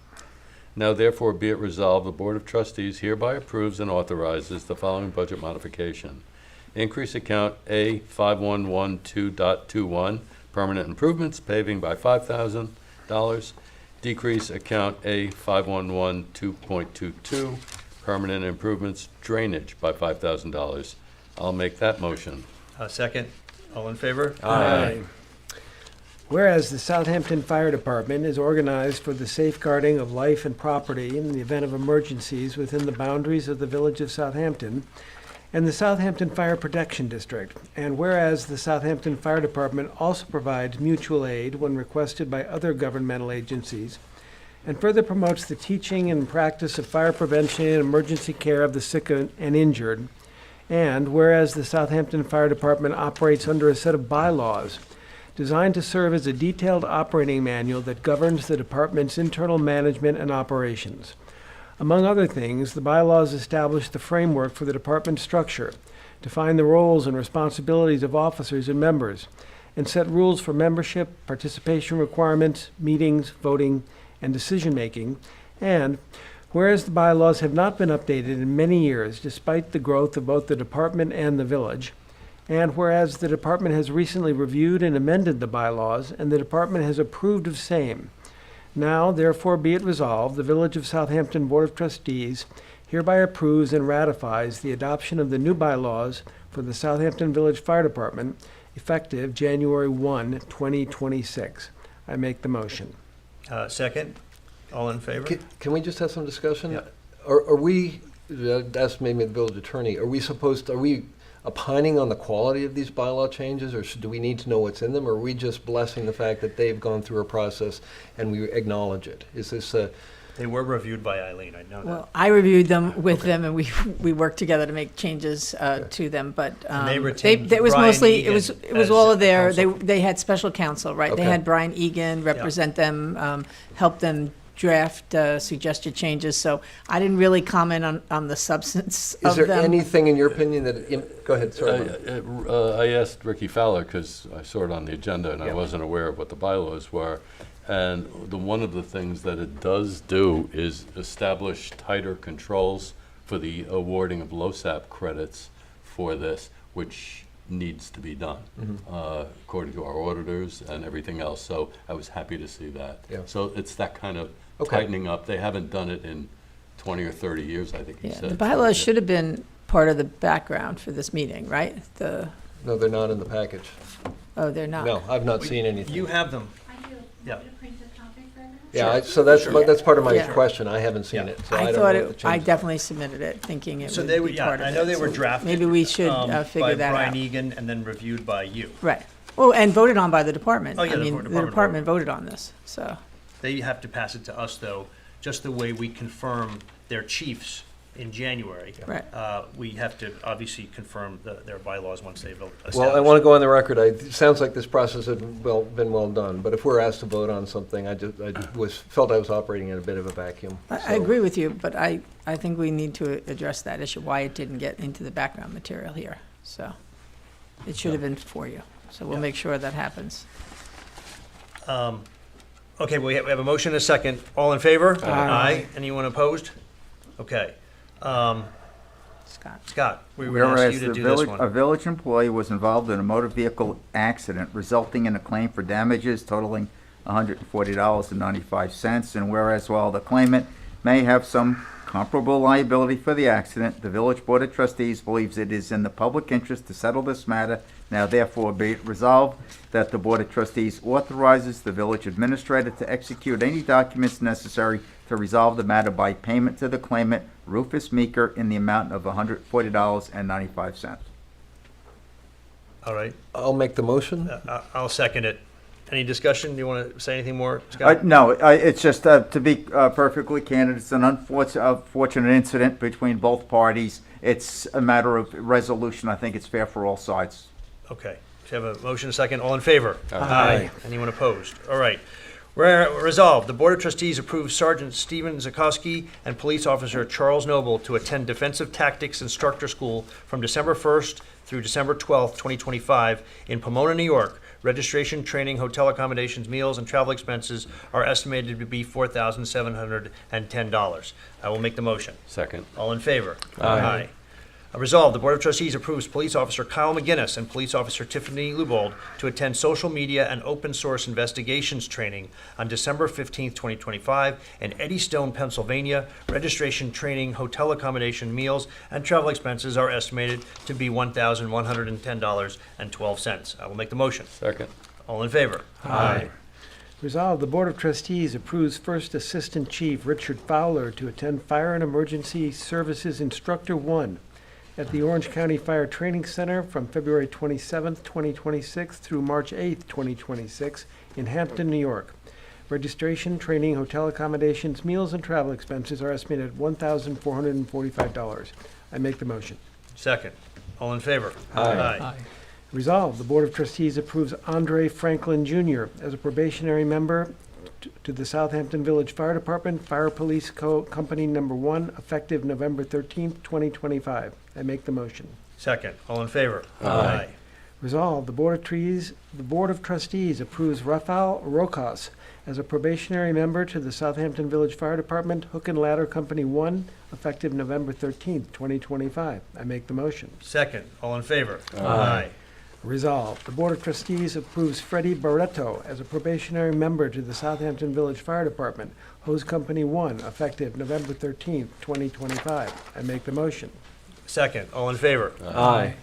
Now therefore be it resolved, the Board of Trustees hereby approves and authorizes the following budget modification. Increase account A5112.21, permanent improvements, paving by $5,000. Decrease account A5112.22, permanent improvements, drainage by $5,000. I'll make that motion. Second. All in favor? Aye. Whereas the Southampton Fire Department is organized for the safeguarding of life and property in the event of emergencies within the boundaries of the Village of Southampton and the Southampton Fire Protection District, and whereas the Southampton Fire Department also provides mutual aid when requested by other governmental agencies, and further promotes the teaching and practice of fire prevention and emergency care of the sick and injured, and whereas the Southampton Fire Department operates under a set of bylaws designed to serve as a detailed operating manual that governs the department's internal management and operations. Among other things, the bylaws establish the framework for the department's structure, define the roles and responsibilities of officers and members, and set rules for membership, participation requirements, meetings, voting, and decision-making. And whereas the bylaws have not been updated in many years despite the growth of both the department and the village, and whereas the department has recently reviewed and amended the bylaws, and the department has approved of same, now therefore be it resolved, the Village of Southampton Board of Trustees hereby approves and ratifies the adoption of the new bylaws for the Southampton Village Fire Department effective January 1, 2026. I make the motion. Second. All in favor? Can we just have some discussion? Yeah. Are we, that's maybe the village attorney, are we opining on the quality of these bylaw changes, or do we need to know what's in them, or are we just blessing the fact that they've gone through a process and we acknowledge it? Is this They were reviewed by Eileen, I know that. Well, I reviewed them with them, and we worked together to make changes to them. But And they retained it was Brian mostly Egan it was as all of their counsel. they had special counsel, right? They Okay. had Brian Egan represent them, help them draft suggested changes. So I didn't really comment on the substance Is of there them. anything in your opinion that, go ahead, sorry. I asked Ricky Fowler, because I saw it on the agenda and I wasn't aware of what the bylaws were. And one of the things that it does do is establish tighter controls for the awarding of LoSAP credits for this, which needs to be done, Mhm. according to our auditors and everything else. So I was happy to see that. Yeah. So it's that kind of Okay. tightening up. They haven't done it in 20 or 30 years, I think he Yeah, said. the bylaws should have been part of the background for this meeting, right? No, they're not in the package. Oh, they're not? No, I've not seen anything. You have them. I do. Yeah. Want me to print a copy for everyone? Yeah, so that's, Sure. that's part of my Yeah. question. I haven't seen Yeah. it, so I I don't thought know what the I changes are. definitely submitted it, thinking it So would they were, be yeah, part of it. I know they were So drafted. Maybe we should figure that By out. Brian Egan and then reviewed by you. Right. Well, and voted on by the department. Oh, yeah, I the mean, department the department voted on this, so. They have to pass it to us, though, just the way we confirm their chiefs in January. Right. We have to obviously confirm their bylaws once they've established. Well, I want to go on the record. It sounds like this process has been well done, but if we're asked to vote on something, I felt I was operating in a bit of a vacuum. I So- agree with you, but I think we need to address that issue, why it didn't get into the background material here. So it should have been for you. So we'll Yeah. make sure that happens. Okay, we have a motion and a second. All in favor? Aye. Anyone opposed? Okay. Scott, we were going to ask Whereas you to the do this village, one. a village employee was involved in a motor vehicle accident resulting in a claim for damages totaling $140.95. And whereas while the claimant may have some comparable liability for the accident, the village board of trustees believes it is in the public interest to settle this matter. Now therefore be it resolved that the board of trustees authorizes the village administrator to execute any documents necessary to resolve the matter by payment to the claimant, Rufus Meeker, in the amount of $140.95. All right. I'll make the motion. I'll second it. Any discussion? Do you want to say anything more, Scott? No, it's just, to be perfectly candid, it's an unfortunate incident between both parties. It's a matter of resolution. I think it's fair for all sides. Okay. So you have a motion and a second. All in favor? Aye. Anyone opposed? All right. Resolved, the Board of Trustees approves Sergeant Stephen Zakowski and Police Officer Charles Noble to attend Defensive Tactics Instructor School from December 1st through December 12th, 2025 in Pomona, New York. Registration, training, hotel accommodations, meals, and travel expenses are estimated to be $4,710. I will make the motion. Second. All in favor? Aye. Resolved, the Board of Trustees approves Police Officer Kyle McGinnis and Police Officer Tiffany Lubold to attend social media and open source investigations training on December 15th, 2025 in Eddystone, Pennsylvania. Registration, training, hotel accommodation, meals, and travel expenses are estimated to be $1,110.12. I will make the motion. Second. All in favor? Aye. Resolved, the Board of Trustees approves First Assistant Chief Richard Fowler to attend Fire and Emergency Services Instructor 1 at the Orange County Fire Training Center from February 27th, 2026 through March 8th, 2026 in Hampton, New York. Registration, training, hotel accommodations, meals, and travel expenses are estimated at $1,445. I make the motion. Second. All in favor? Aye. Resolved, the Board of Trustees approves Andre Franklin Jr. as a probationary member to the Southampton Village Fire Department, Fire Police Company Number 1, effective November 13th, 2025. I make the motion. Second. All in favor? Aye. Resolved, the Board of Trustees approves Rafael Rojas as a probationary member to the Southampton Village Fire Department, Hook and Ladder Company 1, effective November 13th, 2025. I make the motion. Second. All in favor? Aye. Resolved, the Board of Trustees approves Freddie Barreto as a probationary member to the Southampton Village Fire Department, Hose Company 1, effective November 13th, 2025. I make the motion. Second. All in favor? Aye.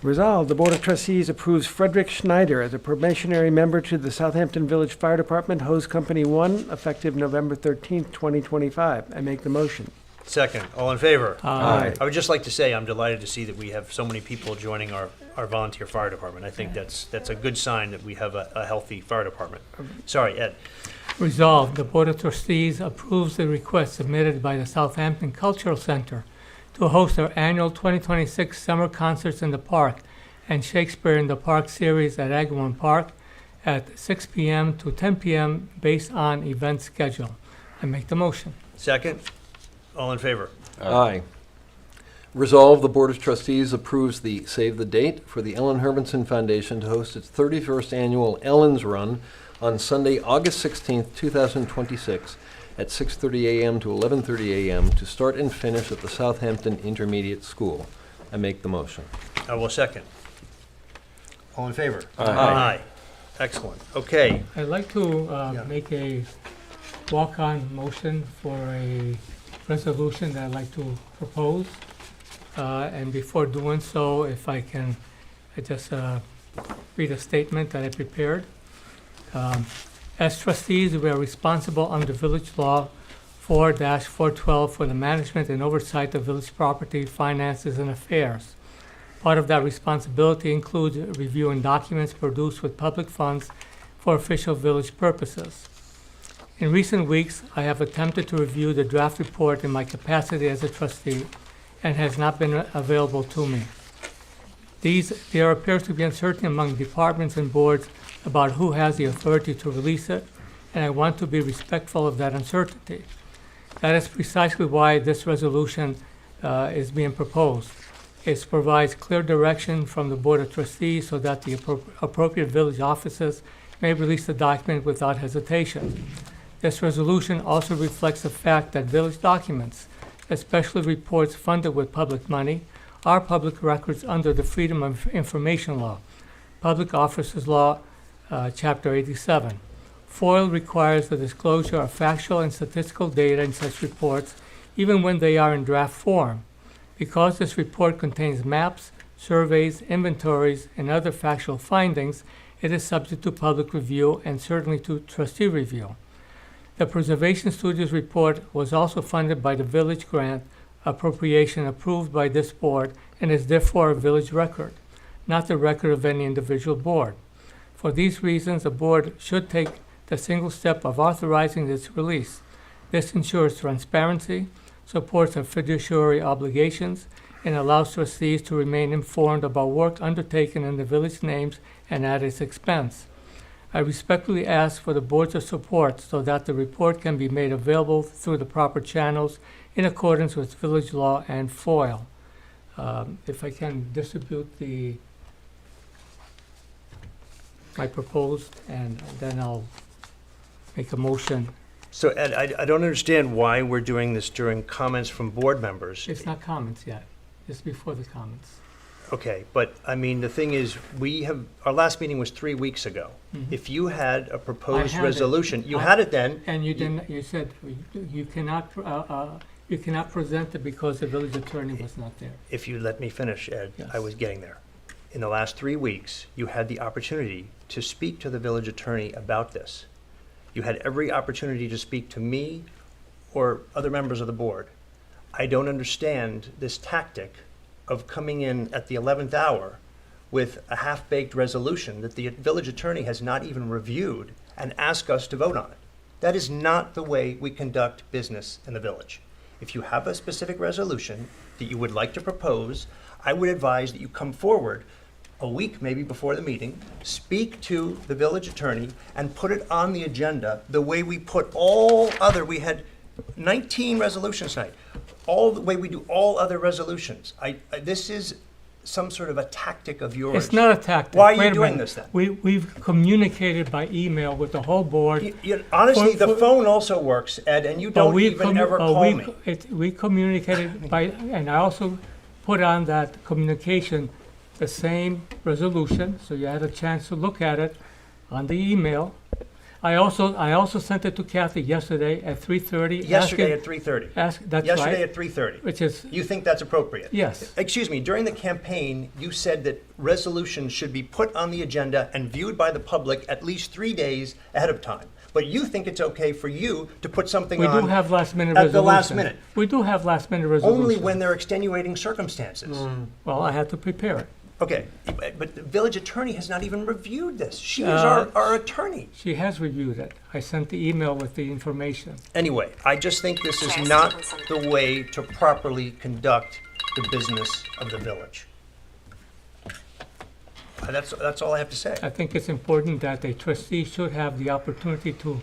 Resolved, the Board of Trustees approves Frederick Schneider as a probationary member to the Southampton Village Fire Department, Hose Company 1, effective November 13th, 2025. I make the motion. Second. All in favor? Aye. I would just like to say I'm delighted to see that we have so many people joining our volunteer fire department. I think that's a good sign that we have a healthy fire department. Sorry, Ed. Resolved, the Board of Trustees approves the request submitted by the Southampton Cultural Center to host their annual 2026 Summer Concerts in the Park and Shakespeare in the Park series at Agawam Park at 6 p.m. to 10 p.m. based on event schedule. I make the motion. Second. All in favor? Aye. Resolved, the Board of Trustees approves the save the date for the Ellen Hermanson Foundation to host its 31st annual Ellen's Run on Sunday, August 16th, 2026 at 6:30 a.m. to 11:30 a.m. to start and finish at the Southampton Intermediate School. I make the motion. I will second. All in favor? Aye. Excellent. Okay. I'd like to Yeah. make a walk-on motion for a resolution that I'd like to propose. And before doing so, if I can, I just read a statement that I prepared. As trustees, we are responsible under village law 4-412 for the management and oversight of village property, finances, and affairs. Part of that responsibility includes reviewing documents produced with public funds for official village purposes. In recent weeks, I have attempted to review the draft report in my capacity as a trustee and has not been available to me. There appears to be uncertainty among departments and boards about who has the authority to release it, and I want to be respectful of that uncertainty. That is precisely why this resolution is being proposed. It provides clear direction from the Board of Trustees so that the appropriate village offices may release the document without hesitation. This resolution also reflects the fact that village documents, especially reports funded with public money, are public records under the Freedom of Information Law, Public Officers Law, Chapter 87. FOIL requires the disclosure of factual and statistical data in such reports, even when they are in draft form. Because this report contains maps, surveys, inventories, and other factual findings, it is subject to public review and certainly to trustee review. The Preservation Studios report was also funded by the village grant appropriation approved by this board and is therefore a village record, not the record of any individual board. For these reasons, the board should take the single step of authorizing its release. This ensures transparency, supports our fiduciary obligations, and allows trustees to remain informed about work undertaken in the village names and at its expense. I respectfully ask for the board's support so that the report can be made available through the proper channels in accordance with village law and FOIL. If I can distribute my proposed, and then I'll make a motion. So Ed, I don't understand why we're doing this during comments from board members. It's not comments yet. It's before the comments. Okay, but I mean, the thing is, our last meeting was 3 weeks ago. Mhm. If you had a I proposed had it. resolution, you had it then. And you didn't, you said you cannot present it because the village attorney was not there. If you let me finish, Ed, I Yes. was getting there. In the last 3 weeks, you had the opportunity to speak to the village attorney about this. You had every opportunity to speak to me or other members of the board. I don't understand this tactic of coming in at the 11th hour with a half-baked resolution that the village attorney has not even reviewed and ask us to vote on it. That is not the way we conduct business in the village. If you have a specific resolution that you would like to propose, I would advise that you come forward a week maybe before the meeting, speak to the village attorney, and put it on the agenda the way we put we had 19 resolutions tonight, all the way we do all other resolutions. This is some sort of a tactic of yours. It's not a tactic. Why are Wait you a doing minute. this then? We've communicated by email with the whole board. Honestly, For- the for- phone also works, Ed, and you But don't we even ever call me. We communicated by, and I also put on that communication the same resolution, so you had a chance to look at it on the email. I also sent it to Kathy yesterday at 3:30. Yesterday at 3:30. That's Yesterday right. at 3:30. Which is, You think that's appropriate? Yes. Excuse me, during the campaign, you said that resolutions should be put on the agenda and viewed by the public at least 3 days ahead of time. But you think it's okay for you to put something we on do have last minute at resolutions. the last minute. We do have last minute resolutions. Only when there are extenuating circumstances. Well, I had to prepare it. Okay, but the village attorney has not even reviewed this. She is Uh, our attorney. She has reviewed it. I sent the email with the information. Anyway, I just think this is not the way to properly conduct the business of the village. That's all I have to say. I think it's important that a trustee should have the opportunity to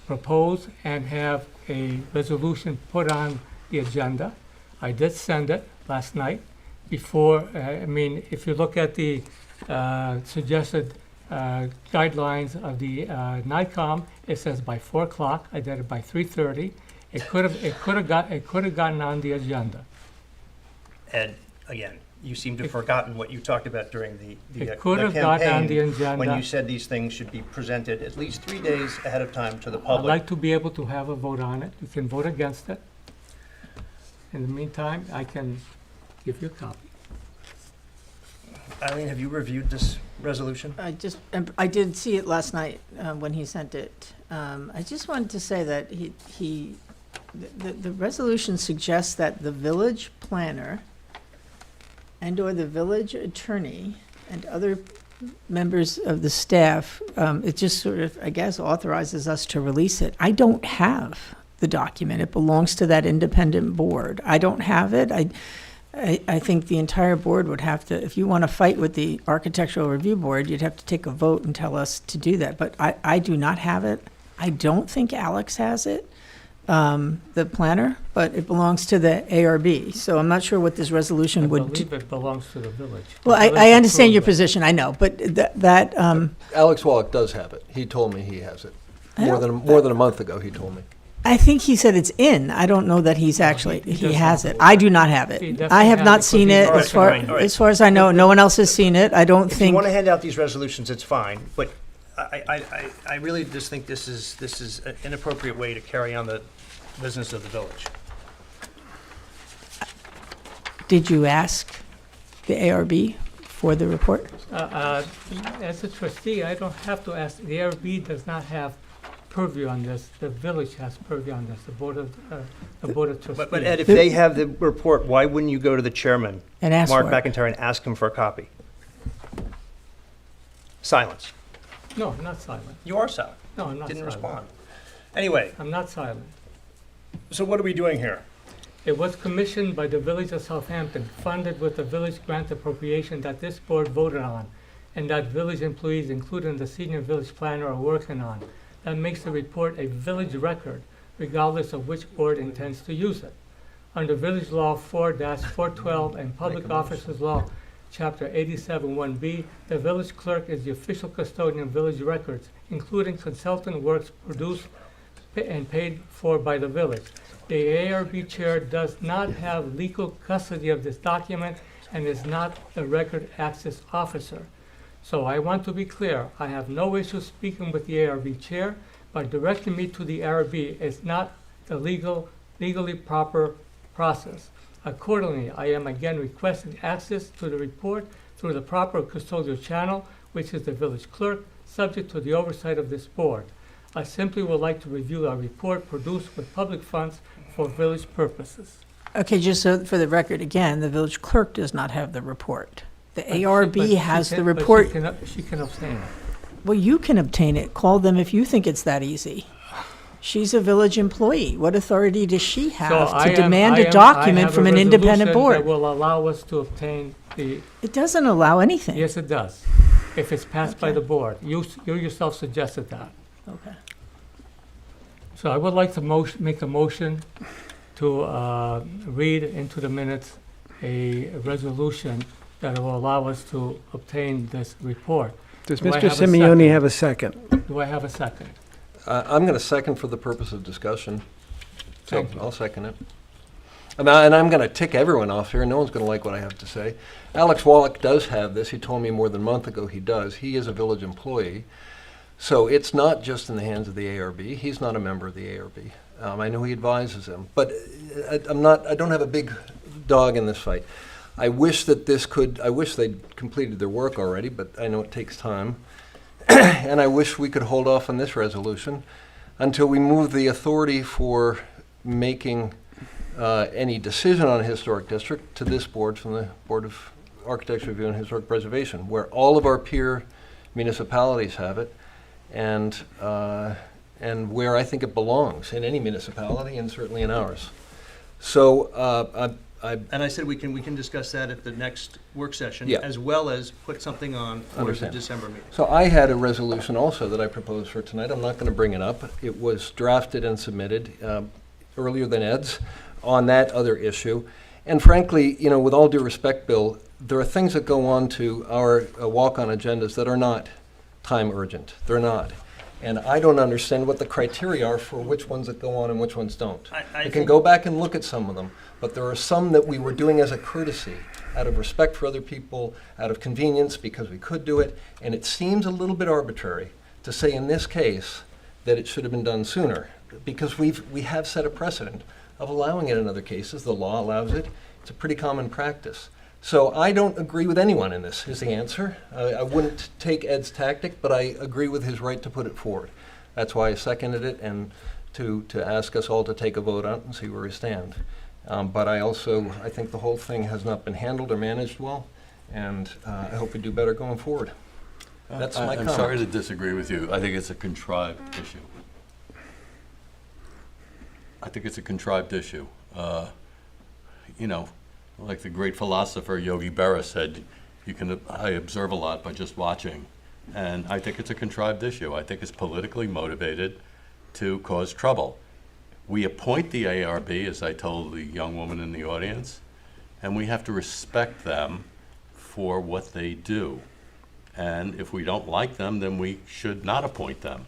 propose and have a resolution put on the agenda. I did send it last night before, if you look at the suggested guidelines of the NICOM, it says by 4 o'clock. I did it by 3:30. It could have gotten on the agenda. And again, you seem to have forgotten what you talked about during the It could the have got on the campaign, agenda. when you said these things should be presented at least 3 days ahead of time to the I'd public. like to be able to have a vote on it. You can vote against it. In the meantime, I can give you a copy. Eileen, have you reviewed this resolution? I did see it last night when he sent it. I just wanted to say that the resolution suggests that the village planner and/or the village attorney and other members of the staff, it just sort of, I guess, authorizes us to release it. I don't have the document. It belongs to that independent board. I don't have it. I think the entire board would have to, if you want to fight with the Architectural Review Board, you'd have to take a vote and tell us to do that. But I do not have it. I don't think Alex has it, the planner, but it belongs to the ARB. So I'm not sure what this resolution would do. I believe it belongs to the village. Well, The village I understand your approved it. position, I know, but that, Alex Wallach does have it. He told me he has it. More than a month ago, he told me. I think he said it's in. I don't know that he's actually, he he does has have it. it. I do not have it. He definitely I have has it not because seen he- it All right, fine, all right. as far as I know. No one else has seen it. I don't If you think. want to hand out these resolutions, it's fine, but I really just think this is an inappropriate way to carry on the business of the village. Did you ask the ARB for the report? As a trustee, I don't have to ask. The ARB does not have purview on this. The village has purview on this, the Board of Trustees. But Ed, if they have the report, why wouldn't you go to the chairman, And ask Mark for it. McIntyre, and ask him for a copy? Silence. No, I'm not silent. You are silent. No, I'm not Didn't silent. respond. Anyway, I'm not silent. so what are we doing here? It was commissioned by the Village of Southampton, funded with the village grant appropriation that this board voted on, and that village employees, including the senior village planner, are working on. That makes the report a village record, regardless of which board intends to use it. Under Village Law 4-412 and Public Officers Law, Chapter 87-1B, the village clerk is the official custodian of village records, including consultant works produced and paid for by the village. The ARB chair does not have legal custody of this document and is not the record access officer. So I want to be clear, I have no issue speaking with the ARB chair, but directing me to the ARB is not the legally proper process. Accordingly, I am again requesting access to the report through the proper custodial channel, which is the village clerk, subject to the oversight of this board. I simply would like to review our report produced with public funds for village purposes. Okay, just so for the record, again, the village clerk does not have the report. The But she ARB has can- the but report. She can obtain it. Well, you can obtain it. Call them if you think it's that easy. She's a village employee. What authority does she So have I to demand I a document have from a an independent resolution board? that will allow us to obtain the, It doesn't allow anything. yes, it does, if it's passed by the board. You yourself suggested that. Okay. So I would like to make a motion to read into the minutes a resolution that will allow us to obtain this report. Does Do I Mr. have a Simeone second? have a second? Do I have a second? I'm going to second for the purpose of discussion. So Thank you. I'll second it. And I'm going to tick everyone off here. No one's going to like what I have to say. Alex Wallach does have this. He told me more than a month ago he does. He is a village employee. So it's not just in the hands of the ARB. He's not a member of the ARB. I know he advises them. But I don't have a big dog in this fight. I wish they'd completed their work already, but I know it takes time. And I wish we could hold off on this resolution until we move the authority for making any decision on a historic district to this board from the Board of Architecture Review and Historic Preservation, where all of our peer municipalities have it, and where I think it belongs in any municipality and certainly in ours. So And I said we can discuss that at the next work session, Yeah. as well as put something on for the Understand. December meeting. So I had a resolution also that I proposed for tonight. I'm not going to bring it up. It was drafted and submitted earlier than Ed's on that other issue. And frankly, with all due respect, Bill, there are things that go on to our walk-on agendas that are not time urgent. They're not. And I don't understand what the criteria are for which ones that go on and which ones don't. I can think- go back and look at some of them, but there are some that we were doing as a courtesy out of respect for other people, out of convenience because we could do it. And it seems a little bit arbitrary to say in this case that it should have been done sooner, because we have set a precedent of allowing it in other cases. The law allows it. It's a pretty common practice. So I don't agree with anyone in this, is the answer. I wouldn't take Ed's tactic, but I agree with his right to put it forward. That's why I seconded it, and to ask us all to take a vote on it and see where we stand. But I think the whole thing has not been handled or managed well, and I hope we do better going forward. That's my comment. I'm sorry to disagree with you. I think it's a contrived issue. You know, like the great philosopher Yogi Berra said, I observe a lot by just watching. And I think it's a contrived issue. I think it's politically motivated to cause trouble. We appoint the ARB, as I told the young woman in the audience, and we have to respect them for what they do. And if we don't like them, then we should not appoint them.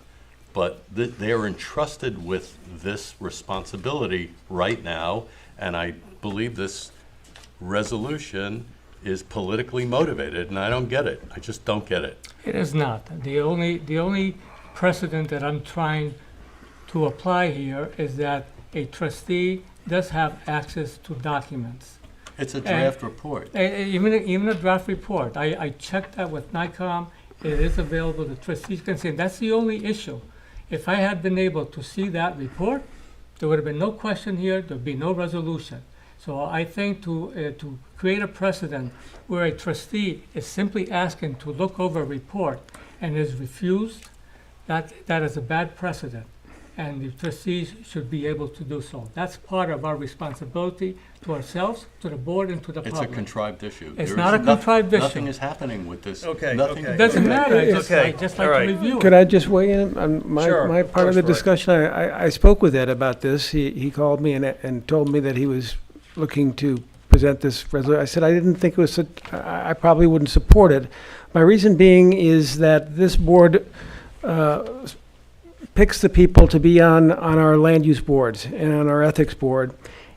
But they are entrusted with this responsibility right now, and I believe this resolution is politically motivated, and I don't get it. I just don't get it. It is not. The only precedent that I'm trying to apply here is that a trustee does have access to documents. It's a draft report. Even a draft report. I checked that with NICOM. It is available. The trustees can see it. That's the only issue. If I had been able to see that report, there would have been no question here. There would be no resolution. So I think to create a precedent where a trustee is simply asking to look over a report and is refused, that is a bad precedent. And the trustees should be able to do so. That's part of our responsibility to ourselves, to the board, and to the public. It's a contrived issue. It's not a contrived issue. Nothing is happening with this. Okay. It doesn't matter. I just like to review it. Could I just weigh in on my part of the discussion? I spoke with Ed about this. He called me and told me that he was looking to present this resolution. I said I didn't think it was, I probably wouldn't support it. My reason being is that this board picks the people to be on our land use boards and on our ethics board.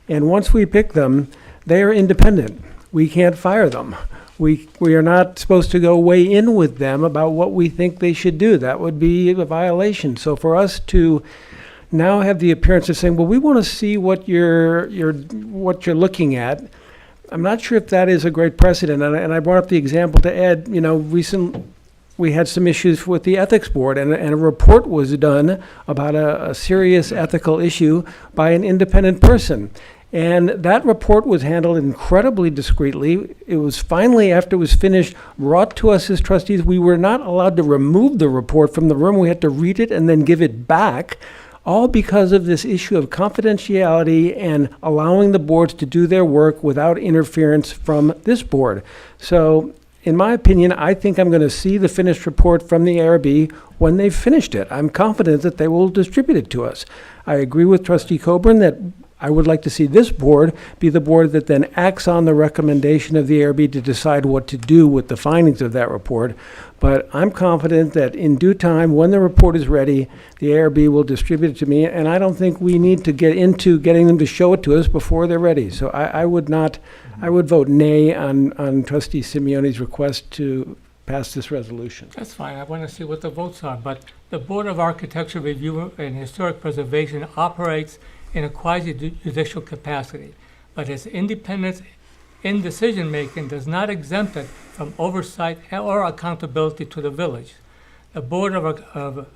And once we pick them, they are independent. We can't fire them. We are not supposed to go weigh in with them about what we think they should do. That would be a violation. So for us to now have the appearance of saying, well, we want to see what you're looking at, I'm not sure if that is a great precedent. And I brought up the example to Ed, recently we had some issues with the ethics board, and a report was done about a serious ethical issue by an independent person. And that report was handled incredibly discreetly. It was finally, after it was finished, brought to us as trustees. We were not allowed to remove the report from the room. We had to read it and then give it back, all because of this issue of confidentiality and allowing the boards to do their work without interference from this board. So, in my opinion, I think I'm going to see the finished report from the ARB when they've finished it. I'm confident that they will distribute it to us. I agree with Trustee Coburn that I would like to see this board be the board that then acts on the recommendation of the ARB to decide what to do with the findings of that report. But I'm confident that in due time, when the report is ready, the ARB will distribute it to me, and I don't think we need to get into getting them to show it to us before they're ready. So I would vote nay on Trustee Simeone's request to pass this resolution. That's fine. I want to see what the votes are. But the Board of Architecture Review and Historic Preservation operates in a quasi-judicial capacity, but its independence in decision-making does not exempt it from oversight or accountability to the village. The Board of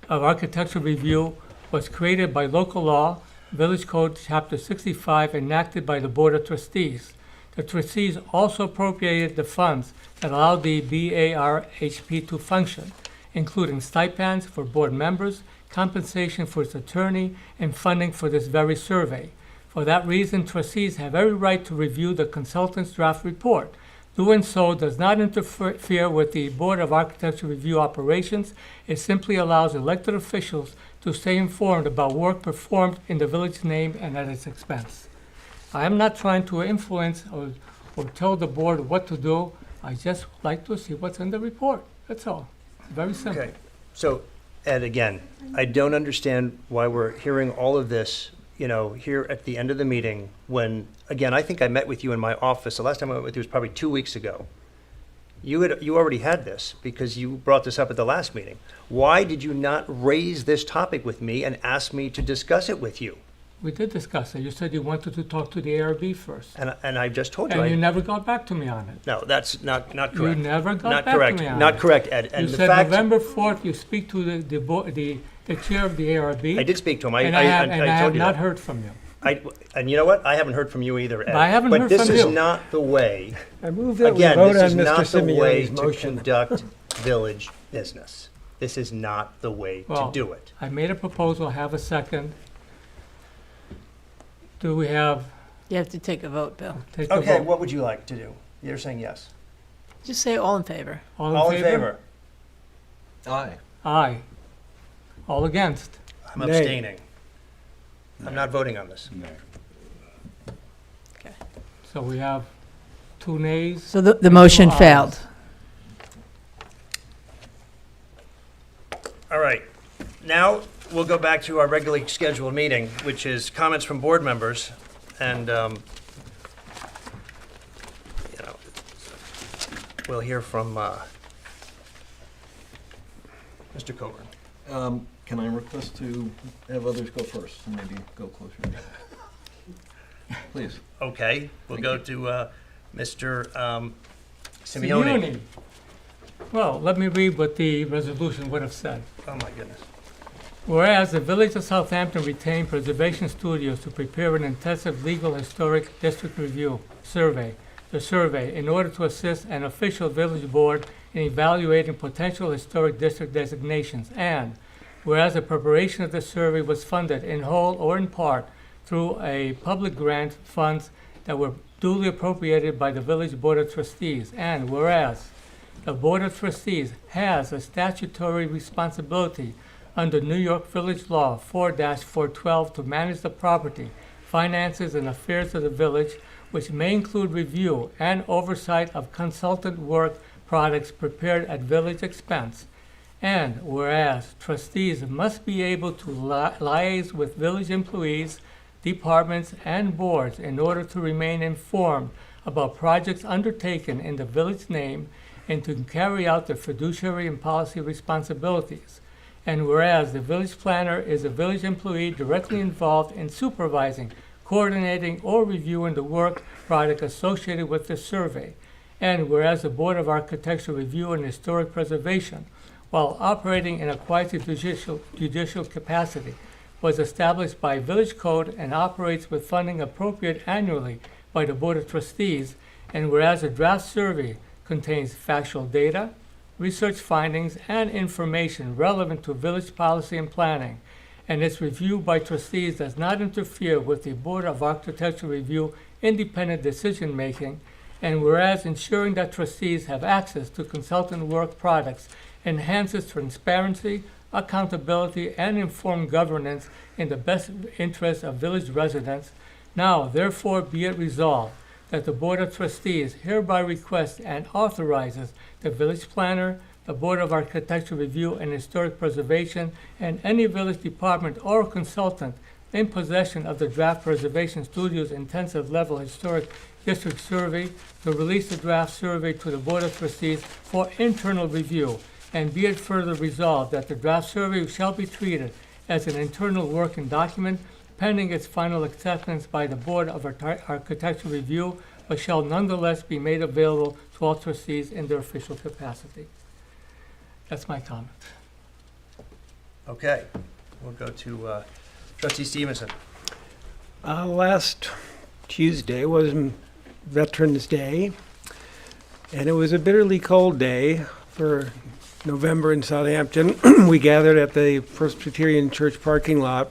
Architecture Review was created by local law, Village Code Chapter 65, enacted by the Board of Trustees. The trustees also appropriated the funds that allowed the BARHP to function, including stipends for board members, compensation for its attorney, and funding for this very survey. For that reason, trustees have every right to review the consultant's draft report. Doing so does not interfere with the Board of Architecture Review operations. It simply allows elected officials to stay informed about work performed in the village's name and at its expense. I am not trying to influence or tell the board what to do. I just like to see what's in the report. That's all. It's very simple. Okay. So, Ed, again, I don't understand why we're hearing all of this, here at the end of the meeting, when, again, I think I met with you in my office, the last time I met with you was probably 2 weeks ago. You already had this because you brought this up at the last meeting. Why did you not raise this topic with me and ask me to discuss it with you? We did discuss it. You said you wanted to talk to the ARB first. And I just told you. And you never got back to me on it. No, that's not correct. You never got Not back correct. to me on it. Not correct, Ed. And You the said fact, November 4th, you speak to the chair of the ARB. I did speak to him. And I have told you not that. heard from you. And you know what? I haven't heard from you either, Ed. But I haven't heard But this from is you. not the way. I move that we Again, vote this on is Mr. not the way Simeone's to motion. conduct village business. This is not the way to Well, do it. I made a proposal, have a second. Do we have, You have to take a vote, Bill. take a Okay, vote? what would you like to do? You're saying yes. Just say all in favor. All in favor? Aye. Aye. All against? I'm Nay. abstaining. I'm not voting on this. So we have 2 nays. So the motion Two ayes. failed. All right. Now, we'll go back to our regularly scheduled meeting, which is comments from board members. And, we'll hear from Mr. Coburn. Can I request to have others go first and maybe go closer? Please. Okay, we'll Thank go you. to Mr. Simeone. Well, let me read what the resolution would have said. Oh, my goodness. Whereas the Village of Southampton retained Preservation Studios to prepare an intensive legal historic district review survey, in order to assist an official village board in evaluating potential historic district designations, and whereas the preparation of the survey was funded in whole or in part through a public grant funds that were duly appropriated by the Village Board of Trustees, and whereas the Board of Trustees has a statutory responsibility under New York Village Law 4-412 to manage the property, finances, and affairs of the village, which may include review and oversight of consultant work products prepared at village expense. And whereas trustees must be able to liaise with village employees, departments, and boards in order to remain informed about projects undertaken in the village name and to carry out their fiduciary and policy responsibilities. And whereas the village planner is a village employee directly involved in supervising, coordinating, or reviewing the work product associated with the survey. And whereas the Board of Architectural Review and Historic Preservation, while operating in a quasi-judicial capacity, was established by village code and operates with funding appropriate annually by the Board of Trustees. And whereas a draft survey contains factual data, research findings, and information relevant to village policy and planning, and its review by trustees does not interfere with the Board of Architectural Review independent decision-making, and whereas ensuring that trustees have access to consultant work products enhances transparency, accountability, and informed governance in the best interest of village residents, now therefore be it resolved that the Board of Trustees hereby requests and authorizes the village planner, the Board of Architectural Review and Historic Preservation, and any village department or consultant in possession of the draft Preservation Studios Intensive Level Historic District Survey to release the draft survey to the Board of Trustees for internal review. And be it further resolved that the draft survey shall be treated as an internal working document pending its final acceptance by the Board of Architectural Review, but shall nonetheless be made available to all trustees in their official capacity. That's my comment. Okay, we'll go to Trustee Stevenson. Last Tuesday was Veterans Day, and it was a bitterly cold day for November in Southampton. We gathered at the Presbyterian Church parking lot,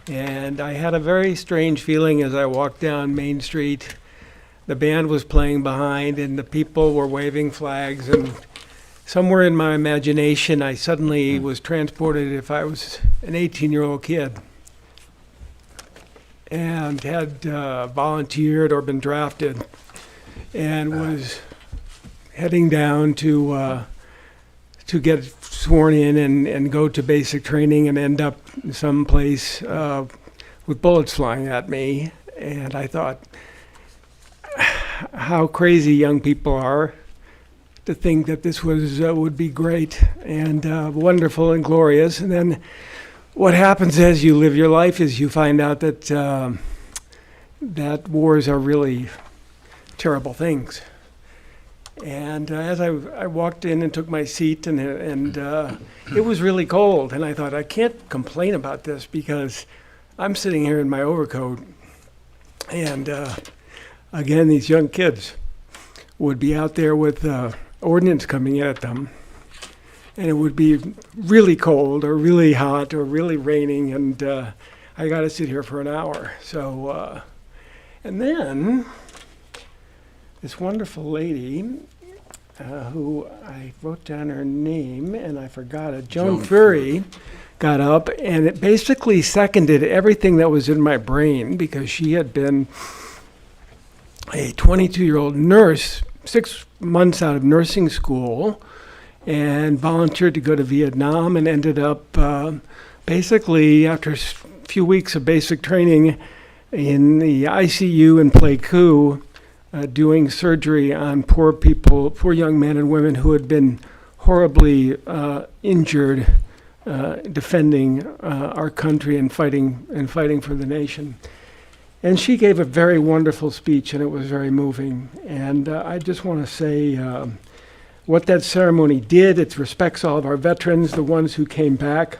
and I had a very strange feeling as I walked down Main Street. The band was playing behind, and the people were waving flags, and somewhere in my imagination, I suddenly was transported if I was an 18-year-old kid and had volunteered or been drafted and was heading down to get sworn in and go to basic training and end up someplace with bullets flying at me. And I thought, how crazy young people are to think that this would be great and wonderful and glorious. And then what happens as you live your life is you find out that that wars are really terrible things. And as I walked in and took my seat, and it was really cold, and I thought, I can't complain about this because I'm sitting here in my overcoat, and again, these young kids would be out there with ordnance coming at them, and it would be really cold or really hot or really raining, and I got to sit here for an hour. So, and then this wonderful lady, who I wrote down her name and I forgot it, Joan Fury, got up and it basically seconded everything that was in my brain, because she had been a 22-year-old nurse, 6 months out of nursing school, and volunteered to go to Vietnam, and ended up basically after a few weeks of basic training in the ICU in Pleiku, doing surgery on poor people, poor young men and women who had been horribly injured defending our country and fighting for the nation. And she gave a very wonderful speech, and it was very moving. And I just want to say what that ceremony did. It respects all of our veterans, the ones who came back,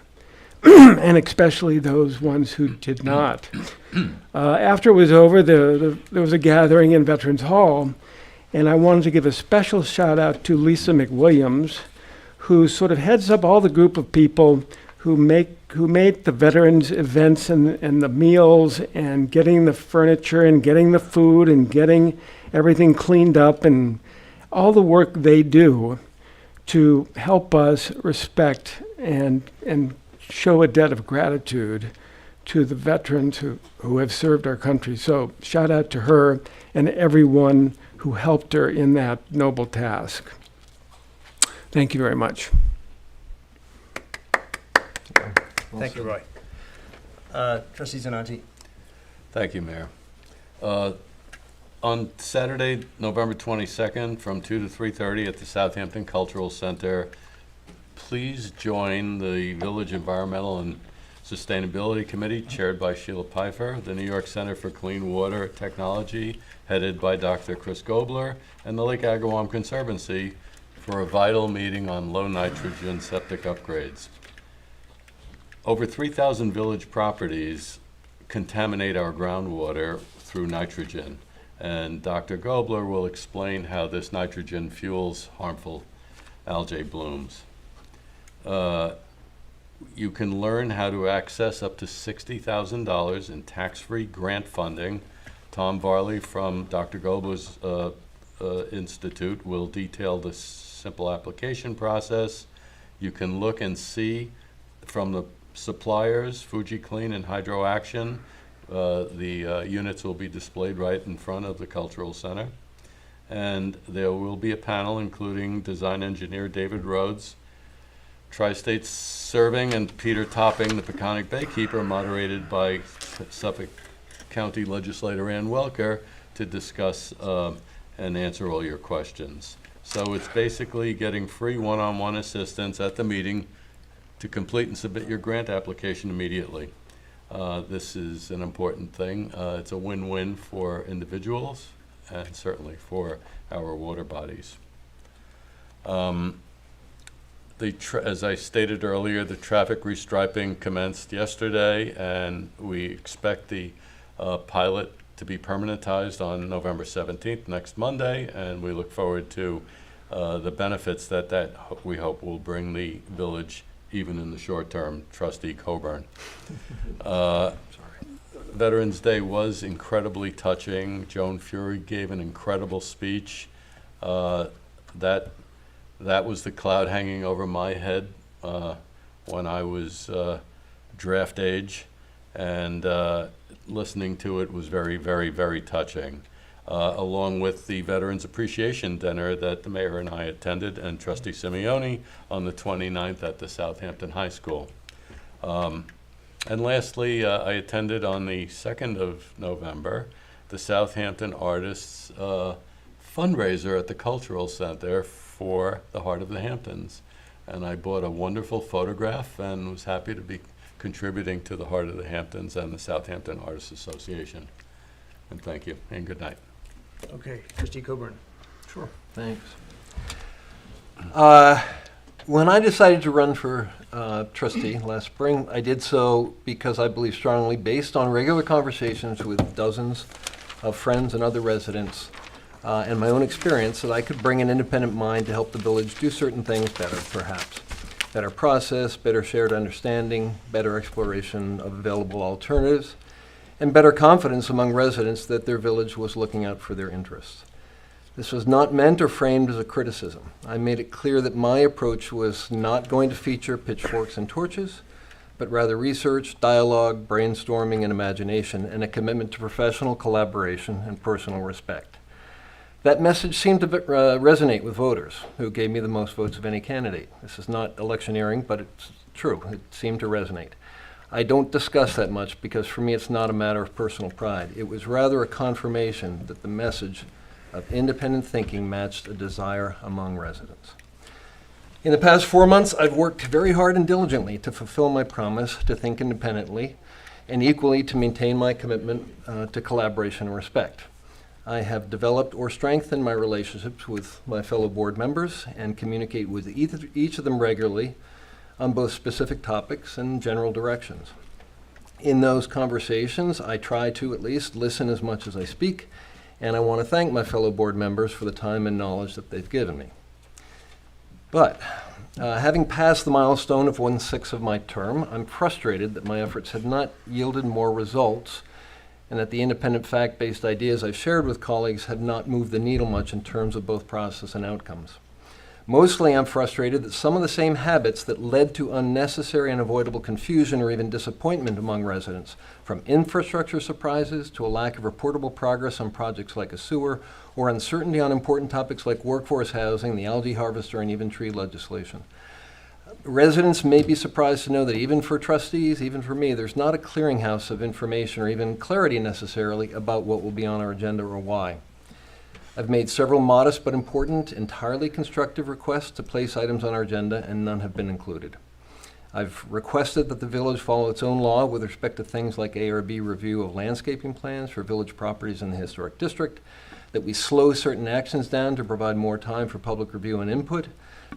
and especially those ones who did not. After it was over, there was a gathering in Veterans Hall, and I wanted to give a special shout out to Lisa McWilliams, who sort of heads up all the group of people who made the veterans events and the meals and getting the furniture and getting the food and getting everything cleaned up, and all the work they do to help us respect and show a debt of gratitude to the veterans who have served our country. So shout out to her and everyone who helped her in that noble task. Thank you very much. Thank you, Roy. Trustee Zananti. Thank you, Mayor. On Saturday, November 22nd, from 2 to 3:30 at the Southampton Cultural Center, please join the Village Environmental and Sustainability Committee, chaired by Sheila Pfeiffer, the New York Center for Clean Water Technology, headed by Dr. Chris Gobler, and the Lake Agawam Conservancy for a vital meeting on low nitrogen septic upgrades. Over 3,000 village properties contaminate our groundwater through nitrogen, and Dr. Gobler will explain how this nitrogen fuels harmful algae blooms. You can learn how to access up to $60,000 in tax-free grant funding. Tom Varley from Dr. Gobler's Institute will detail the simple application process. You can look and see from the suppliers, Fuji Clean and Hydro Action. The units will be displayed right in front of the Cultural Center. And there will be a panel including design engineer David Rhodes, Tri-State Serving, and Peter Topping, the Peconic Baykeeper, moderated by Suffolk County Legislator Ann Welker, to discuss and answer all your questions. So it's basically getting free one-on-one assistance at the meeting to complete and submit your grant application immediately. This is an important thing. It's a win-win for individuals and certainly for our water bodies. As I stated earlier, the traffic restriping commenced yesterday, and we expect the pilot to be permanentized on November 17th, next Monday, and we look forward to the benefits that we hope will bring the village, even in the short term. Trustee Coburn. Veterans Day was incredibly touching. Joan Fury gave an incredible speech. That was the cloud hanging over my head when I was draft age, and listening to it was very, very, very touching, along with the Veterans Appreciation Dinner that the mayor and I attended, and Trustee Simeone on the 29th at the Southampton High School. And lastly, I attended on the 2nd of November the Southampton Artists fundraiser at the Cultural Center for the Heart of the Hamptons. And I bought a wonderful photograph and was happy to be contributing to the Heart of the Hamptons and the Southampton Artists Association. And thank you, and good night. Okay, Trustee Coburn. Sure. Thanks. When I decided to run for trustee last spring, I did so because I believe strongly, based on regular conversations with dozens of friends and other residents, and my own experience, that I could bring an independent mind to help the village do certain things better, perhaps. Better process, better shared understanding, better exploration of available alternatives, and better confidence among residents that their village was looking out for their interests. This was not meant or framed as a criticism. I made it clear that my approach was not going to feature pitchforks and torches, but rather research, dialogue, brainstorming, and imagination, and a commitment to professional collaboration and personal respect. That message seemed to resonate with voters, who gave me the most votes of any candidate. This is not electioneering, but it's true. It seemed to resonate. I don't discuss that much because for me it's not a matter of personal pride. It was rather a confirmation that the message of independent thinking matched a desire among residents. In the past 4 months, I've worked very hard and diligently to fulfill my promise to think independently and equally to maintain my commitment to collaboration and respect. I have developed or strengthened my relationships with my fellow board members and communicate with each of them regularly on both specific topics and general directions. In those conversations, I try to at least listen as much as I speak, and I want to thank my fellow board members for the time and knowledge that they've given me. But having passed the milestone of 1/6 of my term, I'm frustrated that my efforts have not yielded more results and that the independent fact-based ideas I've shared with colleagues have not moved the needle much in terms of both process and outcomes. Mostly, I'm frustrated that some of the same habits that led to unnecessary and avoidable confusion or even disappointment among residents, from infrastructure surprises to a lack of reportable progress on projects like a sewer, or uncertainty on important topics like workforce housing, the algae harvester, and even tree legislation. Residents may be surprised to know that even for trustees, even for me, there's not a clearinghouse of information or even clarity necessarily about what will be on our agenda or why. I've made several modest but important, entirely constructive requests to place items on our agenda, and none have been included. I've requested that the village follow its own law with respect to things like ARB review of landscaping plans for village properties in the historic district, that we slow certain actions down to provide more time for public review and input,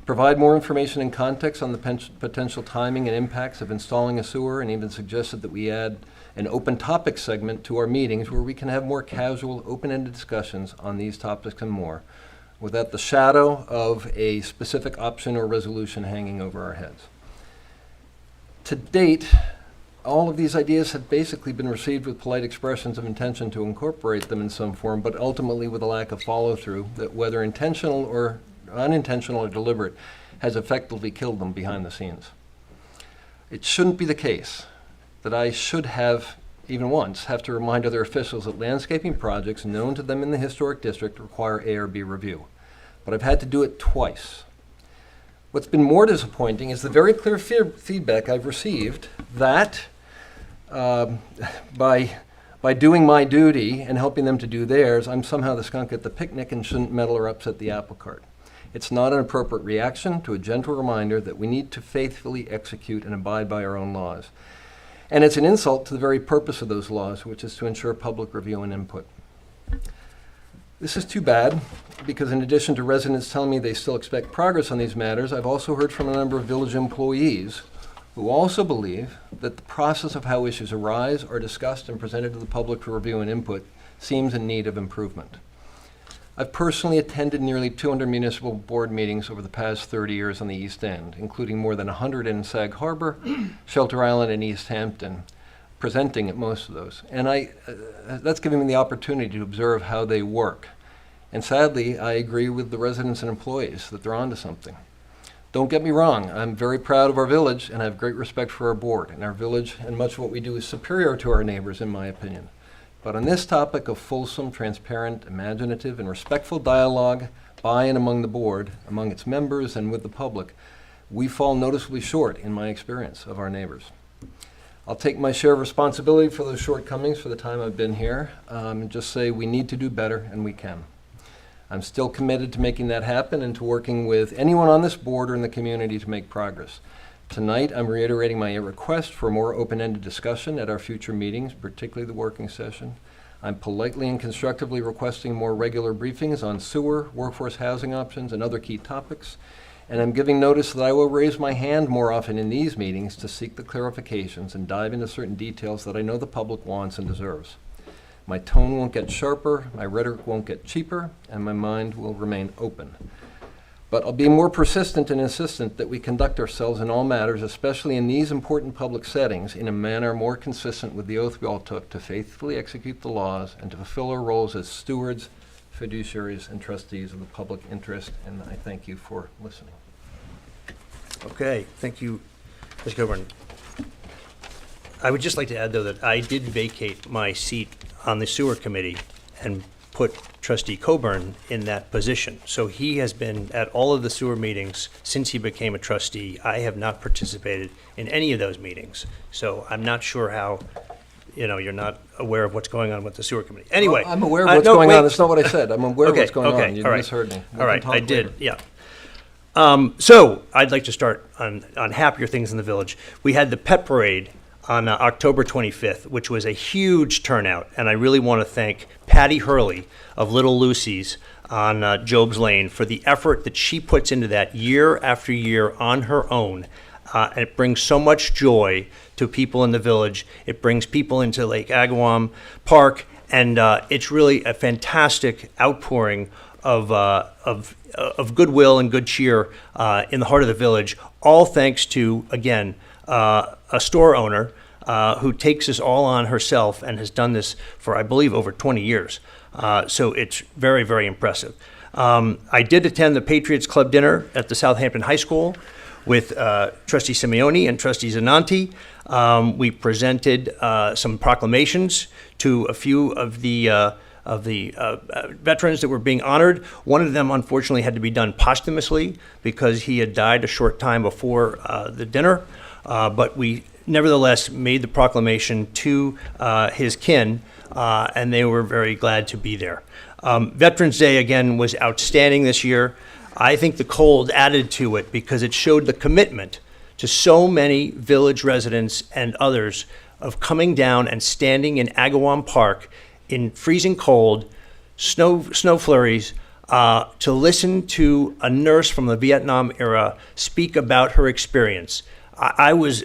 provide more information and context on the potential timing and impacts of installing a sewer, and even suggested that we add an open topic segment to our meetings where we can have more casual, open-ended discussions on these topics and more, without the shadow of a specific option or resolution hanging over our heads. To date, all of these ideas have basically been received with polite expressions of intention to incorporate them in some form, but ultimately with a lack of follow-through that, whether intentional or unintentional or deliberate, has effectively killed them behind the scenes. It shouldn't be the case that I should have, even once, have to remind other officials that landscaping projects known to them in the historic district require ARB review. But I've had to do it twice. What's been more disappointing is the very clear feedback I've received that by doing my duty and helping them to do theirs, I'm somehow the skunk at the picnic and shouldn't meddle or upset the apple cart. It's not an appropriate reaction to a gentle reminder that we need to faithfully execute and abide by our own laws. And it's an insult to the very purpose of those laws, which is to ensure public review and input. This is too bad, because in addition to residents telling me they still expect progress on these matters, I've also heard from a number of village employees who also believe that the process of how issues arise are discussed and presented to the public for review and input seems in need of improvement. I've personally attended nearly 200 municipal board meetings over the past 30 years on the East End, including more than 100 in Sag Harbor, Shelter Island, and East Hampton, presenting at most of those. And that's given me the opportunity to observe how they work. And sadly, I agree with the residents and employees that they're onto something. Don't get me wrong, I'm very proud of our village and I have great respect for our board. And our village and much of what we do is superior to our neighbors, in my opinion. But on this topic of fulsome, transparent, imaginative, and respectful dialogue by and among the board, among its members and with the public, we fall noticeably short, in my experience, of our neighbors. I'll take my share of responsibility for those shortcomings for the time I've been here, and just say we need to do better, and we can. I'm still committed to making that happen and to working with anyone on this board or in the community to make progress. Tonight, I'm reiterating my request for more open-ended discussion at our future meetings, particularly the working session. I'm politely and constructively requesting more regular briefings on sewer, workforce housing options, and other key topics. And I'm giving notice that I will raise my hand more often in these meetings to seek the clarifications and dive into certain details that I know the public wants and deserves. My tone won't get sharper, my rhetoric won't get cheaper, and my mind will remain open. But I'll be more persistent and insistent that we conduct ourselves in all matters, especially in these important public settings, in a manner more consistent with the oath we all took to faithfully execute the laws and to fulfill our roles as stewards, fiduciaries, and trustees of the public interest. And I thank you for listening. Okay, thank you, Ms. Coburn. I would just like to add, though, that I did vacate my seat on the sewer committee and put trustee Coburn in that position. So he has been at all of the sewer meetings since he became a trustee. I have not participated in any of those meetings. So I'm not sure how, you're not aware of what's going on with the sewer committee. Anyway. I'm aware of what's going on. That's not what I said. I'm aware of what's going on. You all right. misheard me. All right, I did, yeah. So I'd like to start on happier things in the village. We had the pet parade on October 25th, which was a huge turnout. And I really want to thank Patty Hurley of Little Lucy's on Job's Lane for the effort that she puts into that year after year on her own. And it brings so much joy to people in the village. It brings people into Lake Agawam Park, and it's really a fantastic outpouring of goodwill and good cheer in the heart of the village, all thanks to, again, a store owner who takes this all on herself and has done this for, I believe, over 20 years. So it's very, very impressive. I did attend the Patriots Club dinner at the Southampton High School with Trustee Simeone and Trustee Zananti. We presented some proclamations to a few of the veterans that were being honored. One of them, unfortunately, had to be done posthumously because he had died a short time before the dinner. But we nevertheless made the proclamation to his kin, and they were very glad to be there. Veterans Day, again, was outstanding this year. I think the cold added to it because it showed the commitment to so many village residents and others of coming down and standing in Agawam Park in freezing cold, snow flurries, to listen to a nurse from the Vietnam era speak about her experience. I was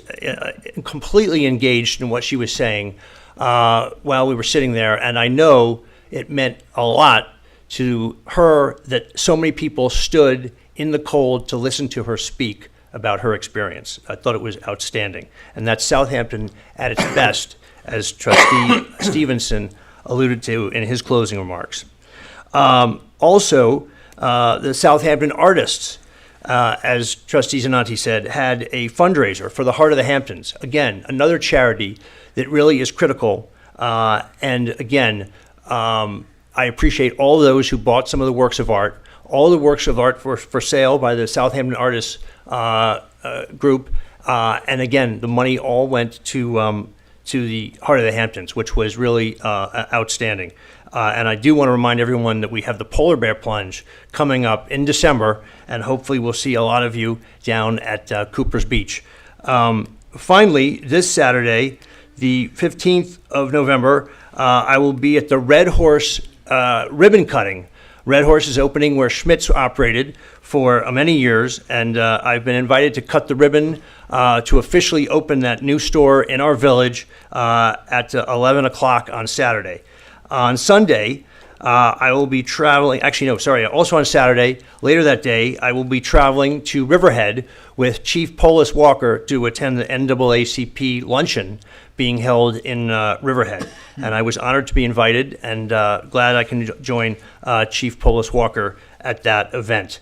completely engaged in what she was saying while we were sitting there, and I know it meant a lot to her that so many people stood in the cold to listen to her speak about her experience. I thought it was outstanding, and that's Southampton at its best, as Trustee Stevenson alluded to in his closing remarks. Also, the Southampton artists, as Trustee Zananti said, had a fundraiser for the Heart of the Hamptons. Again, another charity that really is critical. And again, I appreciate all those who bought some of the works of art. All the works of art were for sale by the Southampton Artists group. And again, the money all went to the Heart of the Hamptons, which was really outstanding. And I do want to remind everyone that we have the Polar Bear Plunge coming up in December, and hopefully we'll see a lot of you down at Cooper's Beach. Finally, this Saturday, the 15th of November, I will be at the Red Horse ribbon cutting. Red Horse is opening where Schmidt's operated for many years, and I've been invited to cut the ribbon to officially open that new store in our village at 11 o'clock on Saturday. On Sunday, I will be traveling, also on Saturday, later that day, I will be traveling to Riverhead with Chief Polis Walker to attend the NAACP luncheon being held in Riverhead. And I was honored to be invited, and glad I can join Chief Polis Walker at that event.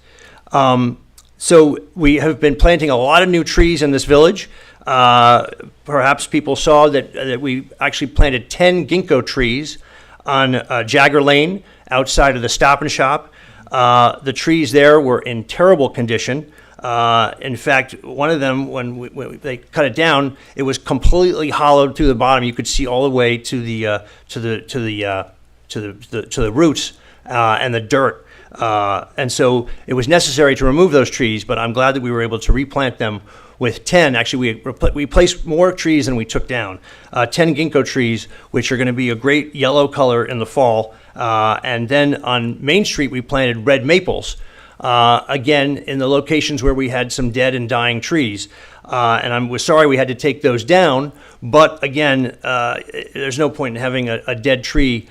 So we have been planting a lot of new trees in this village. Perhaps people saw that we actually planted 10 ginkgo trees on Jagger Lane outside of the Stop and Shop. The trees there were in terrible condition. In fact, one of them, when they cut it down, it was completely hollowed through the bottom. You could see all the way to the roots and the dirt. And so it was necessary to remove those trees, but I'm glad that we were able to replant them with 10. Actually, we placed more trees than we took down. 10 ginkgo trees, which are going to be a great yellow color in the fall. And then on Main Street, we planted red maples, again, in the locations where we had some dead and dying trees. And we're sorry we had to take those down, but again, there's no point in having a dead tree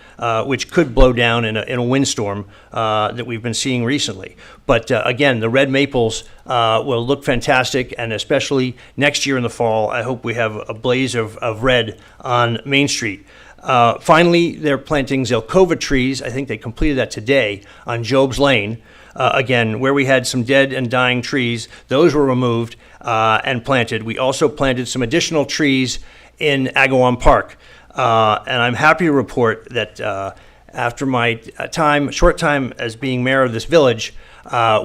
which could blow down in a windstorm that we've been seeing recently. But again, the red maples will look fantastic, and especially next year in the fall, I hope we have a blaze of red on Main Street. Finally, they're planting Zelkova trees. I think they completed that today on Job's Lane. Again, where we had some dead and dying trees, those were removed and planted. We also planted some additional trees in Agawam Park. And I'm happy to report that after my short time as being mayor of this village,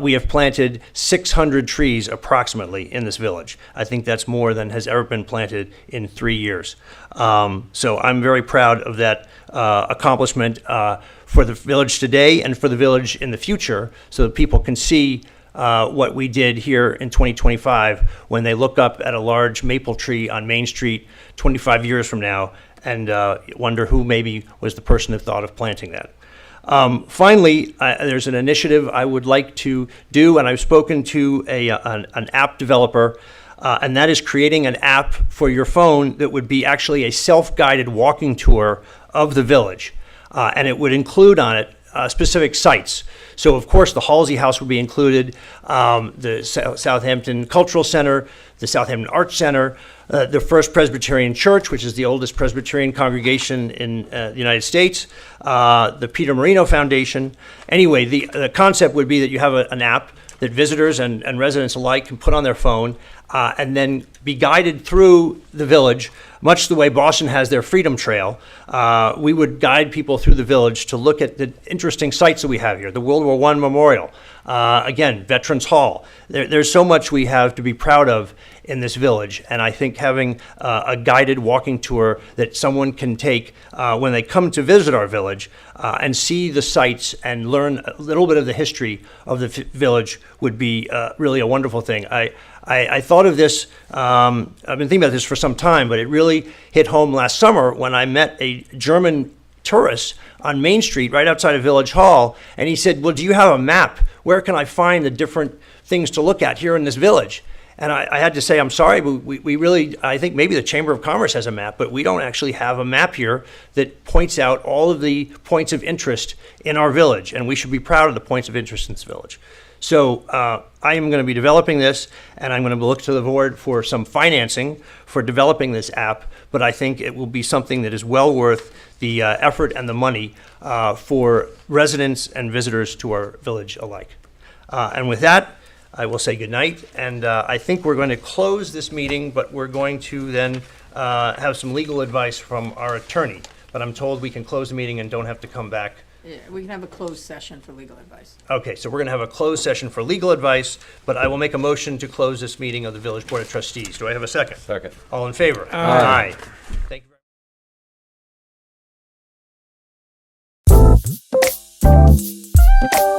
we have planted 600 trees approximately in this village. I think that's more than has ever been planted in 3 years. So I'm very proud of that accomplishment for the village today and for the village in the future, so that people can see what we did here in 2025 when they look up at a large maple tree on Main Street 25 years from now and wonder who maybe was the person who thought of planting that. Finally, there's an initiative I would like to do, and I've spoken to an app developer, and that is creating an app for your phone that would be actually a self-guided walking tour of the village. And it would include on it specific sites. So, of course, the Halsey House would be included, the Southampton Cultural Center, the Southampton Arts Center, the First Presbyterian Church, which is the oldest Presbyterian congregation in the United States, the Peter Marino Foundation. Anyway, the concept would be that you have an app that visitors and residents alike can put on their phone and then be guided through the village, much the way Boston has their Freedom Trail. We would guide people through the village to look at the interesting sites that we have here. The World War I Memorial, again, Veterans Hall. There's so much we have to be proud of in this village, and I think having a guided walking tour that someone can take when they come to visit our village and see the sites and learn a little bit of the history of the village would be really a wonderful thing. I thought of this, I've been thinking about this for some time, but it really hit home last summer when I met a German tourist on Main Street right outside of Village Hall, and he said, well, do you have a map? Where can I find the different things to look at here in this village? And I had to say, I'm sorry, but we really, I think maybe the Chamber of Commerce has a map, but we don't actually have a map here that points out all of the points of interest in our village, and we should be proud of the points of interest in this village. So I am going to be developing this, and I'm going to look to the board for some financing for developing this app, but I think it will be something that is well worth the effort and the money for residents and visitors to our village alike. And with that, I will say goodnight, and I think we're going to close this meeting, but we're going to then have some legal advice from our attorney. But I'm told we can close the meeting and don't have to come back. Yeah, we can have a closed session for legal advice. Okay, so we're going to have a closed session for legal advice, but I will make a motion to close this meeting of the Village Board of Trustees. Do I have a second? Second. All in favor? Aye. Thank you. Thank you.